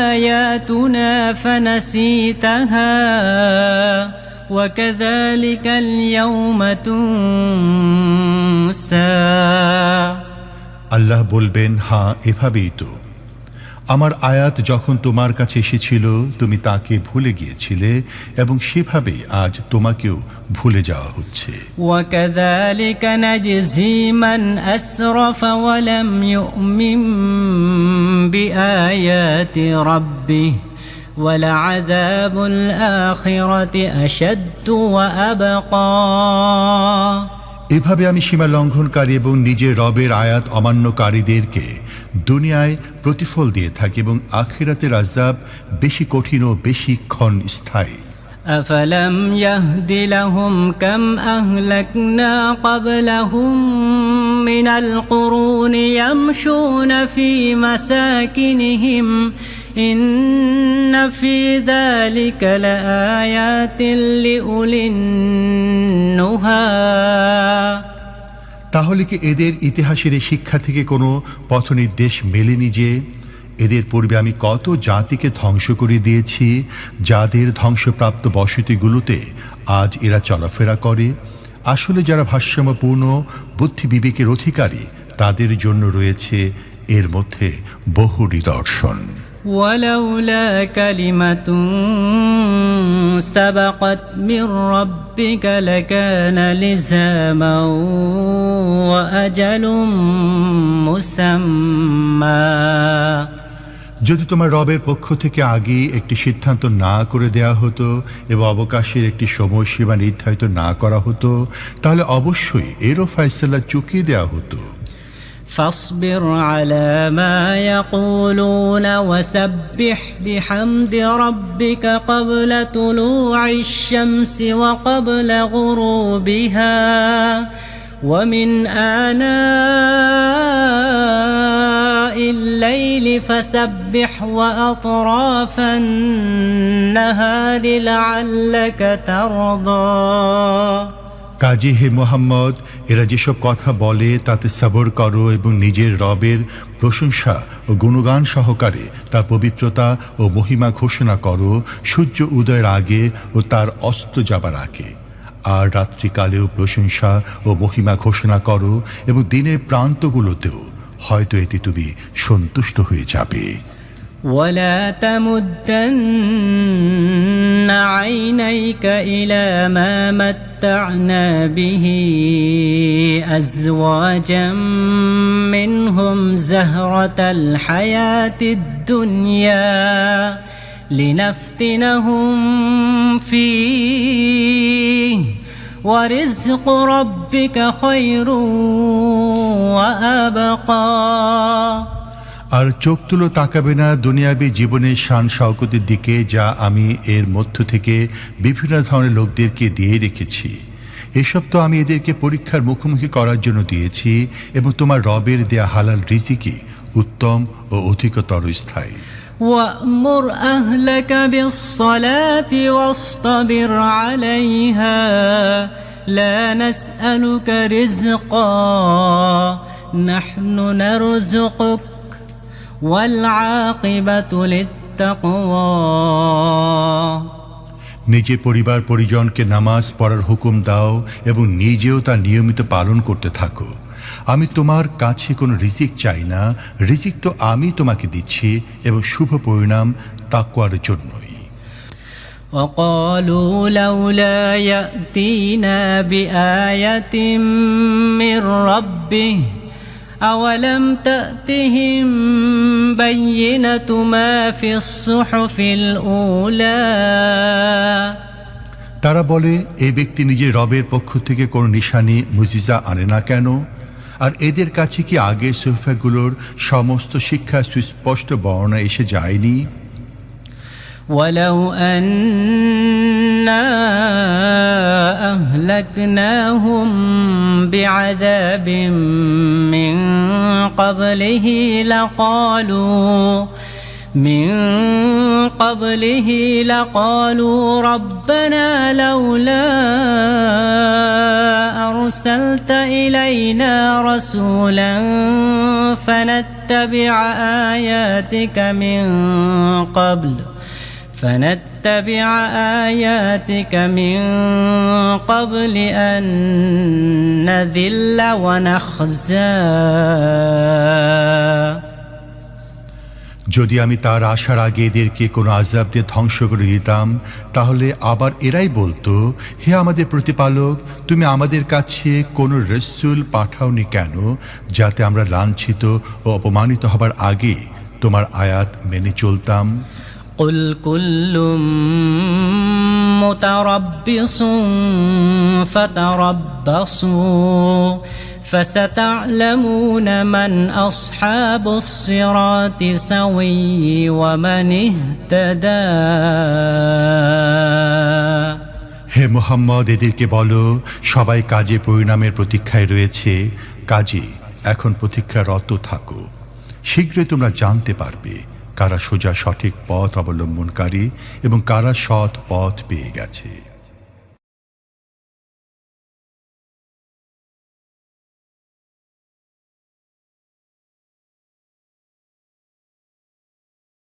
[SPEAKER 2] آياتنا فنسيتها وكذلك اليوم تنسى
[SPEAKER 3] আল্লাহ বলবেন, হ্যাঁ, এভাবেই তো আমার আয়াত যখন তোমার কাছে এসেছিল তুমি তাকে ভুলে গিয়েছিলে এবং সেভাবেই আজ তোমাকেও ভুলে যাওয়া হচ্ছে।
[SPEAKER 2] وكذلك نجزي من أسرف ولم يؤمن بآيات ربه ولعذاب الآخرة أشد وأبقى
[SPEAKER 3] এভাবে আমি সীমা লঙ্ঘনকারী এবং নিজের রবের আয়াত অমান্যকারীদেরকে দুনিয়ায় প্রতিফল দিয়ে থাকি এবং আখিরাতের আযাব বেশি কঠিন ও বেশিক্ষণ স্থায়ী।
[SPEAKER 2] أفلم يهد لهم كم أهلكنا قبلهم من القرون يمشون في مساكنهم إن في ذلك لآيات لأولي النهى
[SPEAKER 3] তাহলে কি এদের ইতিহাসের এই শিক্ষা থেকে কোনো পথনির্দেশ মেলেনি যে এদের পূর্বে আমি কত জাতিকে ধ্বংস করে দিয়েছি, যাদের ধ্বংসপ্রাপ্ত বসতিগুলোতে আজ এরা চলাফেরা করে? আসলে যারা ভারসাম্যপূর্ণ বুদ্ধি বিবেকের অধিকারী, তাদের জন্য রয়েছে এর মধ্যে বহু নিদর্শন।
[SPEAKER 2] ولولا كلمة سبقت من ربك لكان لزاما وأجل مسمى
[SPEAKER 3] যদি তোমার রবের পক্ষ থেকে আগে একটি সিদ্ধান্ত না করে দেয়া হতো এবং অবকাশের একটি সময়সীমা নির্ধারিত না করা হতো, তাহলে অবশ্যই এরও ফয়সালা চুকিয়ে দেয়া হতো।
[SPEAKER 2] فاصبر على ما يقولون وسبح بحمد ربك قبل طلوع الشمس وقبل غروبها ومن آناء الليل فسبح وأطراف النهار لعلك ترضى
[SPEAKER 3] কাজী হে মোহাম্মদ, এরা যেসব কথা বলে তাতে সবর করো এবং নিজের রবের প্রশংসা ও গুণগান সহকারে তার পবিত্রতা ও মহিমা ঘোষণা করো সূর্য উদয়ের আগে ও তার অস্ত যাবার আগে। আর রাত্রিকালেও প্রশংসা ও মহিমা ঘোষণা করো এবং দিনের প্রান্তগুলোতেও, হয়তো এতে তুমি সন্তুষ্ট হয়ে যাবে।
[SPEAKER 2] ولا تمدن عينيك إلى ما متعنا به أزواجا منهم زهرة الحياة الدنيا لنفتنهم فيه ورزق ربك خير وأبقى
[SPEAKER 3] আর চোখ তুলো তাকাবে না দুনিয়াবী জীবনের শান শওকতের দিকে, যা আমি এর মধ্য থেকে বিভিন্ন ধরনের লোকদেরকে দিয়ে রেখেছি। এসব তো আমি এদেরকে পরীক্ষার মুখোমুখি করার জন্য দিয়েছি, এবং তোমার রবের দেয়া হালাল রিজিকই উত্তম ও অধিকতর স্থায়ী।
[SPEAKER 2] وأمر أهلك بالصلاة واصطبر عليها لا نسألك رزقا نحن نرزقك والعاقبة للتقوى
[SPEAKER 3] নিজের পরিবার পরিজনকে নামাজ পড়ার হুকুম দাও এবং নিজেও তা নিয়মিত পালন করতে থাকো। আমি তোমার কাছে কোনো রিজিক চাই না, রিজিক তো আমি তোমাকে দিচ্ছি, এবং শুভ পরিণাম তাকওয়ার জন্যই।
[SPEAKER 2] وقالوا لولا يأتينا بآية من ربه أولم تأتهم بينة ما في الصحف الأولى
[SPEAKER 3] তারা বলে, এই ব্যক্তি নিজের রবের পক্ষ থেকে কোনো নিশানি মুজিজা আনে না কেন? আর এদের কাছে কি আগের সুহফাগুলোর সমস্ত শিক্ষা সুস্পষ্ট বর্ণনা এসে যায়নি?
[SPEAKER 2] ولو أنا أهلكناهم بعذاب من قبله لقالوا ربنا لولا أرسلت إلينا رسولا فنتبع آياتك من قبل أن نذل ونخزى
[SPEAKER 3] যদি আমি তার আসার আগে এদেরকে কোনো আযাব দিয়ে ধ্বংস করে দিতাম, তাহলে আবার এরাই বলতো, হে আমাদের প্রতিপালক, তুমি আমাদের কাছে কোনো রাসূল পাঠাওনি কেন, যাতে আমরা লাঞ্ছিত ও অপমানিত হবার আগে তোমার আয়াত মেনে চলতাম?
[SPEAKER 2] قل كل متربص فتربصوا فستعلمون من أصحاب الصراط سوي ومن اهتدى
[SPEAKER 3] হে মুহাম্মদ, এদেরকে বলো, সবাই কাজে পরিণামের প্রতীক্ষায় রয়েছে, কাজে এখন প্রতীক্ষারত থাকো। শীঘ্রই তোমরা জানতে পারবে কারা সোজা সঠিক পথ অবলম্বনকারী এবং কারা সৎ পথ পেয়ে গেছে।